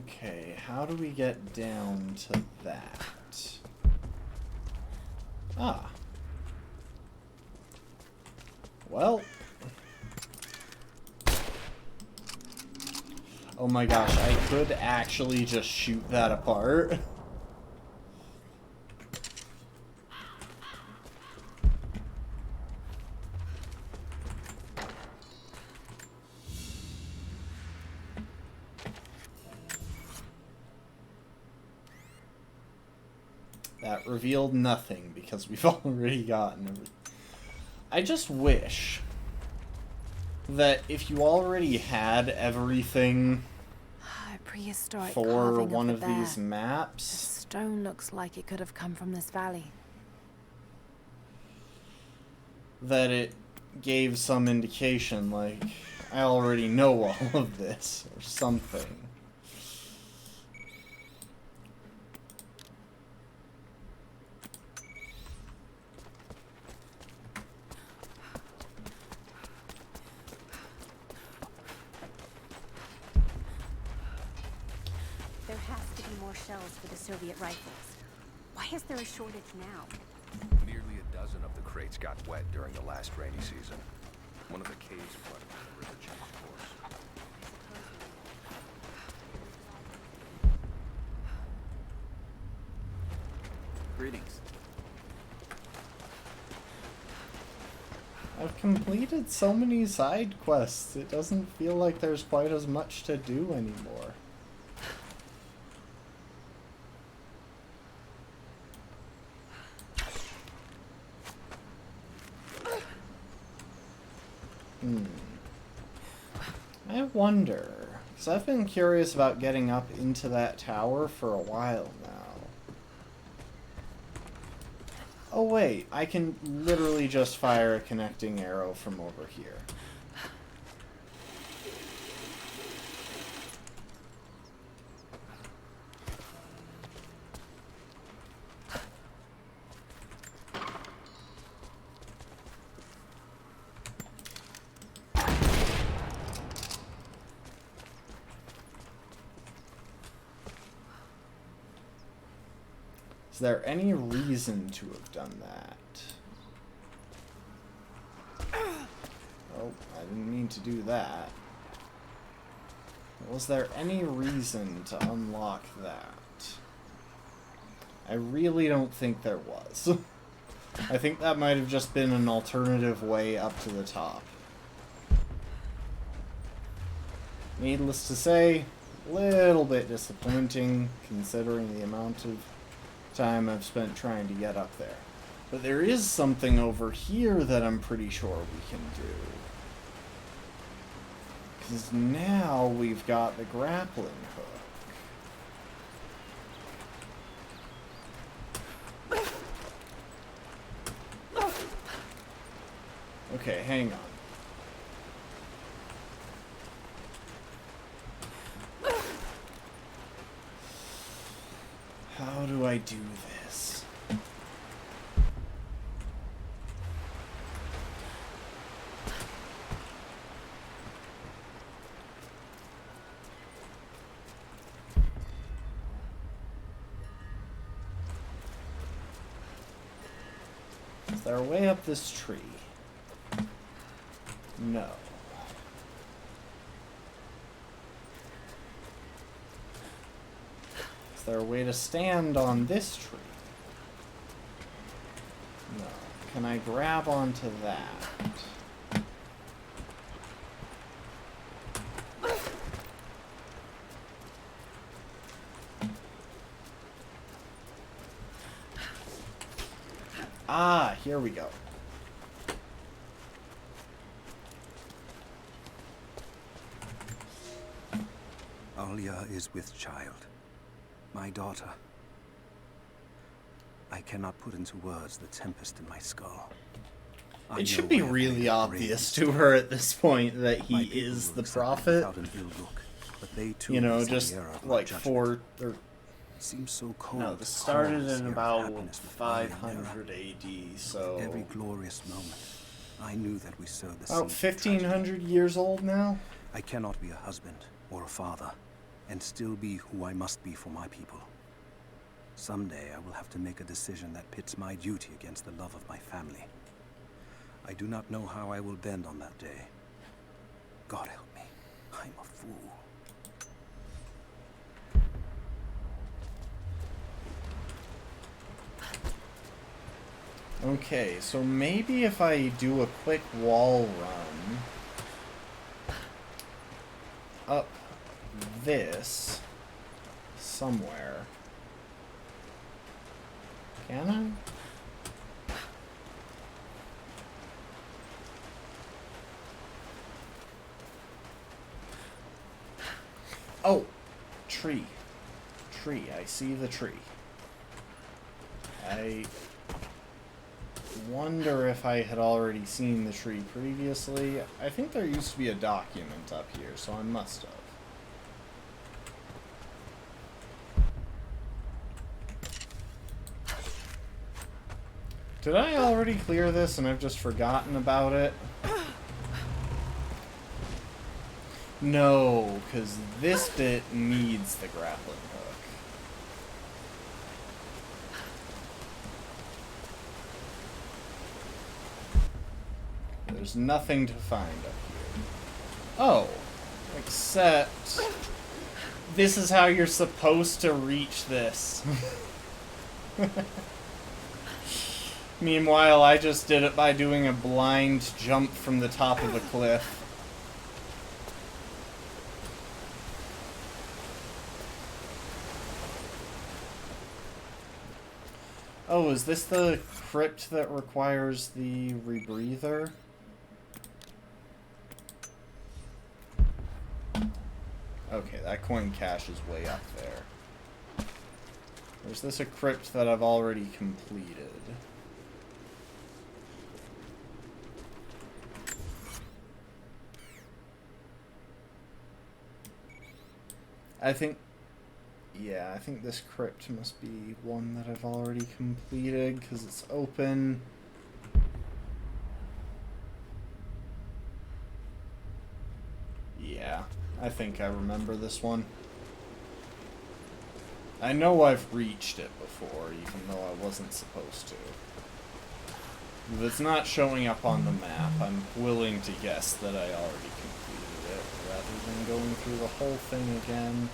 S1: Okay, how do we get down to that? Ah. Well. Oh my gosh, I could actually just shoot that apart. That revealed nothing because we've already gotten everything. I just wish that if you already had everything
S2: Prehistoric
S1: for
S2: carving
S1: one
S2: the
S1: of
S2: bear.
S1: these maps,
S2: The stone looks like it could have come from this valley.
S1: that it gave some indication, like, I already know all of this, or something.
S3: There has to be more shells for the Soviet rifles. Why is there a shortage now?
S5: Nearly a dozen of the crates got wet during the last rainy season. One of the caves flooded with the river changed course.
S9: Greetings.
S1: I've completed so many side quests, it doesn't feel like there's quite as much to do anymore. I wonder, because I've been curious about getting up into that tower for a while now. Oh wait, I can literally just fire a connecting arrow from over here. Is there any reason to have done that? Oh, I didn't mean to do that. Was there any reason to unlock that? I really don't think there was. I think that might have just been an alternative way up to the top. Needless to say, a little bit disappointing considering the amount of time I've spent trying to get up there. But there is something over here that I'm pretty sure we can do. Because now we've got the grappling hook. Okay, hang on. How do I do this? Is there a way up this tree? No. Is there a way to stand on this tree? No. Can I grab onto that? Ah, here we go.
S4: Alia is with child. My daughter. I cannot put into words the tempest in my skull.
S1: It should be really obvious to her at this point that he is the prophet. You know, just like
S4: seems so cold.
S1: No, this started in about 500 AD, so
S4: every glorious moment, I knew that we sowed the
S1: about
S4: seed.
S1: 1500 years old now.
S4: I cannot be a husband or a father, and still be who I must be for my people. Someday I will have to make a decision that pits my duty against the love of my family. I do not know how I will bend on that day. God help me. I'm a fool.
S1: Okay, so maybe if I do a quick wall run up this somewhere. Can I? Oh! Tree. Tree. I see the tree. I wonder if I had already seen the tree previously. I think there used to be a document up here, so I must have. Did I already clear this and I've just forgotten about it? No, because this bit needs the grappling hook. There's nothing to find up here. Oh, except this is how you're supposed to reach this. Meanwhile, I just did it by doing a blind jump from the top of a cliff. Oh, is this the crypt that requires the rebreather? Okay, that coin cache is way up there. Or is this a crypt that I've already completed? I think this crypt must be one that I've already completed because it's open. Yeah, I think I remember this one. I know I've reached it before, even though I wasn't supposed to. If it's not showing up on the map, I'm willing to guess that I already completed it, rather than going through the whole thing again.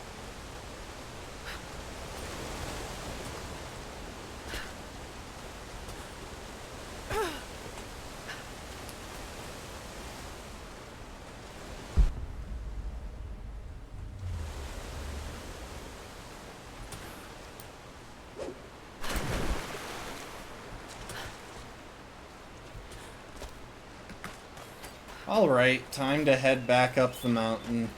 S1: Alright, time to head back up the mountain.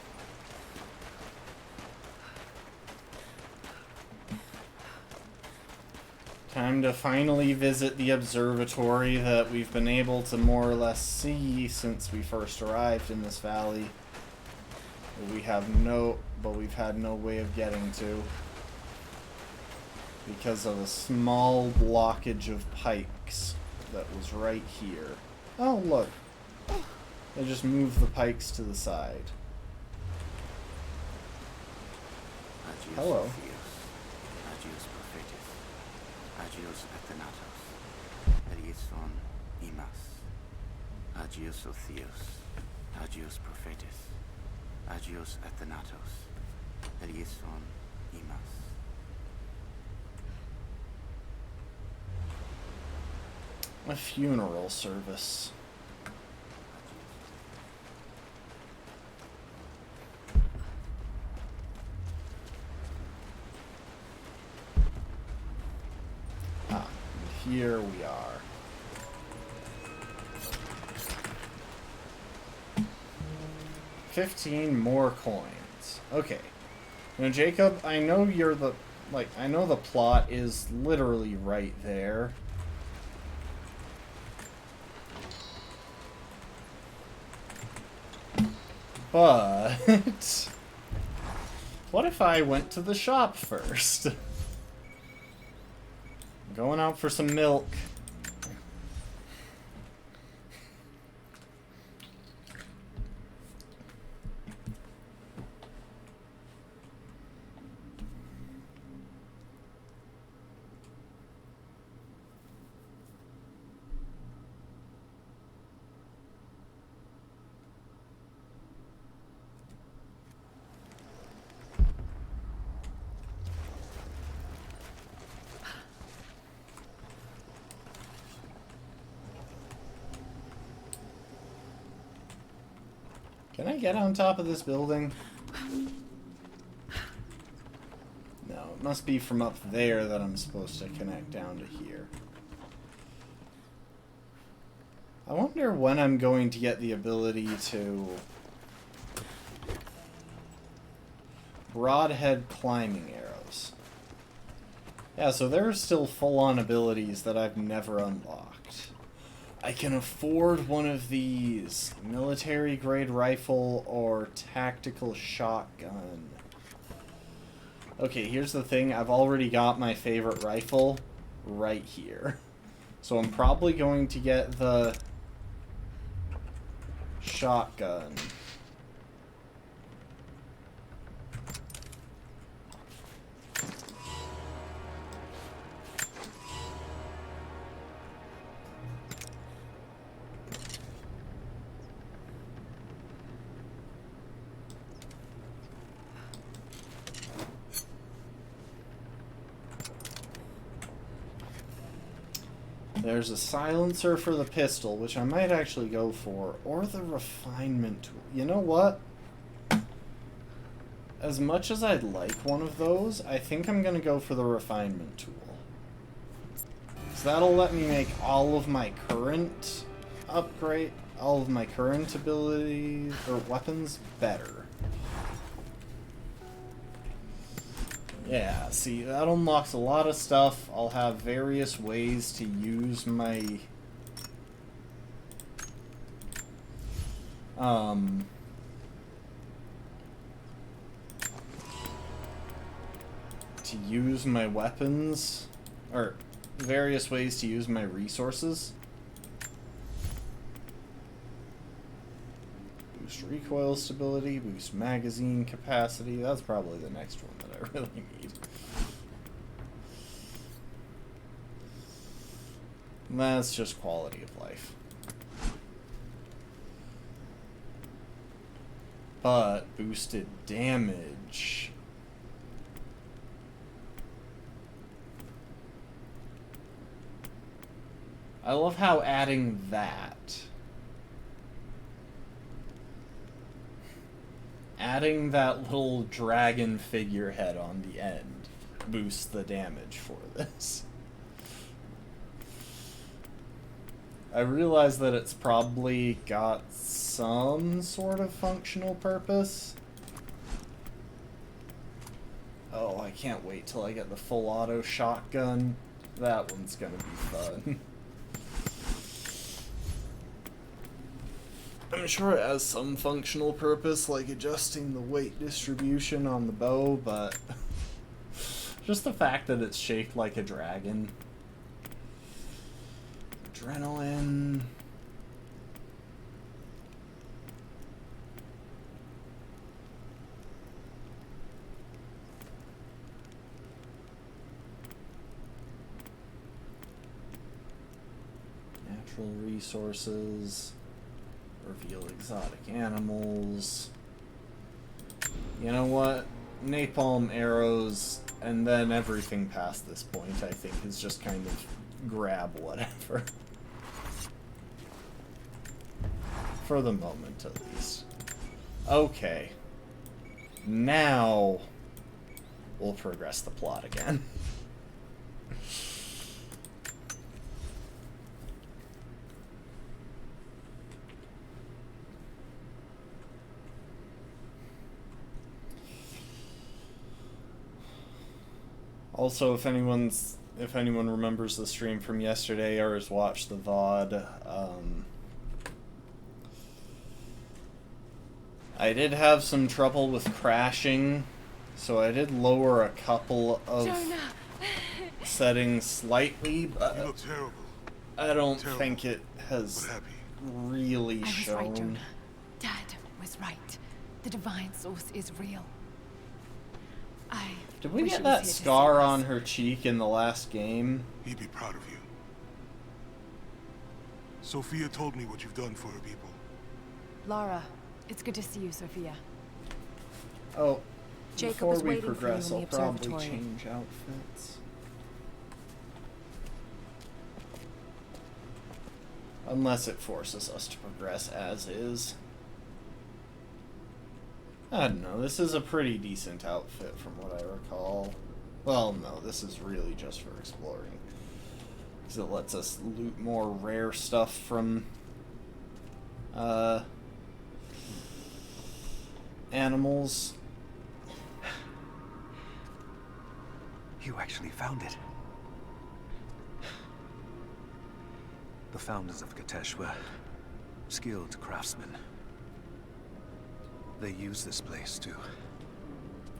S1: Time to finally visit the observatory that we've been able to more or less see since we first arrived in this valley. We've had no way of getting to because of a small blockage of pikes that was right here. Oh, look. They just moved the pikes to the side. Hello.
S9: Agios Prophetis. Agios Athanatos. Eleison Imas. Agios Otheos. Agios Prophetis. Agios Athanatos. Eleison Imas.
S1: A funeral service. Ah, and here we are. $15 more coins. Okay. Now, Jacob, I know you're the... I know the plot is literally right there. But... what if I went to the shop first? I'm going out for some milk. Can I get on top of this building? No, it must be from up there that I'm supposed to connect down to here. I wonder when I'm going to get the ability to... broadhead climbing arrows. Yeah, so there are still full-on abilities that I've never unlocked. I can afford one of these. Military-grade rifle or tactical shotgun. Okay, here's the thing. I've already got my favorite rifle right here. So I'm probably going to get the shotgun. There's a silencer for the pistol, which I might actually go for, or the refinement tool. You know what? As much as I'd like one of those, I think I'm going to go for the refinement tool. So that'll let me make all of my current all of my current abilities, or weapons, better. Yeah, see, that unlocks a lot of stuff. I'll have various ways to use my... to use my weapons, or various ways to use my resources. Boost recoil stability, boost magazine capacity. That's probably the next one that I really need. That's just quality of life. But boosted damage. I love how adding that. Adding that little dragon figurehead on the end boosts the damage for this. I realize that it's probably got some sort of functional purpose. Oh, I can't wait till I get the full auto shotgun. That one's gonna be fun. I'm sure it has some functional purpose, like adjusting the weight distribution on the bow, but just the fact that it's shaped like a dragon. Adrenaline. Natural resources. Reveal exotic animals. You know what? Napalm arrows, and then everything past this point, I think, is just kind of grab whatever. For the moment, at least. Okay. Now, we'll progress the plot again. Also, if anyone remembers the stream from yesterday or has watched the VOD, I did have some trouble with crashing, so I did lower a couple of settings slightly, but
S6: You look terrible.
S1: I don't think it has really
S12: I was
S1: shown.
S12: right, Jonah. Dad was right. The divine source is real.
S1: Did we
S12: wish
S1: get
S12: it was
S1: that
S12: here to
S1: scar
S12: save us.
S1: on her cheek in the last game?
S6: He'd be proud of you. Sophia told me what you've done for her people.
S12: Lara, it's good to see you, Sophia.
S1: Oh,
S12: Jacob
S1: before
S12: is
S1: we
S12: waiting for you
S1: progress,
S12: in
S1: I'll
S12: the
S1: probably
S12: observatory.
S1: change outfits. Unless it forces us to progress as is. I don't know, this is a pretty decent outfit from what I recall. Well, no, this is really just for exploring. Because it lets us loot more rare stuff from animals.
S4: You actually found it. The founders of Kitezh were skilled craftsmen. They used this place to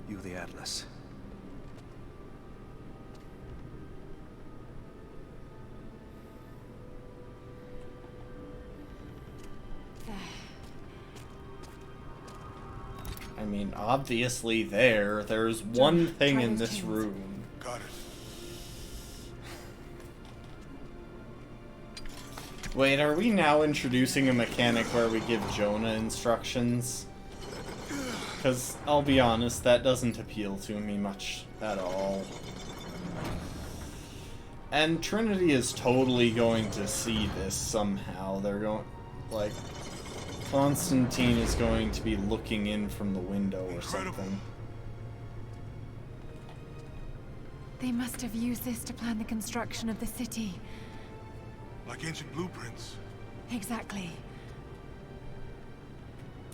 S4: view the Atlas.
S1: I mean, obviously there's one thing in this room.
S6: Got it.
S1: Wait, are we now introducing a mechanic where we give Jonah instructions? Because, I'll be honest, that doesn't appeal to me much at all. And Trinity is totally going to see this somehow. They're going, like, Constantine is going to be looking in from the window or something.
S12: They must have used this to plan the construction of the city.
S6: Like ancient blueprints.
S12: Exactly.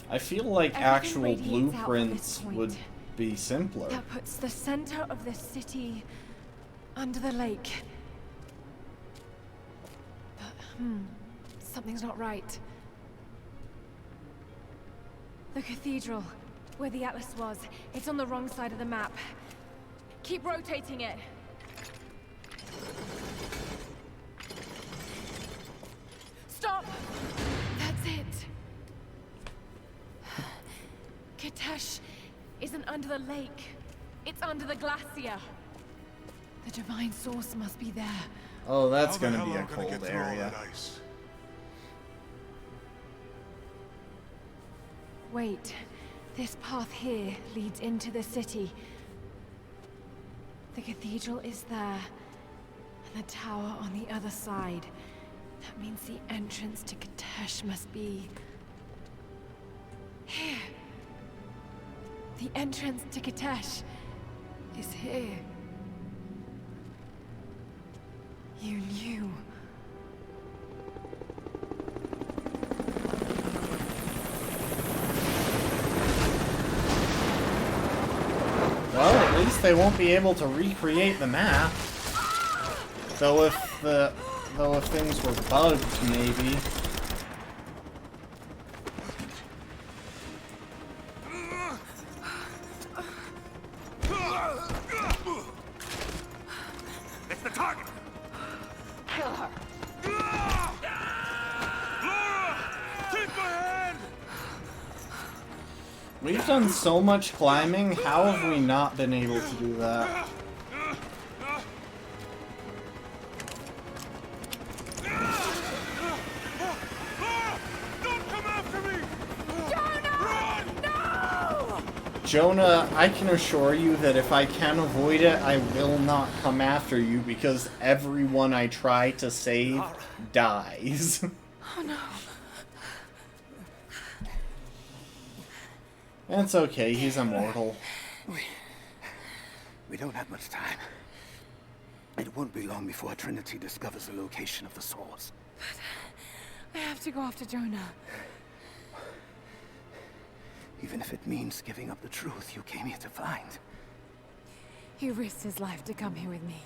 S1: I feel like
S12: Everything
S1: actual
S12: radiates out from this
S1: blueprints
S12: point.
S1: would be simpler.
S12: That puts the center of the city under the lake. But, something's not right. The cathedral, where the Atlas was, it's on the wrong side of the map. Keep rotating it. Stop! That's it. Kitezh isn't under the lake. It's under the glacier. The divine source must be there.
S1: Oh, that's
S6: How the
S1: gonna
S6: hell
S1: be a
S6: am I gonna
S1: cold
S6: get through all
S1: area.
S6: that ice?
S12: Wait. This path here leads into the city. The cathedral is there, and the tower on the other side. That means the entrance to Kitezh must be here. The entrance to Kitezh is here. You knew.
S1: at least they won't be able to recreate the map. Though if things were bugged, maybe.
S6: It's the target!
S11: Kill her.
S6: Laura! Take my hand!
S1: We've done so much climbing, how have we not been able to do that? Jonah, I can assure you that if I can avoid it, I will not come after you because everyone I try to save dies.
S12: Oh no.
S1: That's okay, he's immortal.
S4: We don't have much time. It won't be long before Trinity discovers the location of the source.
S12: I have to go after Jonah.
S4: Even if it means giving up the truth you came here to find.
S12: He risked his life to come here with me.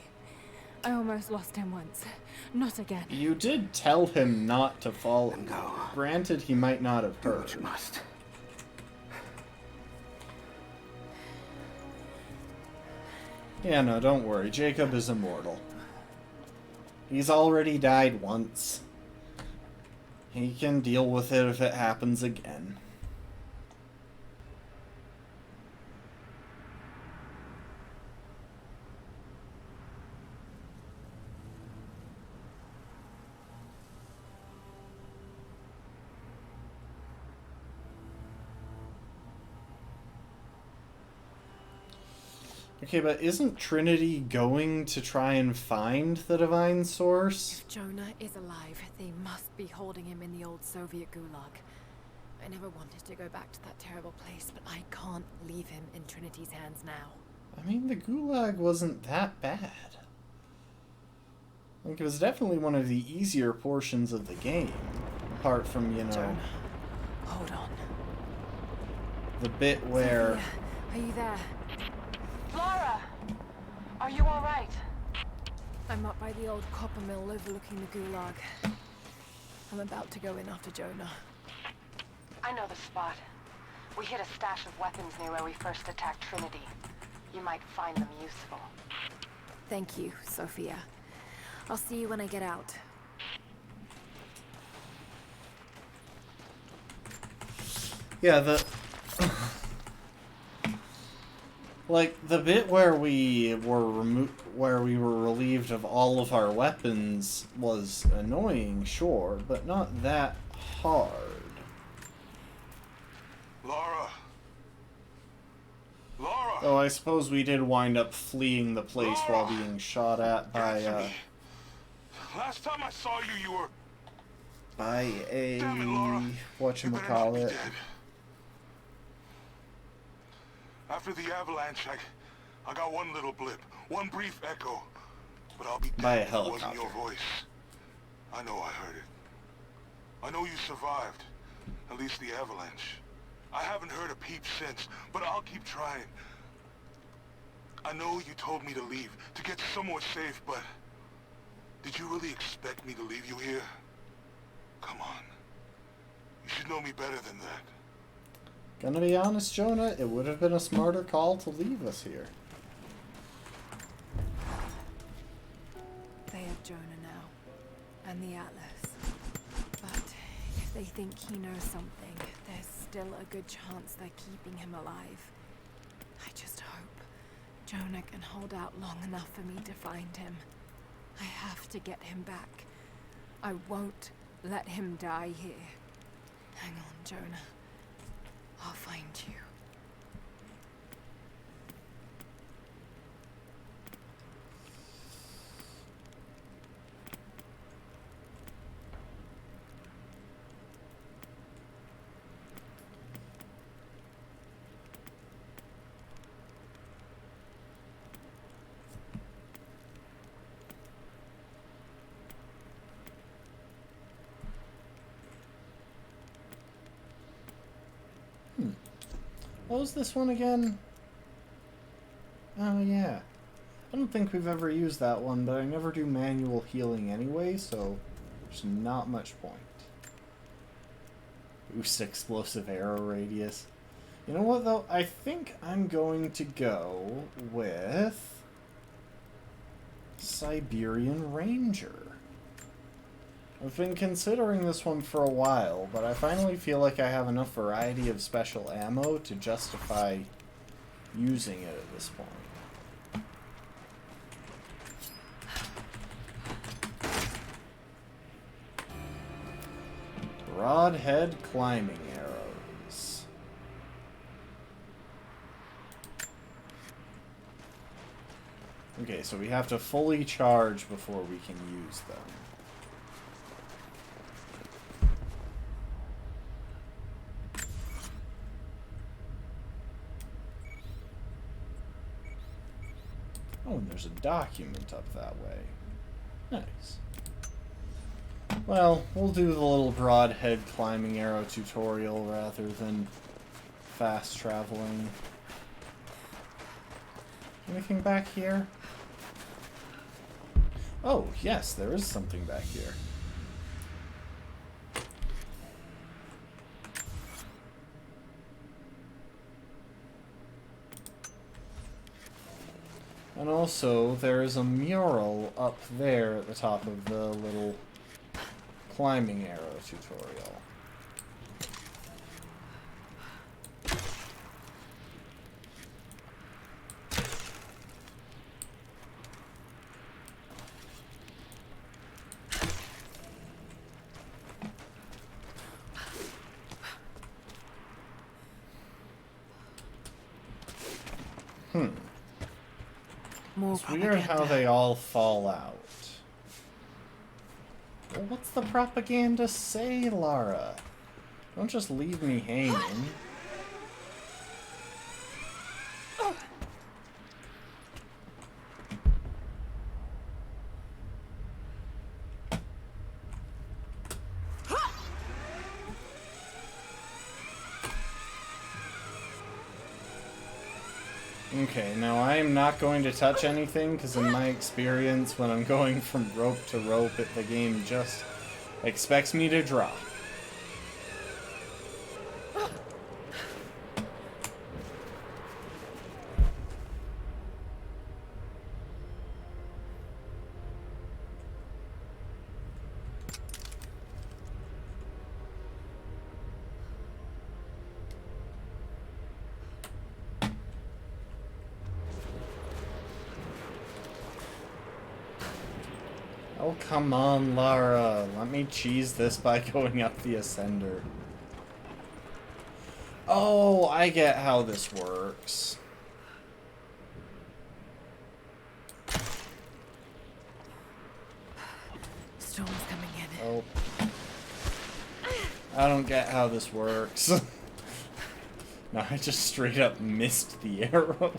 S12: I almost lost him once. Not again.
S1: You did tell him not to follow.
S4: Go.
S1: Granted, he might not have heard.
S4: Do what you must.
S1: Yeah, no, don't worry. Jacob is immortal. He's already died once. He can deal with it if it happens again. Okay, but isn't Trinity going to try and find the Divine Source?
S2: If Jonah is alive, they must be holding him in the old Soviet gulag. I never wanted to go back to that terrible place, but I can't leave him in Trinity's hands now.
S1: I mean, the gulag wasn't that bad. Like, it was definitely one of the easier portions of the game. Apart from, you know...
S2: Jonah, hold on.
S1: The bit where...
S2: Sophia, are you there?
S11: Laura! Are you alright?
S2: I'm up by the old copper mill overlooking the gulag. I'm about to go in after Jonah.
S11: I know the spot. We hid a stash of weapons near where we first attacked Trinity. You might find them useful.
S2: Thank you, Sophia. I'll see you when I get out.
S1: Yeah, like, the bit where we were relieved of all of our weapons was annoying, sure, but not that hard.
S6: Laura! Laura!
S1: Though I suppose we did wind up fleeing the place while being shot at by,
S6: Last time I saw you, you were...
S1: by a...
S6: Damn it, Laura.
S1: whatchamacallit.
S6: After the avalanche, I got one little blip, one brief echo. But I'll be
S1: By a
S6: damned if it wasn't
S1: helicopter.
S6: your voice. I know I heard it. I know you survived. At least the avalanche. I haven't heard a peep since, but I'll keep trying. I know you told me to leave, to get somewhere safe, but... Did you really expect me to leave you here? Come on. You should know me better than that.
S1: Gonna be honest, Jonah, it would have been a smarter call to leave us here.
S2: They have Jonah now, and the Atlas. But if they think he knows something, there's still a good chance they're keeping him alive. I just hope Jonah can hold out long enough for me to find him. I have to get him back. I won't let him die here. Hang on, Jonah. I'll find you.
S1: What was this one again? Oh yeah. I don't think we've ever used that one, but I never do manual healing anyway, so there's not much point. Boost explosive arrow radius. You know what though? I think I'm going to go with Siberian Ranger. I've been considering this one for a while, but I finally feel like I have enough variety of special ammo to justify using it at this point. Broadhead climbing arrows. Okay, so we have to fully charge before we can use them. Oh, and there's a document up that way. Nice. Well, we'll do the little broadhead climbing arrow tutorial rather than fast traveling. Anything back here? Oh, yes, there is something back here. And also, there is a mural up there at the top of the little climbing arrow tutorial. It's weird how they all fall out. Well, what's the propaganda say, Lara? Don't just leave me hanging. Okay, now I am not going to touch anything, because in my experience, when I'm going from rope to rope, the game just expects me to drop. Oh, come on, Lara. Let me cheese this by going up the ascender. Oh, I get how this works.
S11: Storm's coming in.
S1: Oh. I don't get how this works. No, I just straight up missed the arrow.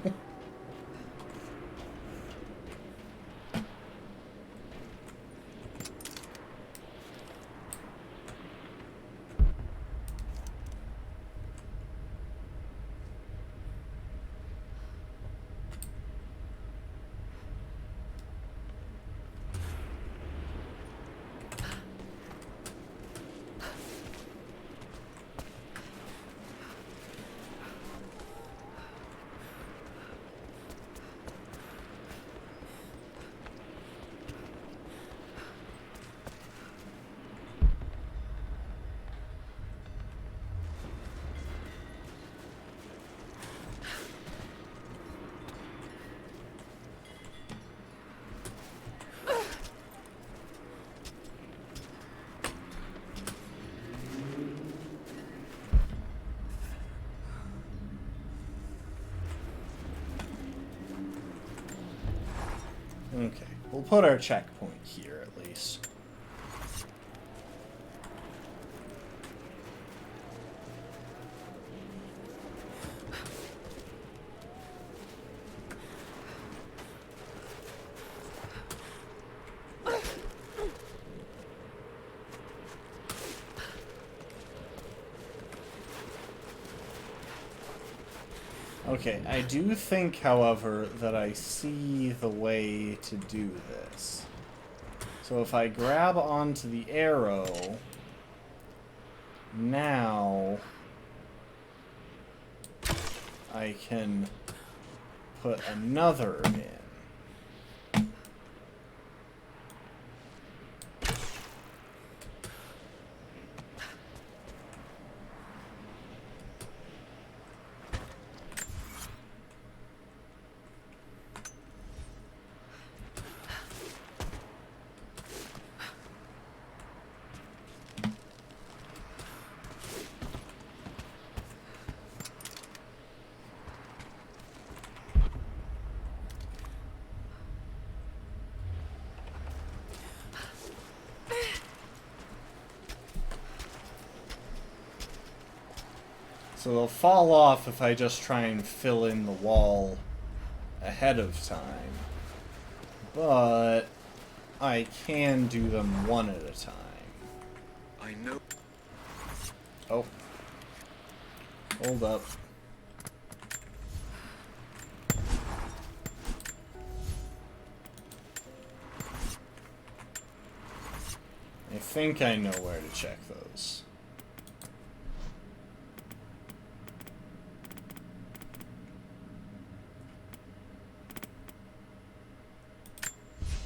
S1: Okay, we'll put our checkpoint here at least. Okay, I do think, however, that I see the way to do this. So if I grab onto the arrow, now I can put another in. So they'll fall off if I just try and fill in the wall ahead of time. But I can do them one at a time.
S6: I know.
S1: Oh. Hold up. I think I know where to check those.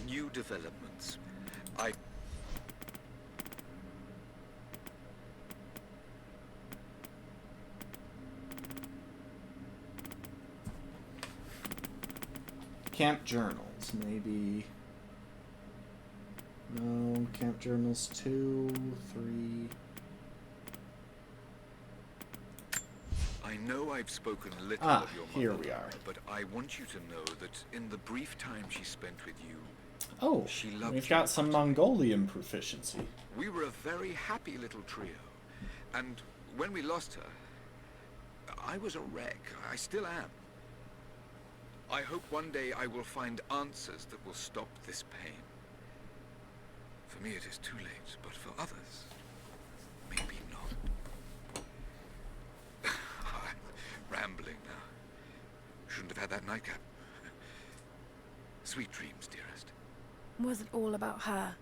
S15: New developments.
S1: Camp journals, maybe. No, camp journals 2, 3.
S15: I know I've spoken little of your mother,
S1: here we are.
S15: but I want you to know that in the brief time she spent with you,
S1: Oh,
S15: she loved
S1: we've
S15: you.
S1: got some Mongolian proficiency.
S15: We were a very happy little trio, and when we lost her, I was a wreck. I still am. I hope one day I will find answers that will stop this pain. For me it is too late, but for others, maybe not. I'm rambling now. Shouldn't have had that nightcap. Sweet dreams, dearest.
S2: Was it all about her?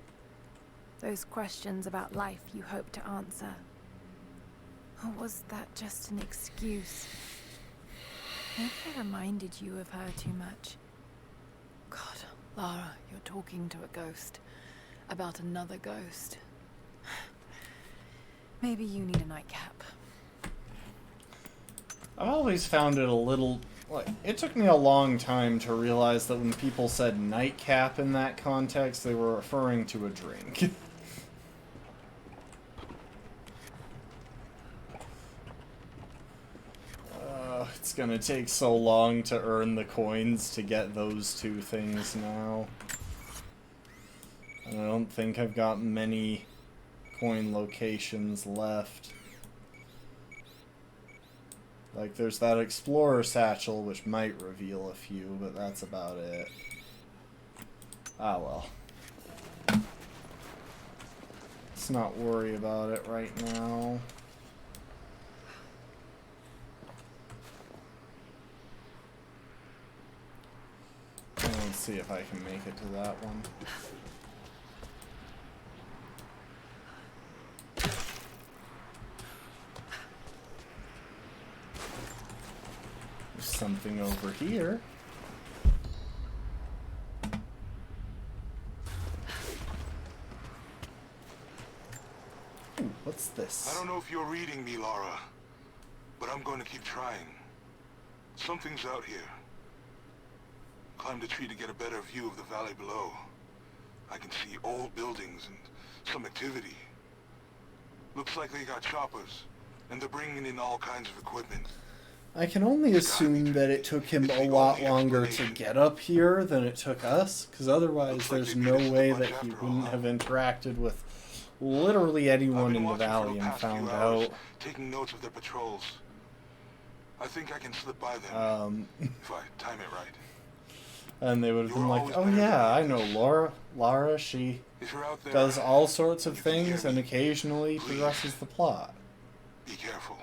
S2: Those questions about life you hoped to answer? Or was that just an excuse? Maybe I reminded you of her too much. God, Lara, you're talking to a ghost. About another ghost. Maybe you need a nightcap.
S1: I've always found it a little... Like, it took me a long time to realize that when people said nightcap in that context, they were referring to a drink. It's gonna take so long to earn the coins to get those two things now. And I don't think I've got many coin locations left. Like, there's that Explorer Satchel, which might reveal a few, but that's about it. Ah, well. Let's not worry about it right now. And let's see if I can make it to that one. There's something over here. Ooh, what's this?
S6: I don't know if you're reading me, Lara, but I'm going to keep trying. Something's out here. Climbed a tree to get a better view of the valley below. I can see old buildings and some activity. Looks like they got choppers, and they're bringing in all kinds of equipment.
S1: I can only assume that it took him a lot longer to get up here than it took us, because otherwise there's no way that he wouldn't have interacted with literally anyone in the valley and found out.
S6: Taking notes of their patrols. I think I can slip by them if I time it right.
S1: And they would have been like, oh yeah, I know Lara, she does all sorts of things and occasionally progresses the plot.
S6: Be careful.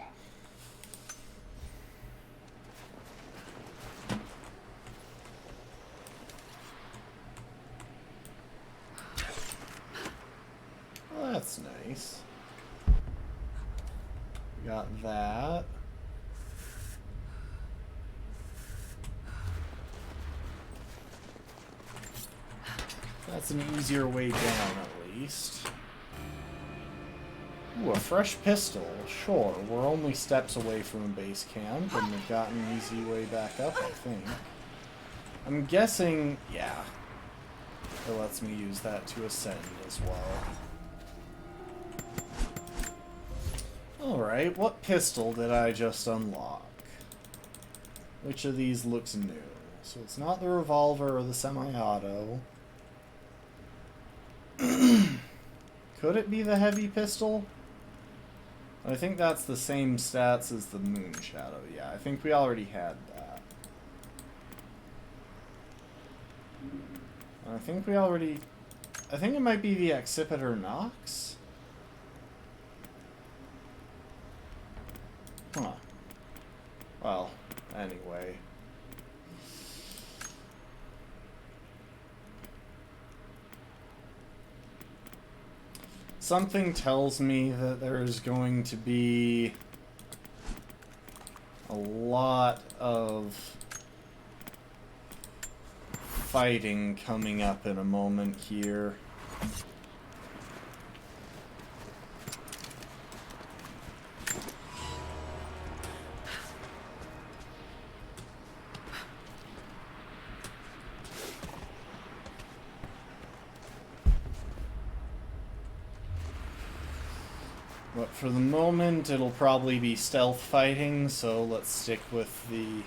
S1: Nice. Got that. That's an easier way down, at least. Ooh, a fresh pistol. Sure, we're only steps away from a base camp, and we've got an easy way back up, I think. I'm guessing, yeah. It lets me use that to ascend as well. Alright, what pistol did I just unlock? Which of these looks new? So it's not the revolver or the semi-auto. Could it be the heavy pistol? I think that's the same stats as the Moon Shadow. Yeah, I think we already had that. I think we already... I think it might be the Accipiter Nox? Huh. Well, anyway. Something tells me that there's going to be a lot of fighting coming up in a moment here. But for the moment, it'll probably be stealth fighting, so let's stick with the...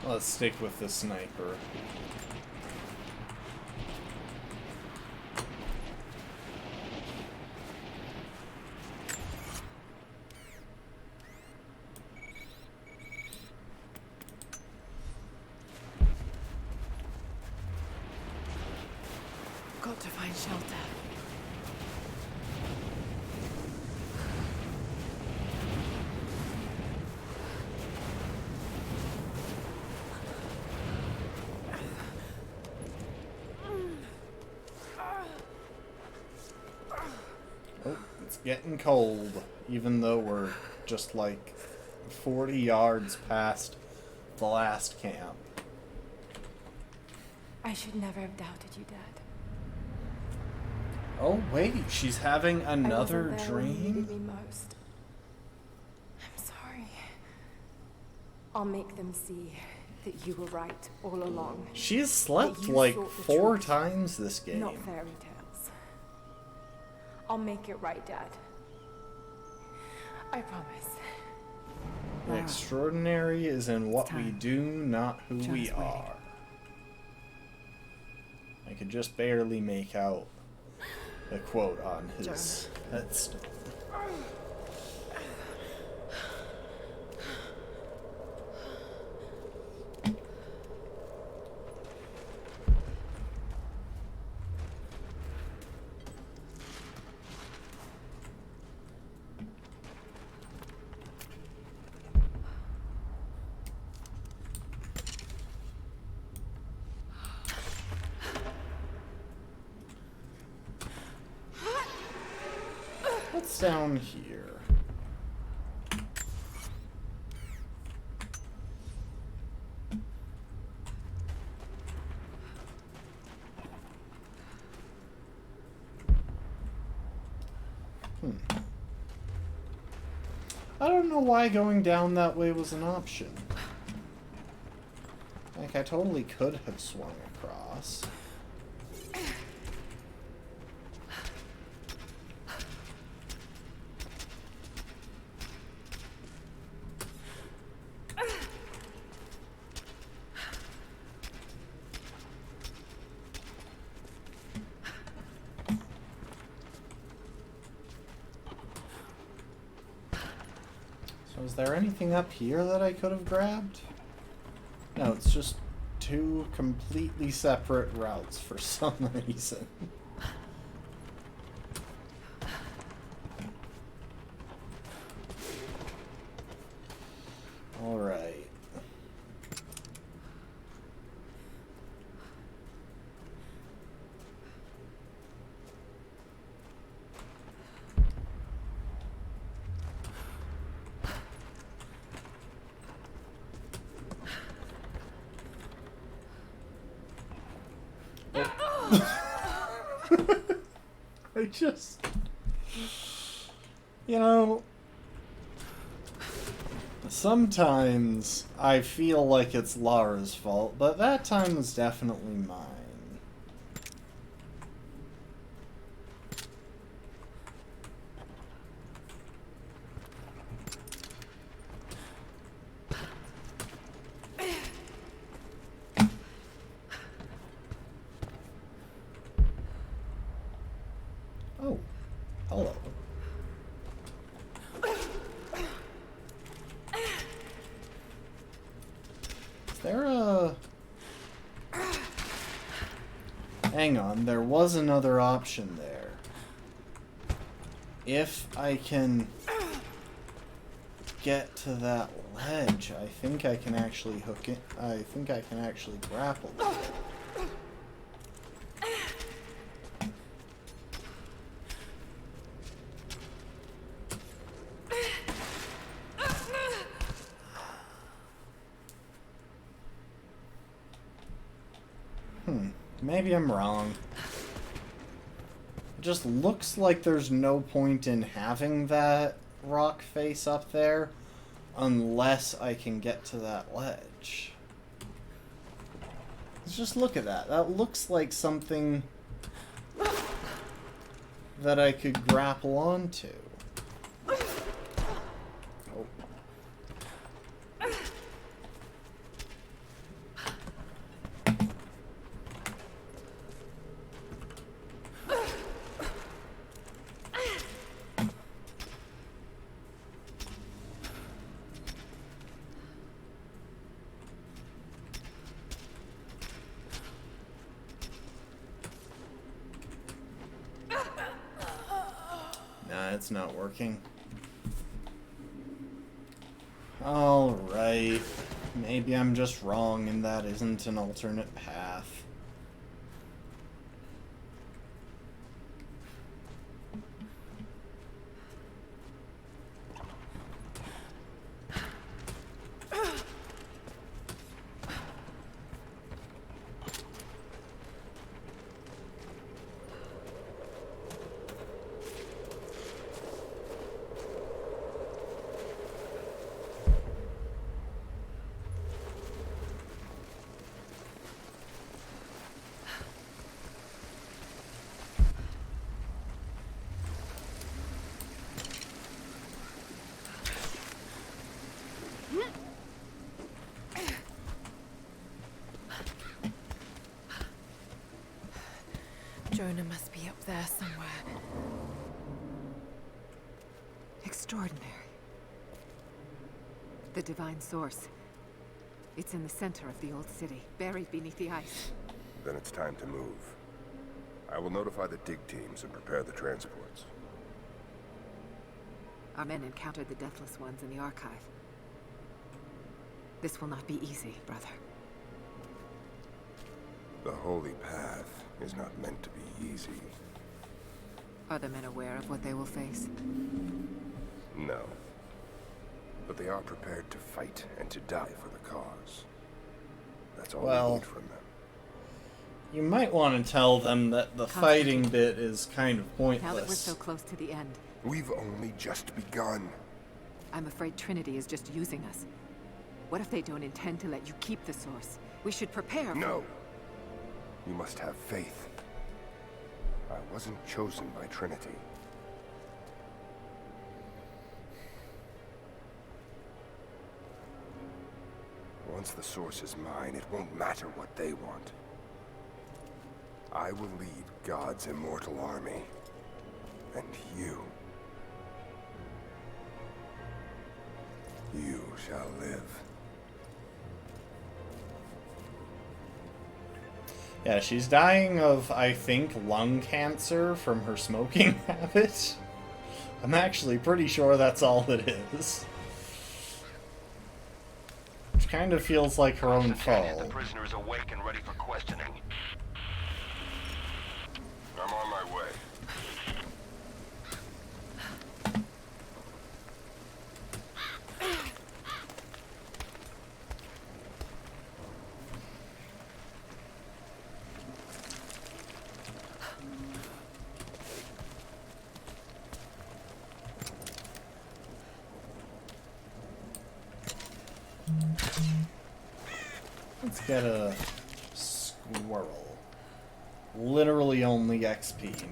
S1: let's stick with the sniper.
S11: Got to find shelter.
S1: Oh, it's getting cold, even though we're just like 40 yards past the last camp.
S12: I should never have doubted you, Dad.
S1: Oh wait, she's having another
S12: I wasn't there when you needed
S1: dream?
S12: me most. I'm sorry. I'll make them see that you were right all along.
S1: She's slept
S12: That you
S1: like
S12: sought the
S1: 4
S12: truth,
S1: times this game.
S12: Not fairy tales. I'll make it right, Dad. I promise.
S1: The extraordinary is in what we do, not who we are. I could just barely make out the quote on his headstone. What's down here? I don't know why going down that way was an option. Like, I totally could have swung across. So is there anything up here that I could have grabbed? No, it's just 2 completely separate routes for some reason. Alright. just... You know... Sometimes I feel like it's Lara's fault, but that time was definitely mine. Oh, hello. Is there a... Hang on, there was another option there. If I can get to that ledge, I think I can actually hook it. I think I can actually grapple with it. Maybe I'm wrong. It just looks like there's no point in having that rock face up there unless I can get to that ledge. Let's just look at that. That looks like something that I could grapple onto. Oh. It's not working. Alright. Maybe I'm just wrong and that isn't an alternate path.
S11: Jonah must be up there somewhere. Extraordinary. The divine source. It's in the center of the old city, buried beneath the ice.
S8: Then it's time to move. I will notify the dig teams and prepare the transports.
S11: Our men encountered the Deathless Ones in the archive. This will not be easy, brother.
S8: The Holy Path is not meant to be easy.
S11: Are the men aware of what they will face?
S8: No. But they are prepared to fight and to die for the cause. That's all we need from them.
S1: You might want to tell them that the fighting bit is kind of pointless.
S11: Now that we're so close to the end.
S8: We've only just begun.
S11: I'm afraid Trinity is just using us. What if they don't intend to let you keep the source? We should prepare for...
S8: No! You must have faith. I wasn't chosen by Trinity. Once the source is mine, it won't matter what they want. I will lead God's immortal army. And you shall live.
S1: Yeah, she's dying of, I think, lung cancer from her smoking habit. I'm actually pretty sure that's all it is. Which kind of feels like her own fault.
S13: The prisoner is awake and ready for questioning.
S8: I'm on my way.
S1: Let's get a squirrel. Literally only XP,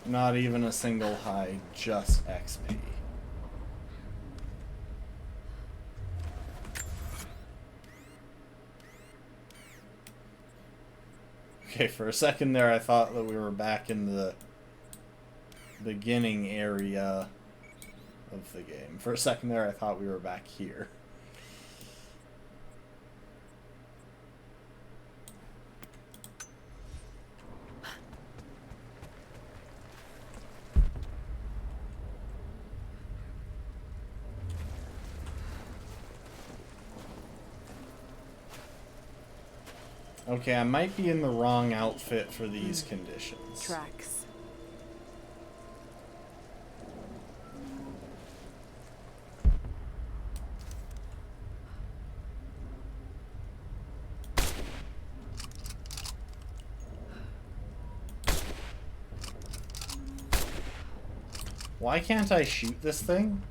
S1: not even a single hide, just XP. Okay, for a second there I thought that we were back in the beginning area of the game. For a second there I thought we were back here. Okay, I might be in the wrong outfit for these conditions.
S2: Tracks.
S1: Why can't I shoot this thing?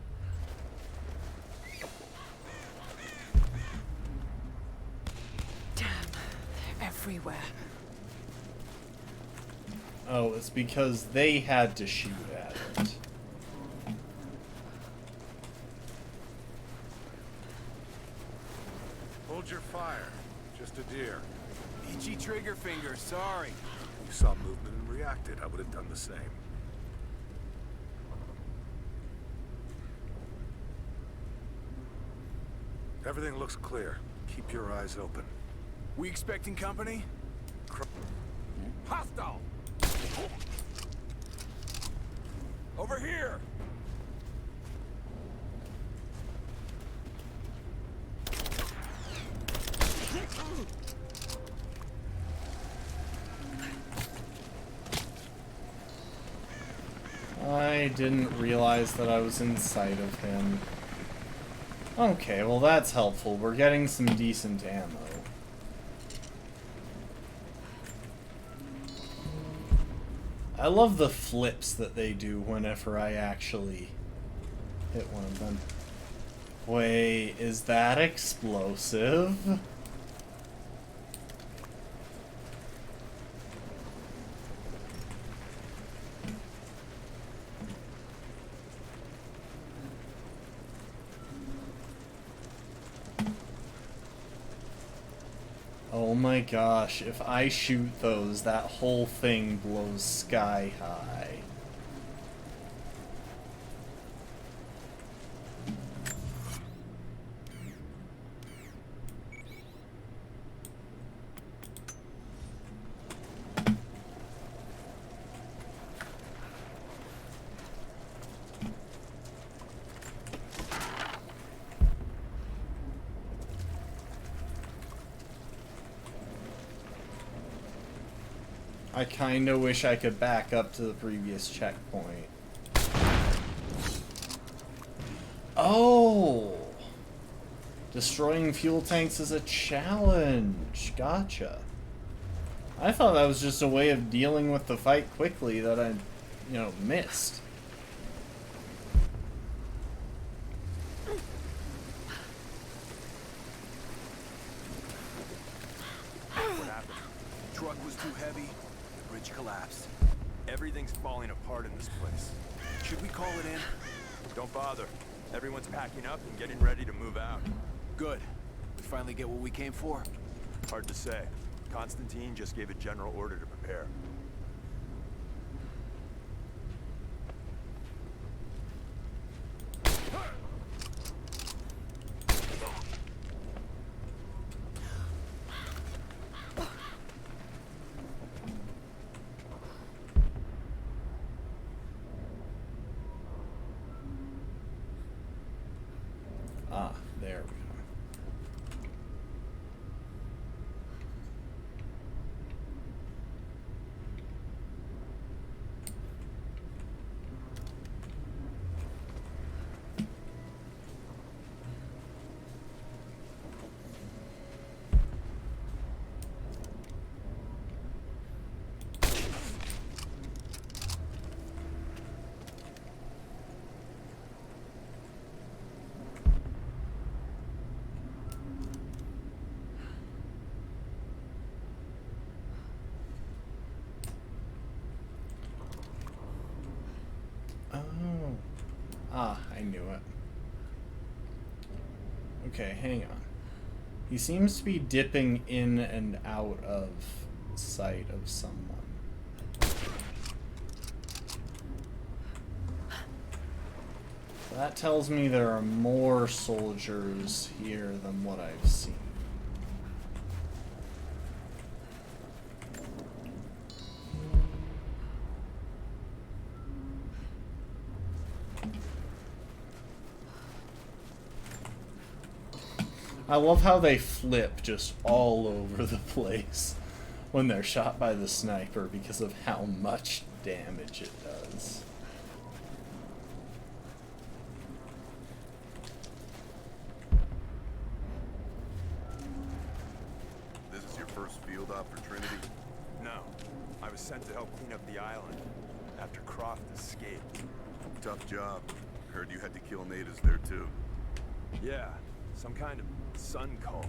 S2: Everywhere.
S1: Oh, it's because they had to shoot at it.
S6: Hold your fire. Just a deer.
S7: Itchy trigger finger, sorry.
S6: You saw movement and reacted. I would have done the same. Everything looks clear. Keep your eyes open.
S7: We expecting company? Hostile! Over here!
S1: I didn't realize that I was in sight of him. Okay, well that's helpful. We're getting some decent ammo. I love the flips that they do whenever I actually hit one of them. Wait, is that explosive? Oh my gosh, if I shoot those, that whole thing blows sky high. I kinda wish I could back up to the previous checkpoint. Oh! Destroying fuel tanks is a challenge. Gotcha. I thought that was just a way of dealing with the fight quickly that I, missed.
S7: What happened? The truck was too heavy. The bridge collapsed. Everything's falling apart in this place. Should we call it in? Don't bother. Everyone's packing up and getting ready to move out.
S16: Good. We finally get what we came for.
S7: Hard to say. Constantine just gave a general order to prepare.
S1: Ah, there we go. Ah, I knew it. Okay, hang on. He seems to be dipping in and out of sight of someone. That tells me there are more soldiers here than what I've seen. I love how they flip just all over the place when they're shot by the sniper because of how much damage it does.
S6: This is your first field op for Trinity?
S7: No. I was sent to help clean up the island after Croft escaped.
S6: Tough job. Heard you had to kill natives there too.
S7: Yeah, some kind of sun cult.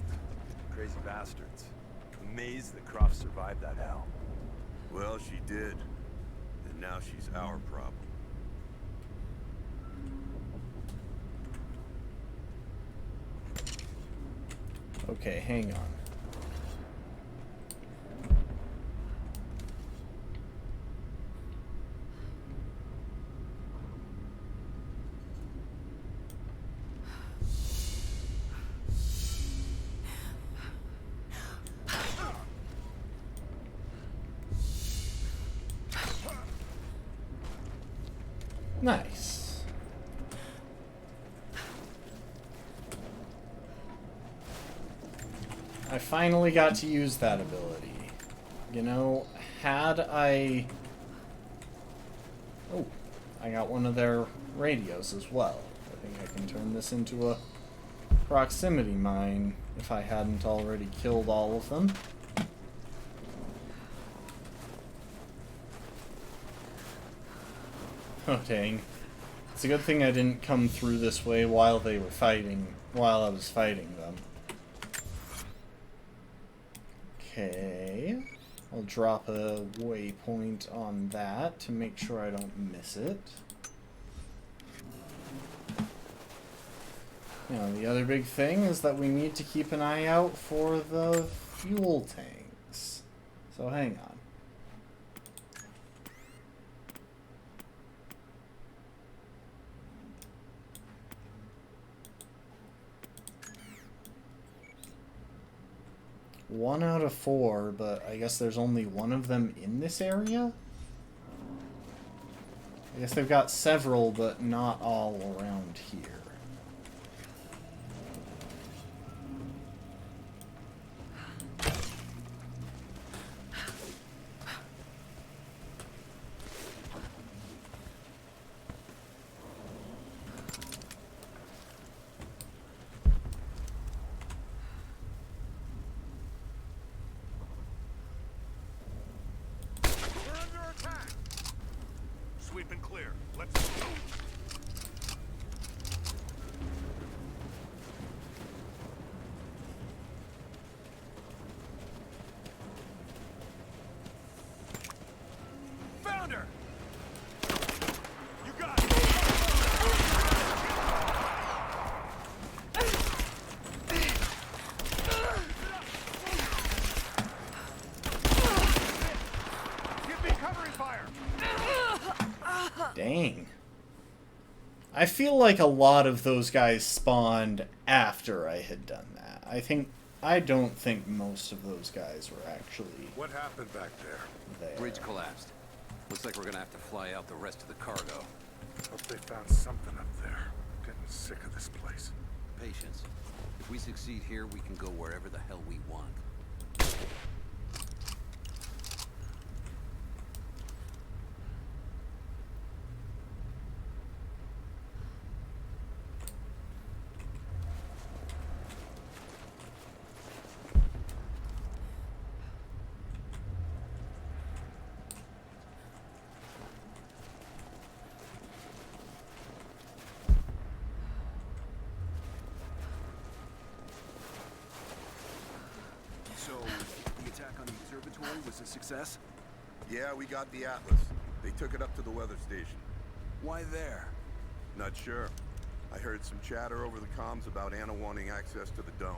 S7: Crazy bastards. Amazed that Croft survived that hell.
S6: Well, she did. And now she's our problem.
S1: Okay, hang on. Nice. I finally got to use that ability. You know, had I... Oh, I got one of their radios as well. I think I can turn this into a proximity mine if I hadn't already killed all of them. Oh, dang. It's a good thing I didn't come through this way while they were fighting, while I was fighting them. Okay. I'll drop a waypoint on that to make sure I don't miss it. Now, the other big thing is that we need to keep an eye out for the fuel tanks. So hang on. One out of 4, but I guess there's only one of them in this area? I guess they've got several, but not all around here.
S6: Sweep and clear. Let's go.
S7: Found her!
S6: You got it!
S7: Give me covering fire!
S1: Dang. I feel like a lot of those guys spawned after I had done that. I don't think most of those guys were actually
S6: What happened back there?
S1: there.
S10: Bridge collapsed. Looks like we're gonna have to fly out the rest of the cargo.
S6: Hope they found something up there. Getting sick of this place.
S10: Patience. If we succeed here, we can go wherever the hell we want.
S16: So, the attack on the observatory was a success?
S6: Yeah, we got the Atlas. They took it up to the weather station.
S16: Why there?
S8: Not sure. I heard some chatter over the comms about Anna wanting access to the dome.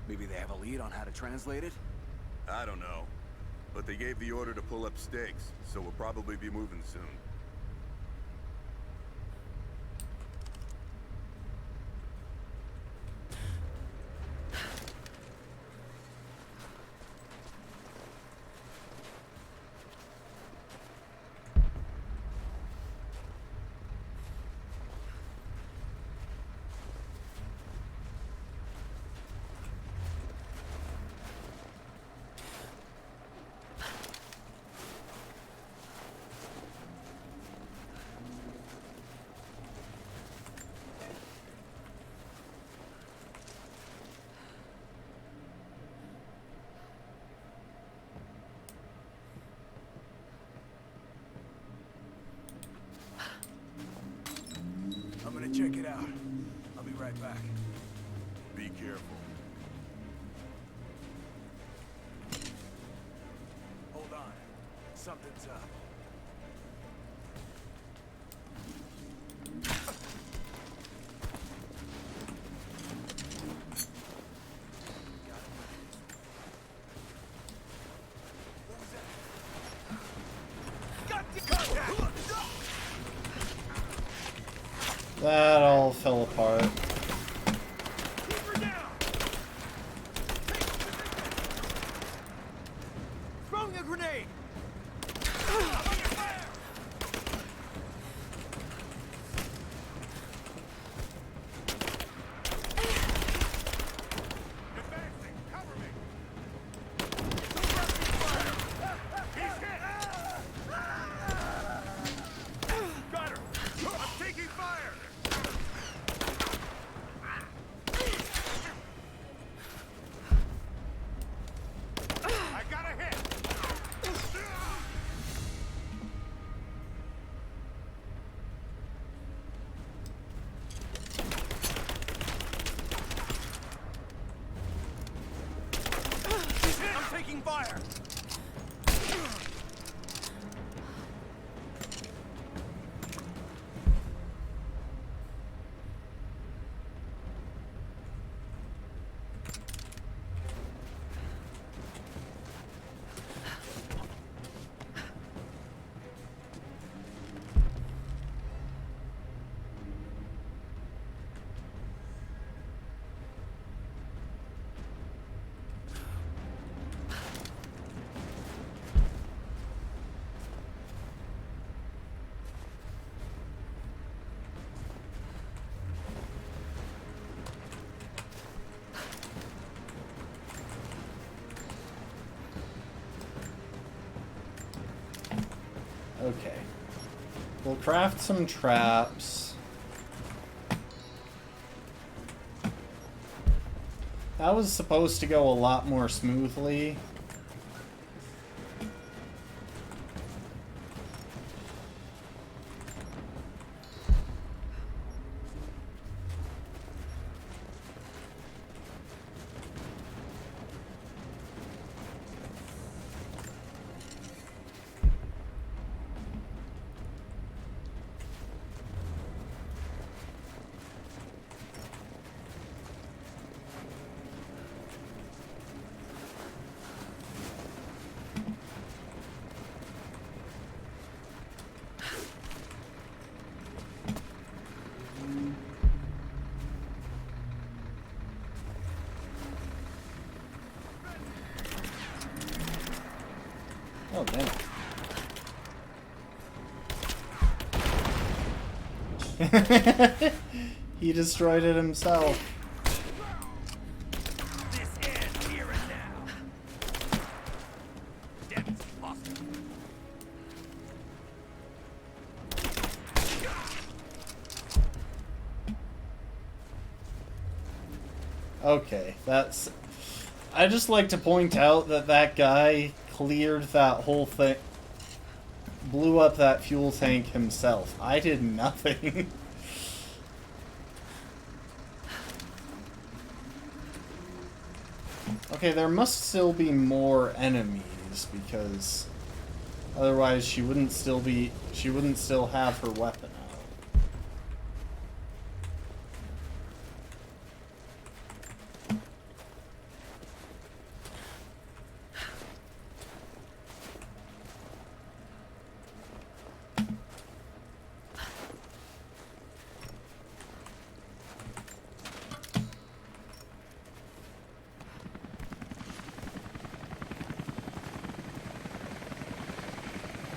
S16: Maybe they have a lead on how to translate it?
S8: I don't know. But they gave the order to pull up stakes, so we'll probably be moving soon.
S16: I'm gonna check it out. I'll be right back.
S8: Be careful.
S16: Hold on. Something's up.
S1: That all fell apart.
S16: Throwing a grenade! Taking fire!
S1: Okay. We'll craft some traps. That was supposed to go a lot more smoothly. Oh, damn. He destroyed it himself.
S16: This ends here and now. Death is possible.
S1: Okay, that's... I just like to point out that that guy cleared that whole thing, blew up that fuel tank himself. I did nothing. Okay, there must still be more enemies, because otherwise she wouldn't still have her weapon out.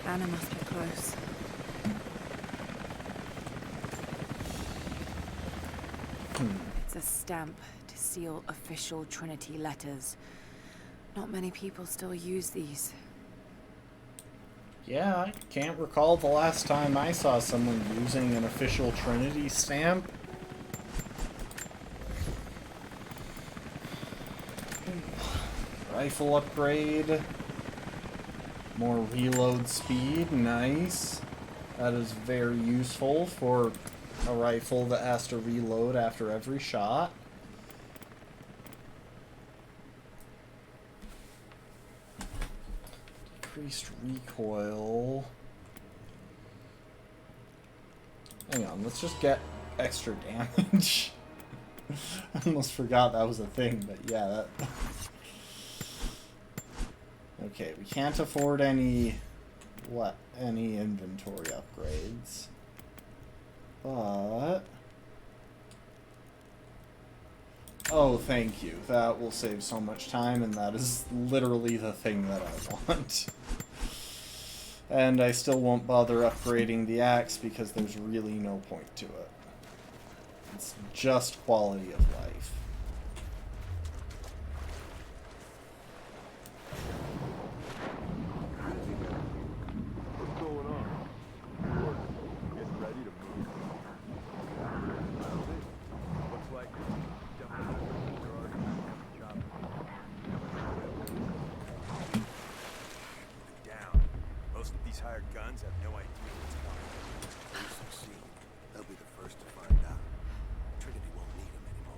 S2: Anna must be close. It's a stamp to seal official Trinity letters. Not many people still use these.
S1: Yeah, I can't recall the last time I saw someone using an official Trinity stamp. Rifle upgrade. More reload speed, nice. That is very useful for a rifle that has to reload after every shot. Decreased recoil. Hang on, let's just get extra damage. I almost forgot that was a thing, but yeah, that... Okay, we can't afford any inventory upgrades. But... Oh, thank you. That will save so much time, and that is literally the thing that I want. And I still won't bother upgrading the axe because there's really no point to it. It's just quality of life.
S14: What's going on? We're getting ready to move. Looks like
S7: down. Most of these hired guns have no idea what's coming.
S4: If we succeed, they'll be the first to find out. Trinity won't need them anymore.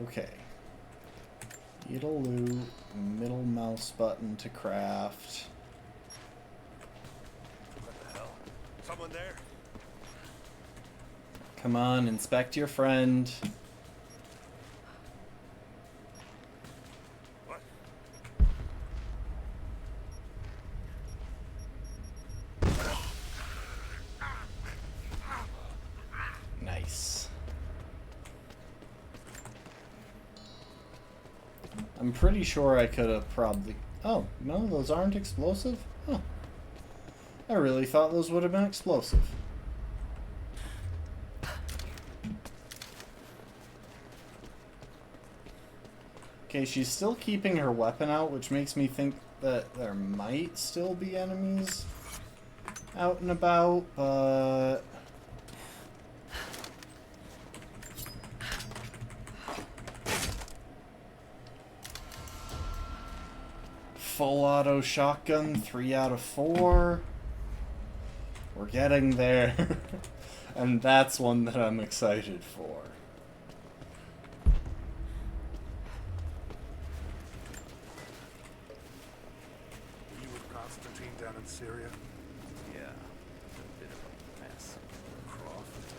S1: Okay. Beetle loot, middle mouse button to craft.
S7: What the hell? Someone there?
S1: Come on, inspect your friend.
S7: What?
S1: Nice. I'm pretty sure I could have probably... Oh, no, those aren't explosive? Huh. I really thought those would have been explosive. Okay, she's still keeping her weapon out, which makes me think that there might still be enemies out and about, but... Full auto shotgun, 3 out of 4. We're getting there. And that's one that I'm excited for.
S6: You with Constantine down in Syria?
S5: Yeah, it's a bit of a mess.
S6: Croft?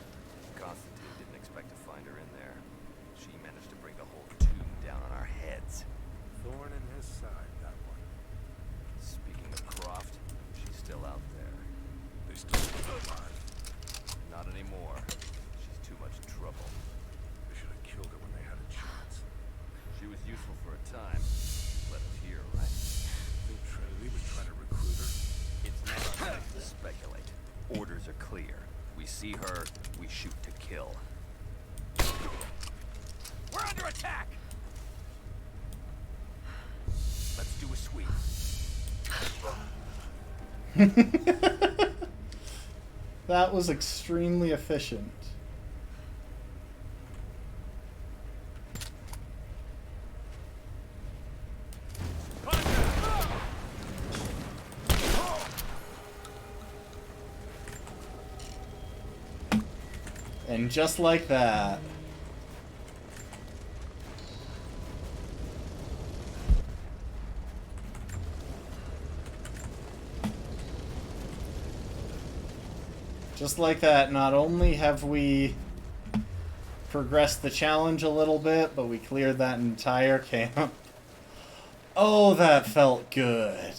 S5: Constantine didn't expect to find her in there. She managed to bring the whole tomb down on our heads.
S6: Thorn in his side, that one.
S5: Speaking of Croft, she's still out there.
S6: They still alive.
S5: Not anymore. She's too much trouble.
S6: They should have killed her when they had a chance.
S5: She was useful for a time. Let us hear, right?
S6: Think Trinity was trying to recruit her?
S5: It's not our place to speculate. Orders are clear. We see her, we shoot to kill. We're under attack! Let's do a sweep.
S1: That was extremely efficient. And just like that. Just like that, not only have we progressed the challenge a little bit, but we cleared that entire camp. Oh, that felt good.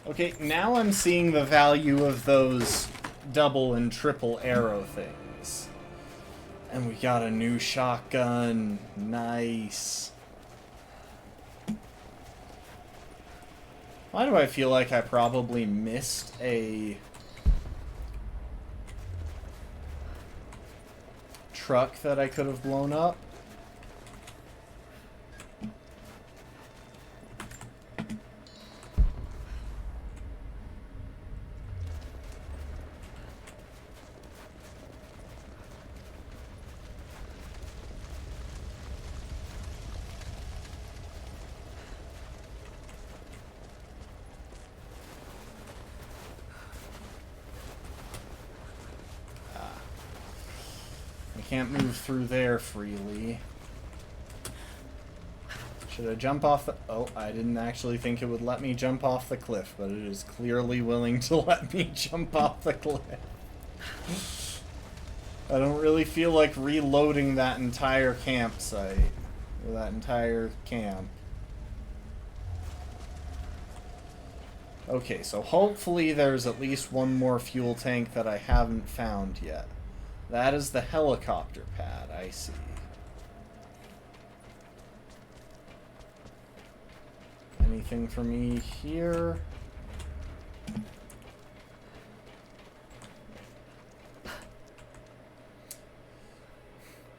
S1: Okay, now I'm seeing the value of those double and triple arrow things. And we got a new shotgun. Nice. Why do I feel like I probably missed a truck that I could have blown up? Can't move through there freely. Should I jump off the... Oh, I didn't actually think it would let me jump off the cliff, but it is clearly willing to let me jump off the cliff. I don't really feel like reloading that entire campsite. Or that entire camp. Okay, so hopefully there's at least one more fuel tank that I haven't found yet. That is the helicopter pad, I see. Anything for me here?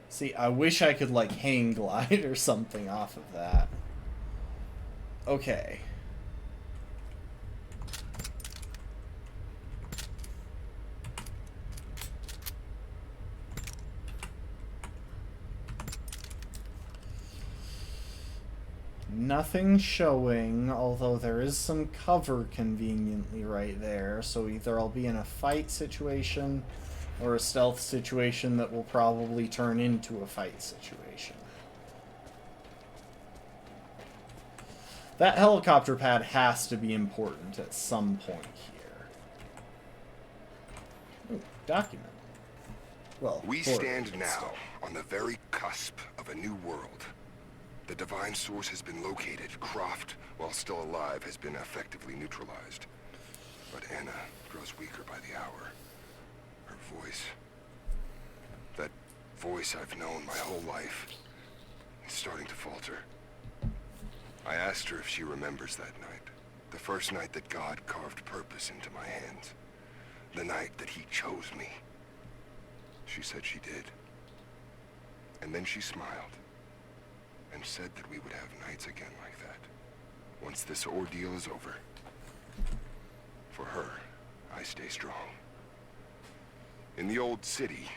S1: See, I wish I could, like, hang glide or something off of that. Okay. Nothing showing, although there is some cover conveniently right there, so either I'll be in a fight situation or a stealth situation that will probably turn into a fight situation. That helicopter pad has to be important at some point here. Ooh, document. Well,
S8: we stand now on the very cusp of a new world. The divine source has been located. Croft, while still alive, has been effectively neutralized. But Anna grows weaker by the hour. Her voice, that voice I've known my whole life, is starting to falter. I asked her if she remembers that night. The first night that God carved purpose into my hands. The night that he chose me. She said she did. And then she smiled. And said that we would have nights again like that, once this ordeal is over. For her, I stay strong. In the old city,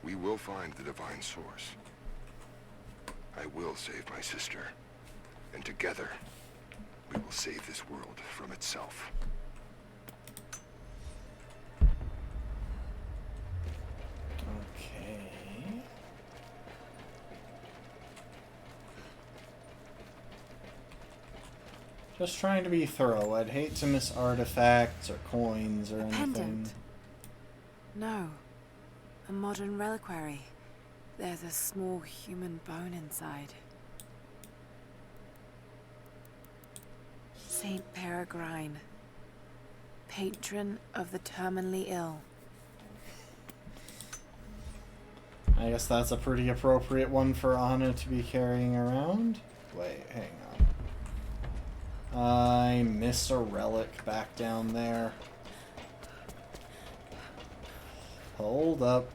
S8: we will find the divine source. I will save my sister, and together, we will save this world from itself.
S1: Just trying to be thorough. I'd hate to miss artifacts or coins or anything.
S2: Pendant. No. A modern reliquary. There's a small human bone inside. Saint Peregrine. Patron of the terminally ill.
S1: I guess that's a pretty appropriate one for Anna to be carrying around. Wait, hang on. I missed a relic back down there. Hold up.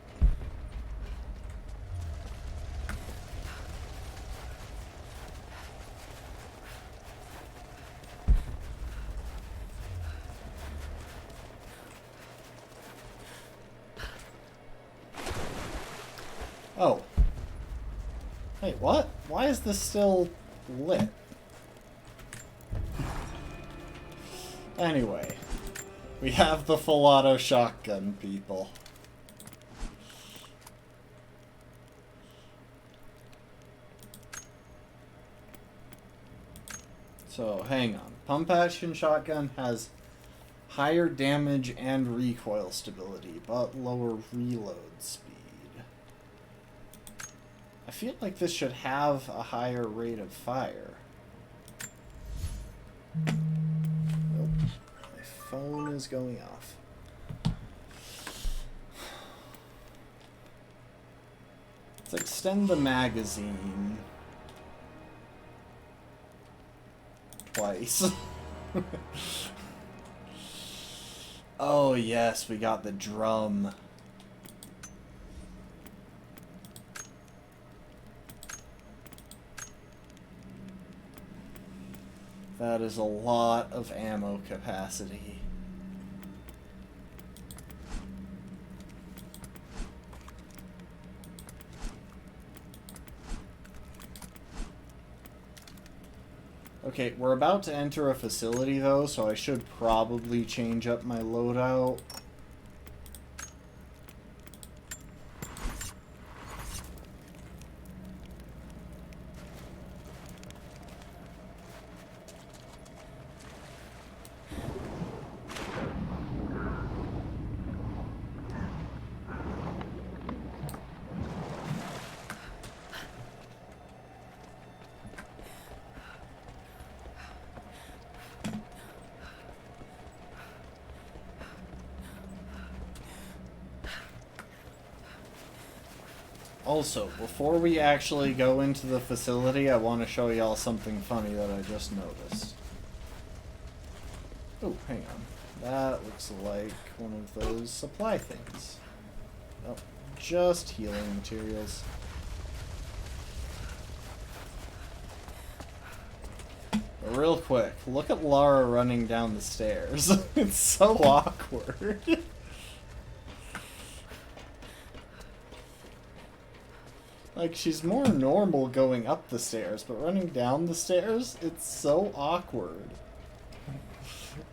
S1: Oh. Wait, what? Why is this still lit? Anyway, we have the full auto shotgun, people. So, hang on. Pump action shotgun has higher damage and recoil stability, but lower reload speed. I feel like this should have a higher rate of fire. Nope. My phone is going off. Let's extend the magazine. Twice. Oh yes, we got the drum. That is a lot of ammo capacity. Okay, we're about to enter a facility though, so I should probably change up my loadout. Also, before we actually go into the facility, I want to show y'all something funny that I just noticed. Oh, hang on. That looks like one of those supply things. Oh, just healing materials. But real quick, look at Lara running down the stairs. It's so awkward. Like, she's more normal going up the stairs, but running down the stairs, it's so awkward.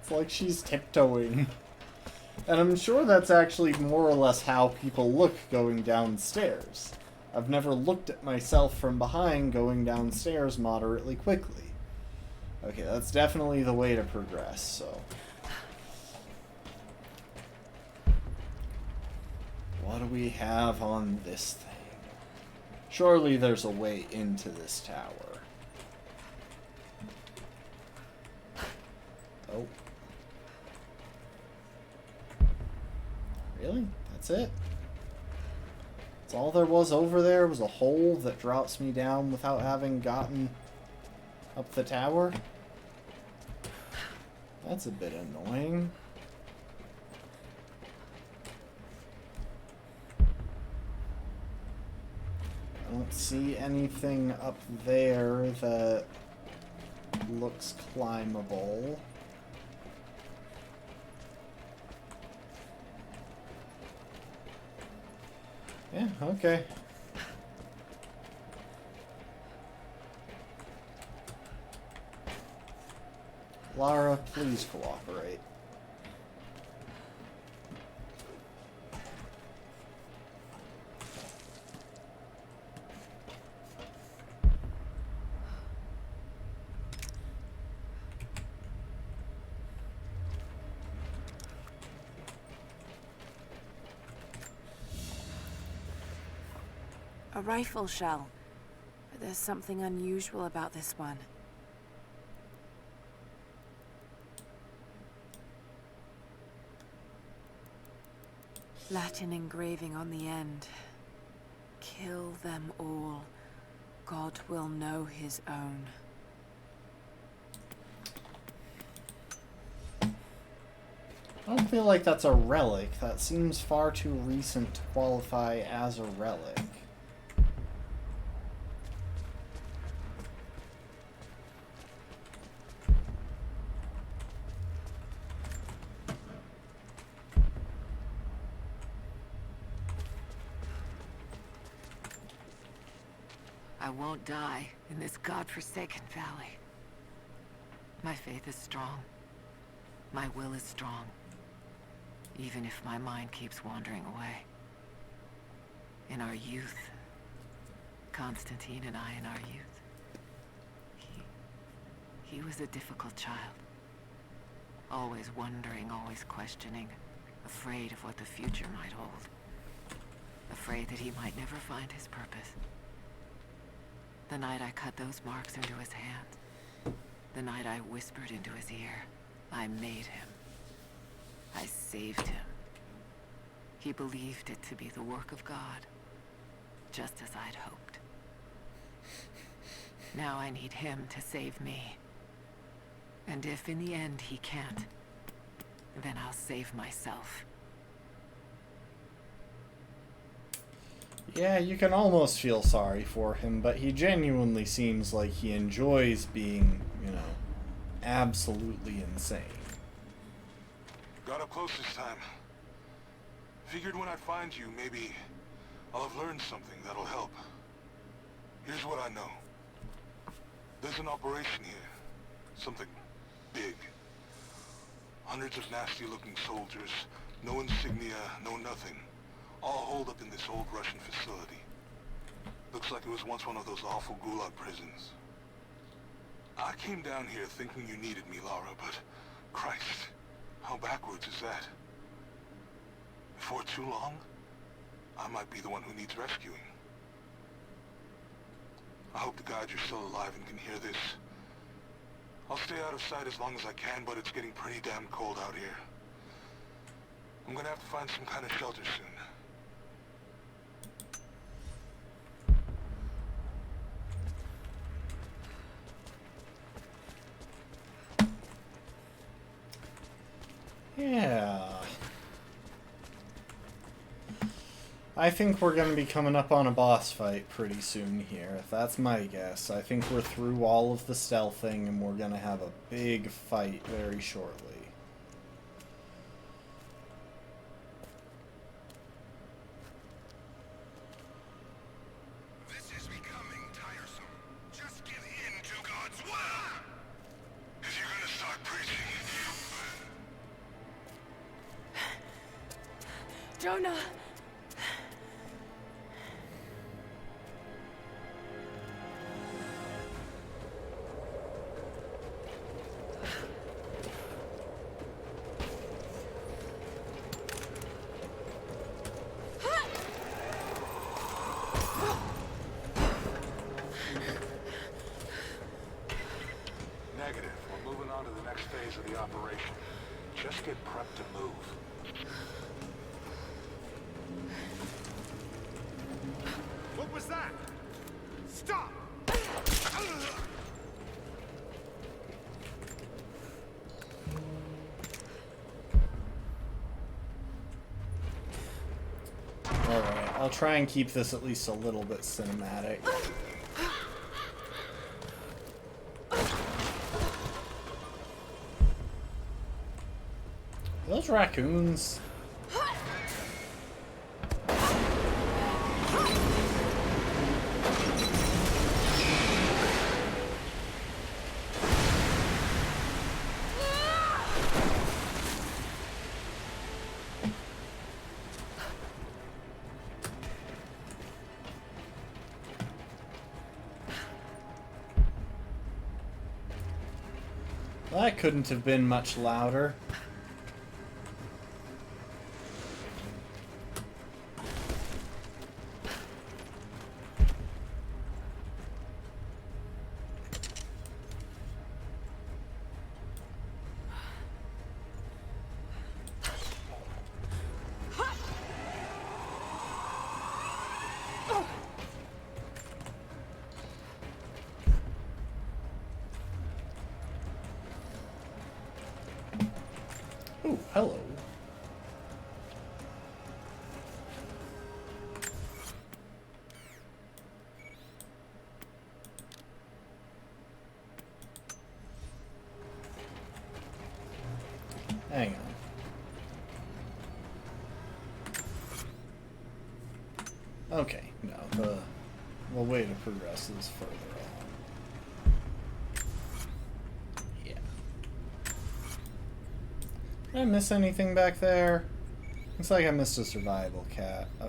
S1: It's like she's tiptoeing. And I'm sure that's actually more or less how people look going downstairs. I've never looked at myself from behind going downstairs moderately quickly. Okay, that's definitely the way to progress, so... What do we have on this thing? Surely there's a way into this tower. Oh. Really? That's it? That's all there was over there? Was a hole that drops me down without having gotten up the tower? That's a bit annoying. I don't see anything up there that looks climbable. Yeah, okay. Lara, please cooperate.
S2: A rifle shell. But there's something unusual about this one. Latin engraving on the end. Kill them all. God will know his own.
S1: I don't feel like that's a relic. That seems far too recent to qualify as a relic.
S11: I won't die in this godforsaken valley. My faith is strong. My will is strong. Even if my mind keeps wandering away. In our youth, Constantine and I in our youth, he was a difficult child. Always wondering, always questioning, afraid of what the future might hold. Afraid that he might never find his purpose. The night I cut those marks into his hand. The night I whispered into his ear. I made him. I saved him. He believed it to be the work of God, just as I'd hoped. Now I need him to save me. And if in the end he can't, then I'll save myself.
S1: Yeah, you can almost feel sorry for him, but he genuinely seems like he enjoys being, you know, absolutely insane.
S6: Got up close this time. Figured when I find you, maybe I'll have learned something that'll help. Here's what I know. There's an operation here. Something big. Hundreds of nasty-looking soldiers. No insignia, no nothing. All holed up in this old Russian facility. Looks like it was once one of those awful gulag prisons. I came down here thinking you needed me, Lara, but Christ, how backwards is that? Before too long, I might be the one who needs rescuing. I hope to God you're still alive and can hear this. I'll stay out of sight as long as I can, but it's getting pretty damn cold out here. I'm gonna have to find some kind of shelter soon.
S1: Yeah. I think we're going to be coming up on a boss fight pretty soon here. That's my guess. I think we're through all of the stealthing and we're going to have a big fight very shortly.
S6: This is becoming tiresome. Just give in to God's will. If you're gonna start preaching,
S12: Jonah!
S6: Negative. We're moving on to the next phase of the operation. Just get prepped to move.
S17: What was that? Stop!
S1: Alright, I'll try and keep this at least a little bit cinematic. Those raccoons. That couldn't have been much louder. Oh, hello. Hang on. Okay, no, the way to progress is further on. Yeah. Did I miss anything back there? Looks like I missed a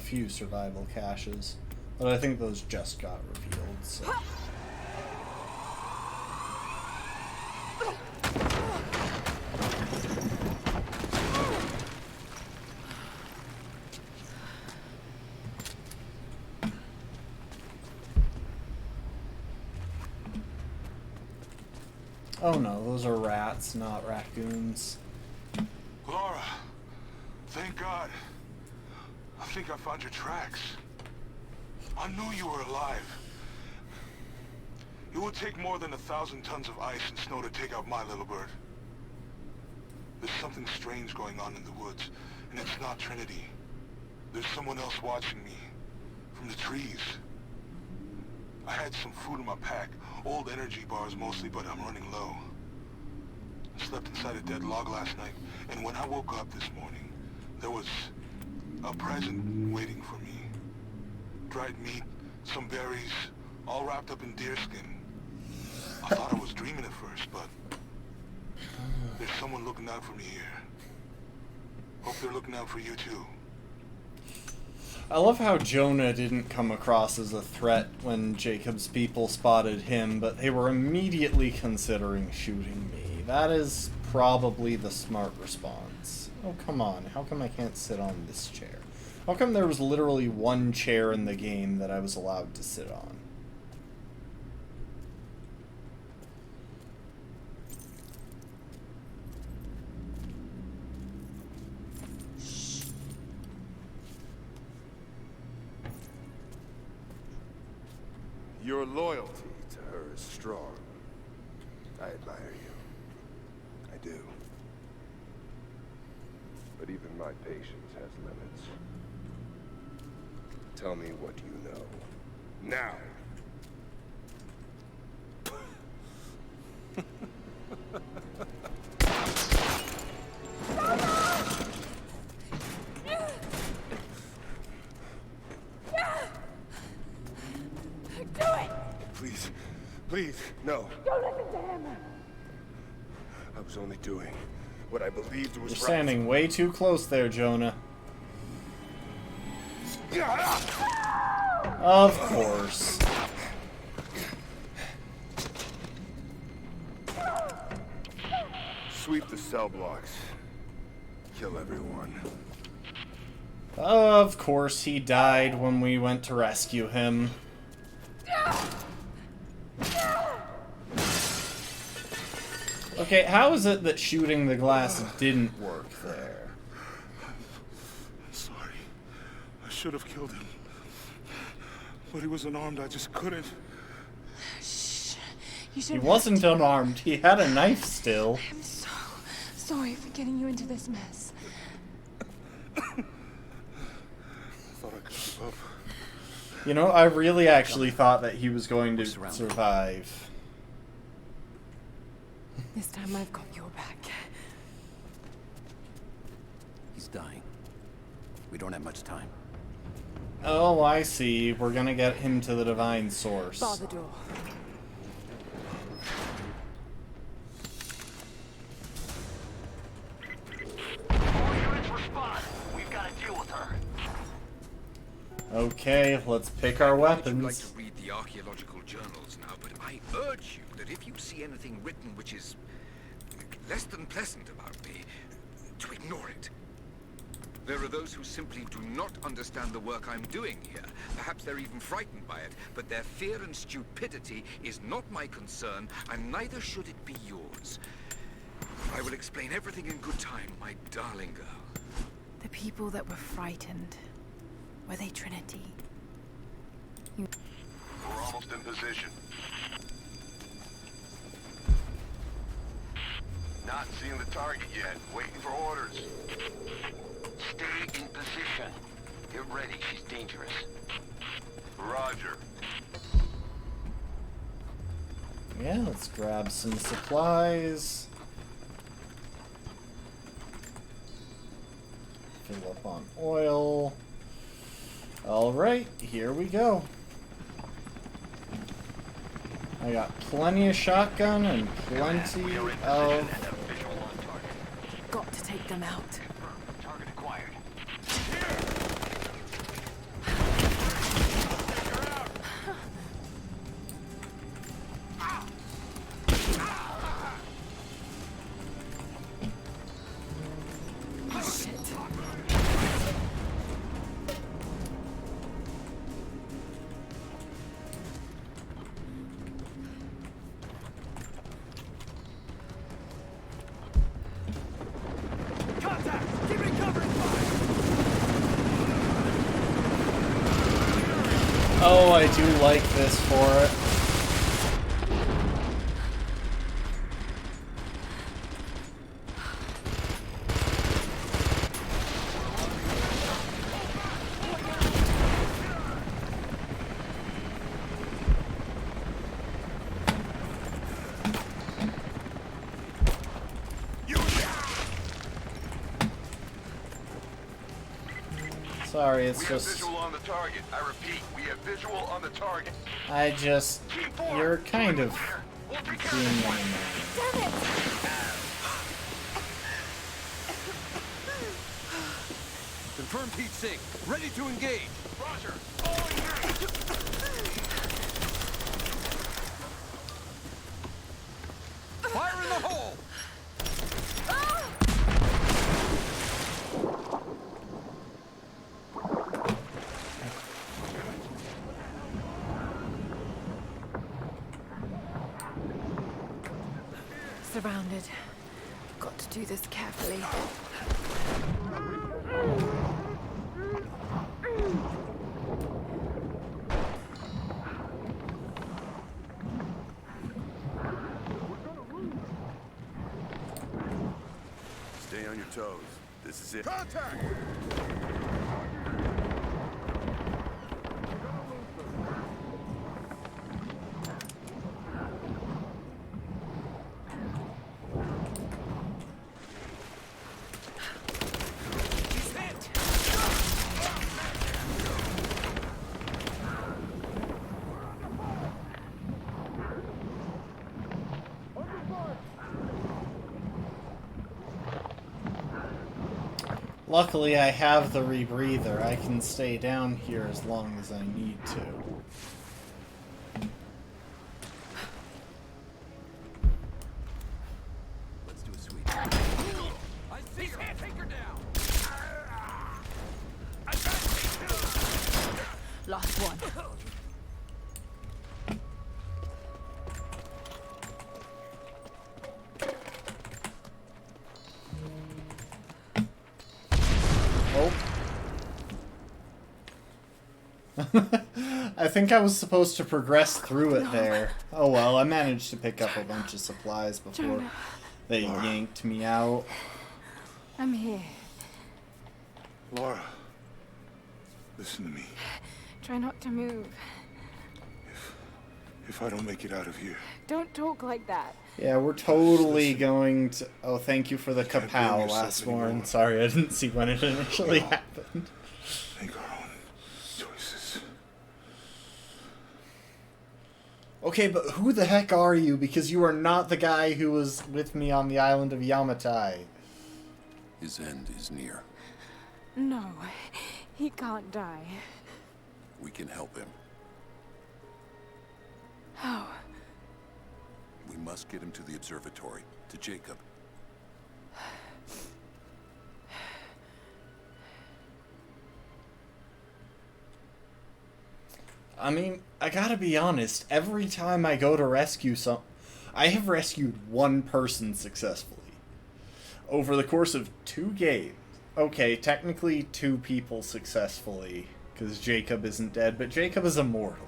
S1: few survival caches, but I think those just got revealed, so. Oh no, those are rats, not raccoons.
S6: Laura, thank God. I think I found your tracks. I knew you were alive. It would take more than 1,000 tons of ice and snow to take out my little bird. There's something strange going on in the woods, and it's not Trinity. There's someone else watching me, from the trees. I had some food in my pack, old energy bars mostly, but I'm running low. I slept inside a dead log last night, and when I woke up this morning, there was a present waiting for me. Dried meat, some berries, all wrapped up in deerskin. I thought I was dreaming at first, but there's someone looking out for me here. Hope they're looking out for you too.
S1: I love how Jonah didn't come across as a threat when Jacob's people spotted him, but they were immediately considering shooting me. That is probably the smart response. Oh, come on. How come I can't sit on this chair? How come there was literally one chair in the game that I was allowed to sit on?
S8: Your loyalty to her is strong. I admire you. I do. But even my patience has limits. Tell me what you know. Now!
S2: Do it!
S8: Please. Please, no.
S2: Don't listen to him!
S8: I was only doing what I believed was
S1: You're
S8: right.
S1: standing way too close there, Jonah. Of course.
S8: Sweep the cell blocks. Kill everyone.
S1: Of course, he died when we went to rescue him. Okay, how is it that shooting the glass didn't work there?
S6: Sorry. I should have killed him. But he was unarmed, I just couldn't.
S2: Shh. You
S1: He
S2: shouldn't.
S1: wasn't unarmed, he had a knife still.
S2: I'm so sorry for getting you into this mess.
S6: I thought I could give up.
S1: You know, I really actually thought that he was going to survive.
S12: This time I've got your back.
S10: He's dying. We don't have much time.
S1: Oh, I see. We're gonna get him to the divine source.
S12: Bar the door.
S13: All units respond. We've got to deal with her.
S1: Okay, let's pick our
S15: I'd like
S1: weapons.
S15: to read the archaeological journals now, but I urge you that if you see anything written which is less than pleasant about me, to ignore it. There are those who simply do not understand the work I'm doing here. Perhaps they're even frightened by it, but their fear and stupidity is not my concern, and neither should it be yours. I will explain everything in good time, my darling girl.
S2: The people that were frightened, were they Trinity?
S8: We're almost in position. Not seeing the target yet. Waiting for orders.
S13: Stay in position. Get ready, she's dangerous.
S8: Roger.
S1: Yeah, let's grab some supplies. Fill up on oil. Alright, here we go. I got plenty of shotgun and plenty of...
S2: Got to take them out.
S13: Target acquired.
S1: Oh, I do like this for it. Sorry, it's just...
S8: visual on the target. I repeat, we have visual on the target.
S1: I just... You're kind of being annoying.
S2: Damn it!
S16: Confirm heat sink. Ready to engage.
S8: Roger. All engaged.
S16: Fire in the hole!
S2: Surrounded. Got to do this carefully.
S5: Stay on your toes. This is it.
S17: Contact!
S1: Luckily, I have the rebreather. I can stay down here as long as I need to.
S16: Let's do a sweep. I see her. Take her down.
S2: Last one.
S1: I think I was supposed to progress through it there. Oh well, I managed to pick up a bunch of supplies before they yanked me out.
S2: I'm here.
S6: Laura, listen to me.
S2: Try not to move.
S6: If I don't make it out of here,
S2: Don't talk like that.
S1: Yeah, we're totally going to... Oh, thank you for the kapow, last one. Sorry, I didn't see when it initially happened.
S6: make our own choices.
S1: Okay, but who the heck are you? Because you are not the guy who was with me on the island of Yamatai.
S5: His end is near.
S2: No, he can't die.
S5: We can help him.
S2: How?
S5: We must get him to the observatory, to Jacob.
S1: I mean, I gotta be honest, every time I go to rescue I have rescued one person successfully. Over the course of 2 games. Okay, technically 2 people successfully, because Jacob isn't dead, but Jacob is immortal.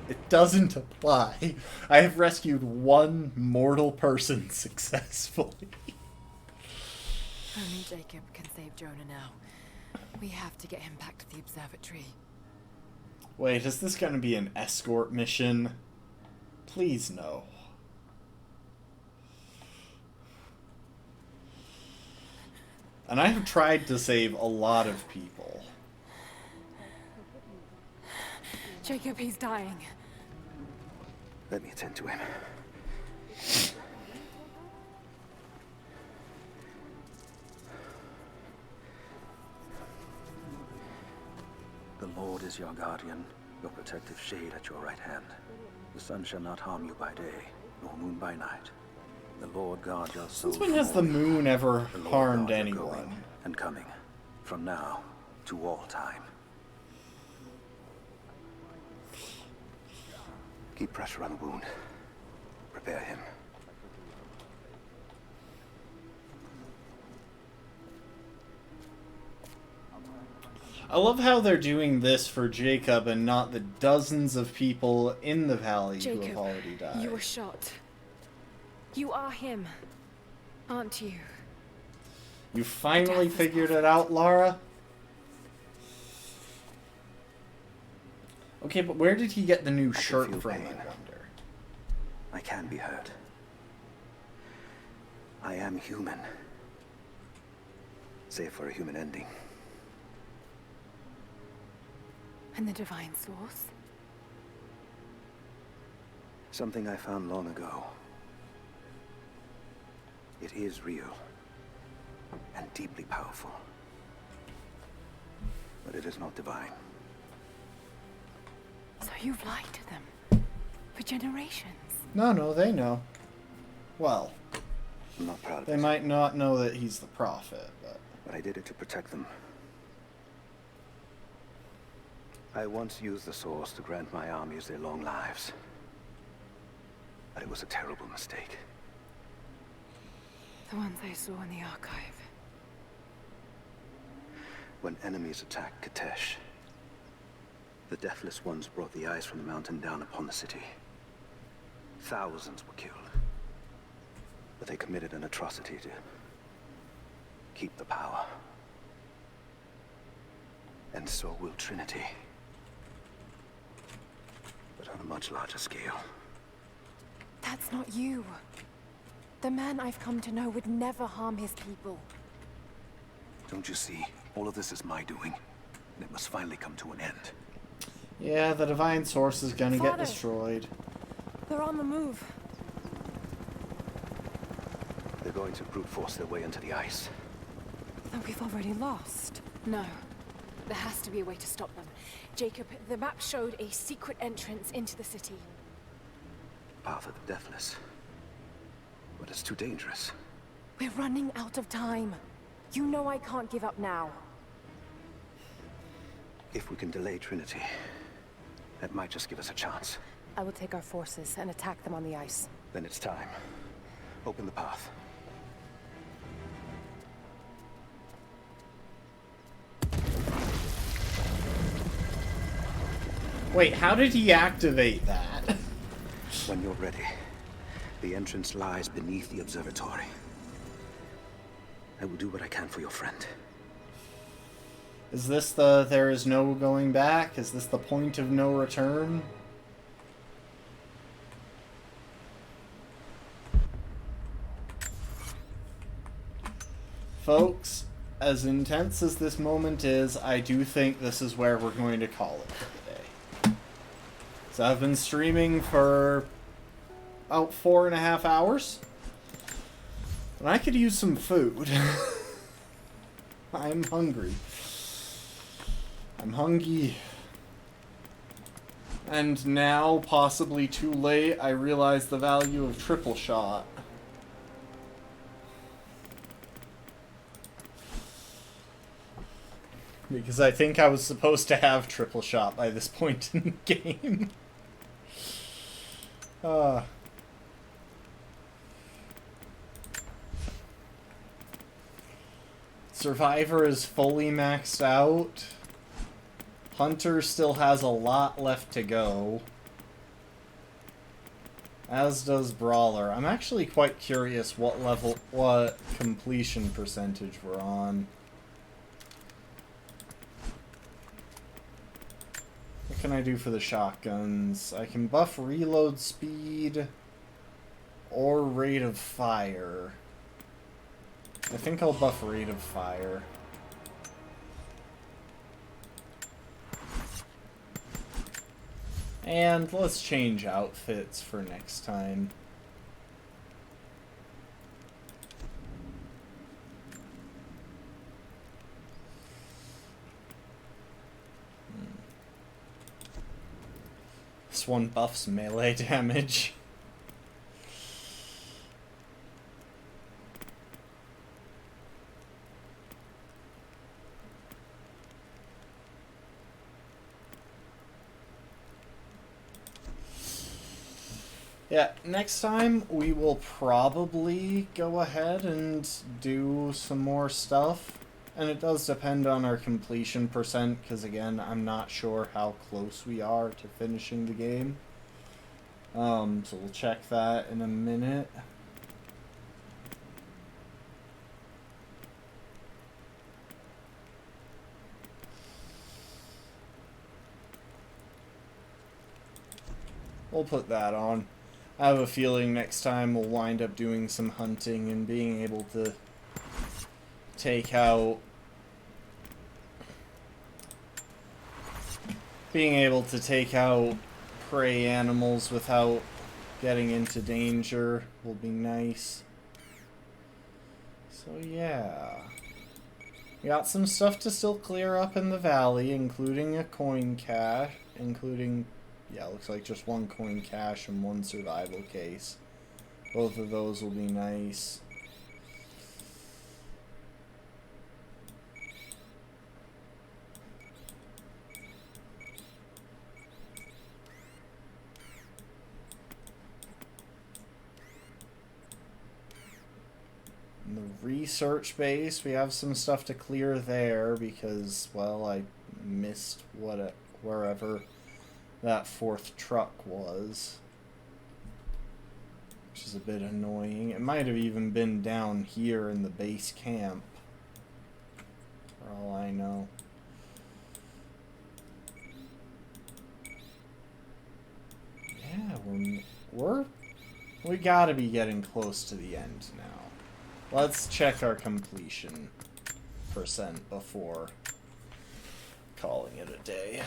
S1: It doesn't apply. I have rescued 1 mortal person successfully.
S2: Only Jacob can save Jonah now. We have to get him back to the observatory.
S1: Wait, is this gonna be an escort mission? Please no. And I have tried to save a lot of people.
S2: Jacob, he's dying.
S4: Let me attend to him. The Lord is your guardian, your protective shade at your right hand. The sun shall not harm you by day, nor moon by night. The Lord guard your soul.
S1: Since when has the moon ever harmed
S4: guard your
S1: anyone?
S4: going and coming, from now to all time. Keep pressure on the wound. Prepare him.
S1: I love how they're doing this for Jacob and not the dozens of people in the valley who have already died.
S12: You were shot. You are him, aren't you?
S1: You finally figured it out, Lara? Okay, but where did he get the new shirt from, I wonder?
S4: I can be hurt. I am human. Save for a human ending.
S12: And the divine source?
S4: Something I found long ago. It is real. And deeply powerful. But it is not divine.
S12: So you've lied to them. For generations.
S1: No, they know. Well,
S4: I'm not proud of
S1: they
S4: it.
S1: might not know that he's the prophet, but...
S4: But I did it to protect them. I once used the source to grant my armies their long lives. But it was a terrible mistake.
S12: The ones I saw in the archive.
S4: When enemies attacked Katesh, the Deathless Ones brought the ice from the mountain down upon the city. Thousands were killed. But they committed an atrocity to keep the power. And so will Trinity. But on a much larger scale.
S12: That's not you. The man I've come to know would never harm his people.
S4: Don't you see? All of this is my doing. And it must finally come to an end.
S1: Yeah, the divine source is gonna get
S12: Father.
S1: destroyed.
S12: They're on the move.
S4: They're going to brute force their way into the ice.
S12: Then we've already lost.
S2: No. There has to be a way to stop them. Jacob, the map showed a secret entrance into the city.
S4: Path of the Deathless. But it's too dangerous.
S12: We're running out of time. You know I can't give up now.
S4: If we can delay Trinity, that might just give us a chance.
S12: I will take our forces and attack them on the ice.
S4: Then it's time. Open the path.
S1: Wait, how did he activate that?
S4: When you're ready, the entrance lies beneath the observatory. I will do what I can for your friend.
S1: Is this the there is no going back? Is this the point of no return? Folks, as intense as this moment is, I do think this is where we're going to call it for the day. So I've been streaming for about 4.5 hours. And I could use some food. I'm hungry. I'm hungry. And now, possibly too late, I realize the value of triple shot. Because I think I was supposed to have triple shot by this point in the game. Survivor is fully maxed out. Hunter still has a lot left to go. As does Brawler. I'm actually quite curious what completion percentage we're on. What can I do for the shotguns? I can buff reload speed or rate of fire. I think I'll buff rate of fire. And let's change outfits for next time. This one buffs melee damage. Yeah, next time we will probably go ahead and do some more stuff. And it does depend on our completion percent, because again, I'm not sure how close we are to finishing the game. So we'll check that in a minute. We'll put that on. I have a feeling next time we'll wind up doing some hunting and being able to take out prey animals without getting into danger will be nice. So yeah, we got some stuff to still clear up in the valley, including a coin cache, yeah, looks like just one coin cache and one survival case. Both of those will be nice. In the research base, we have some stuff to clear there because, well, I missed wherever that fourth truck was, which is a bit annoying. It might have even been down here in the base camp, for all I know. Yeah, we gotta be getting close to the end now. Let's check our completion percent before calling it a day.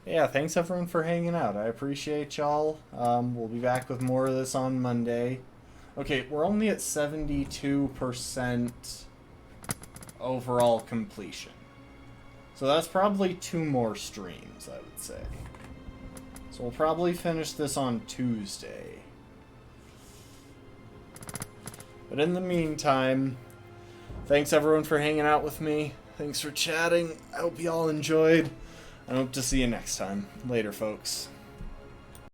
S1: Yeah, thanks everyone for hanging out. I appreciate y'all. We'll be back with more of this on Monday. Okay, we're only at 72% overall completion. So that's probably 2 more streams, I would say. So we'll probably finish this on Tuesday. But in the meantime, thanks everyone for hanging out with me. Thanks for chatting. I hope you all enjoyed. I hope to see you next time. Later, folks.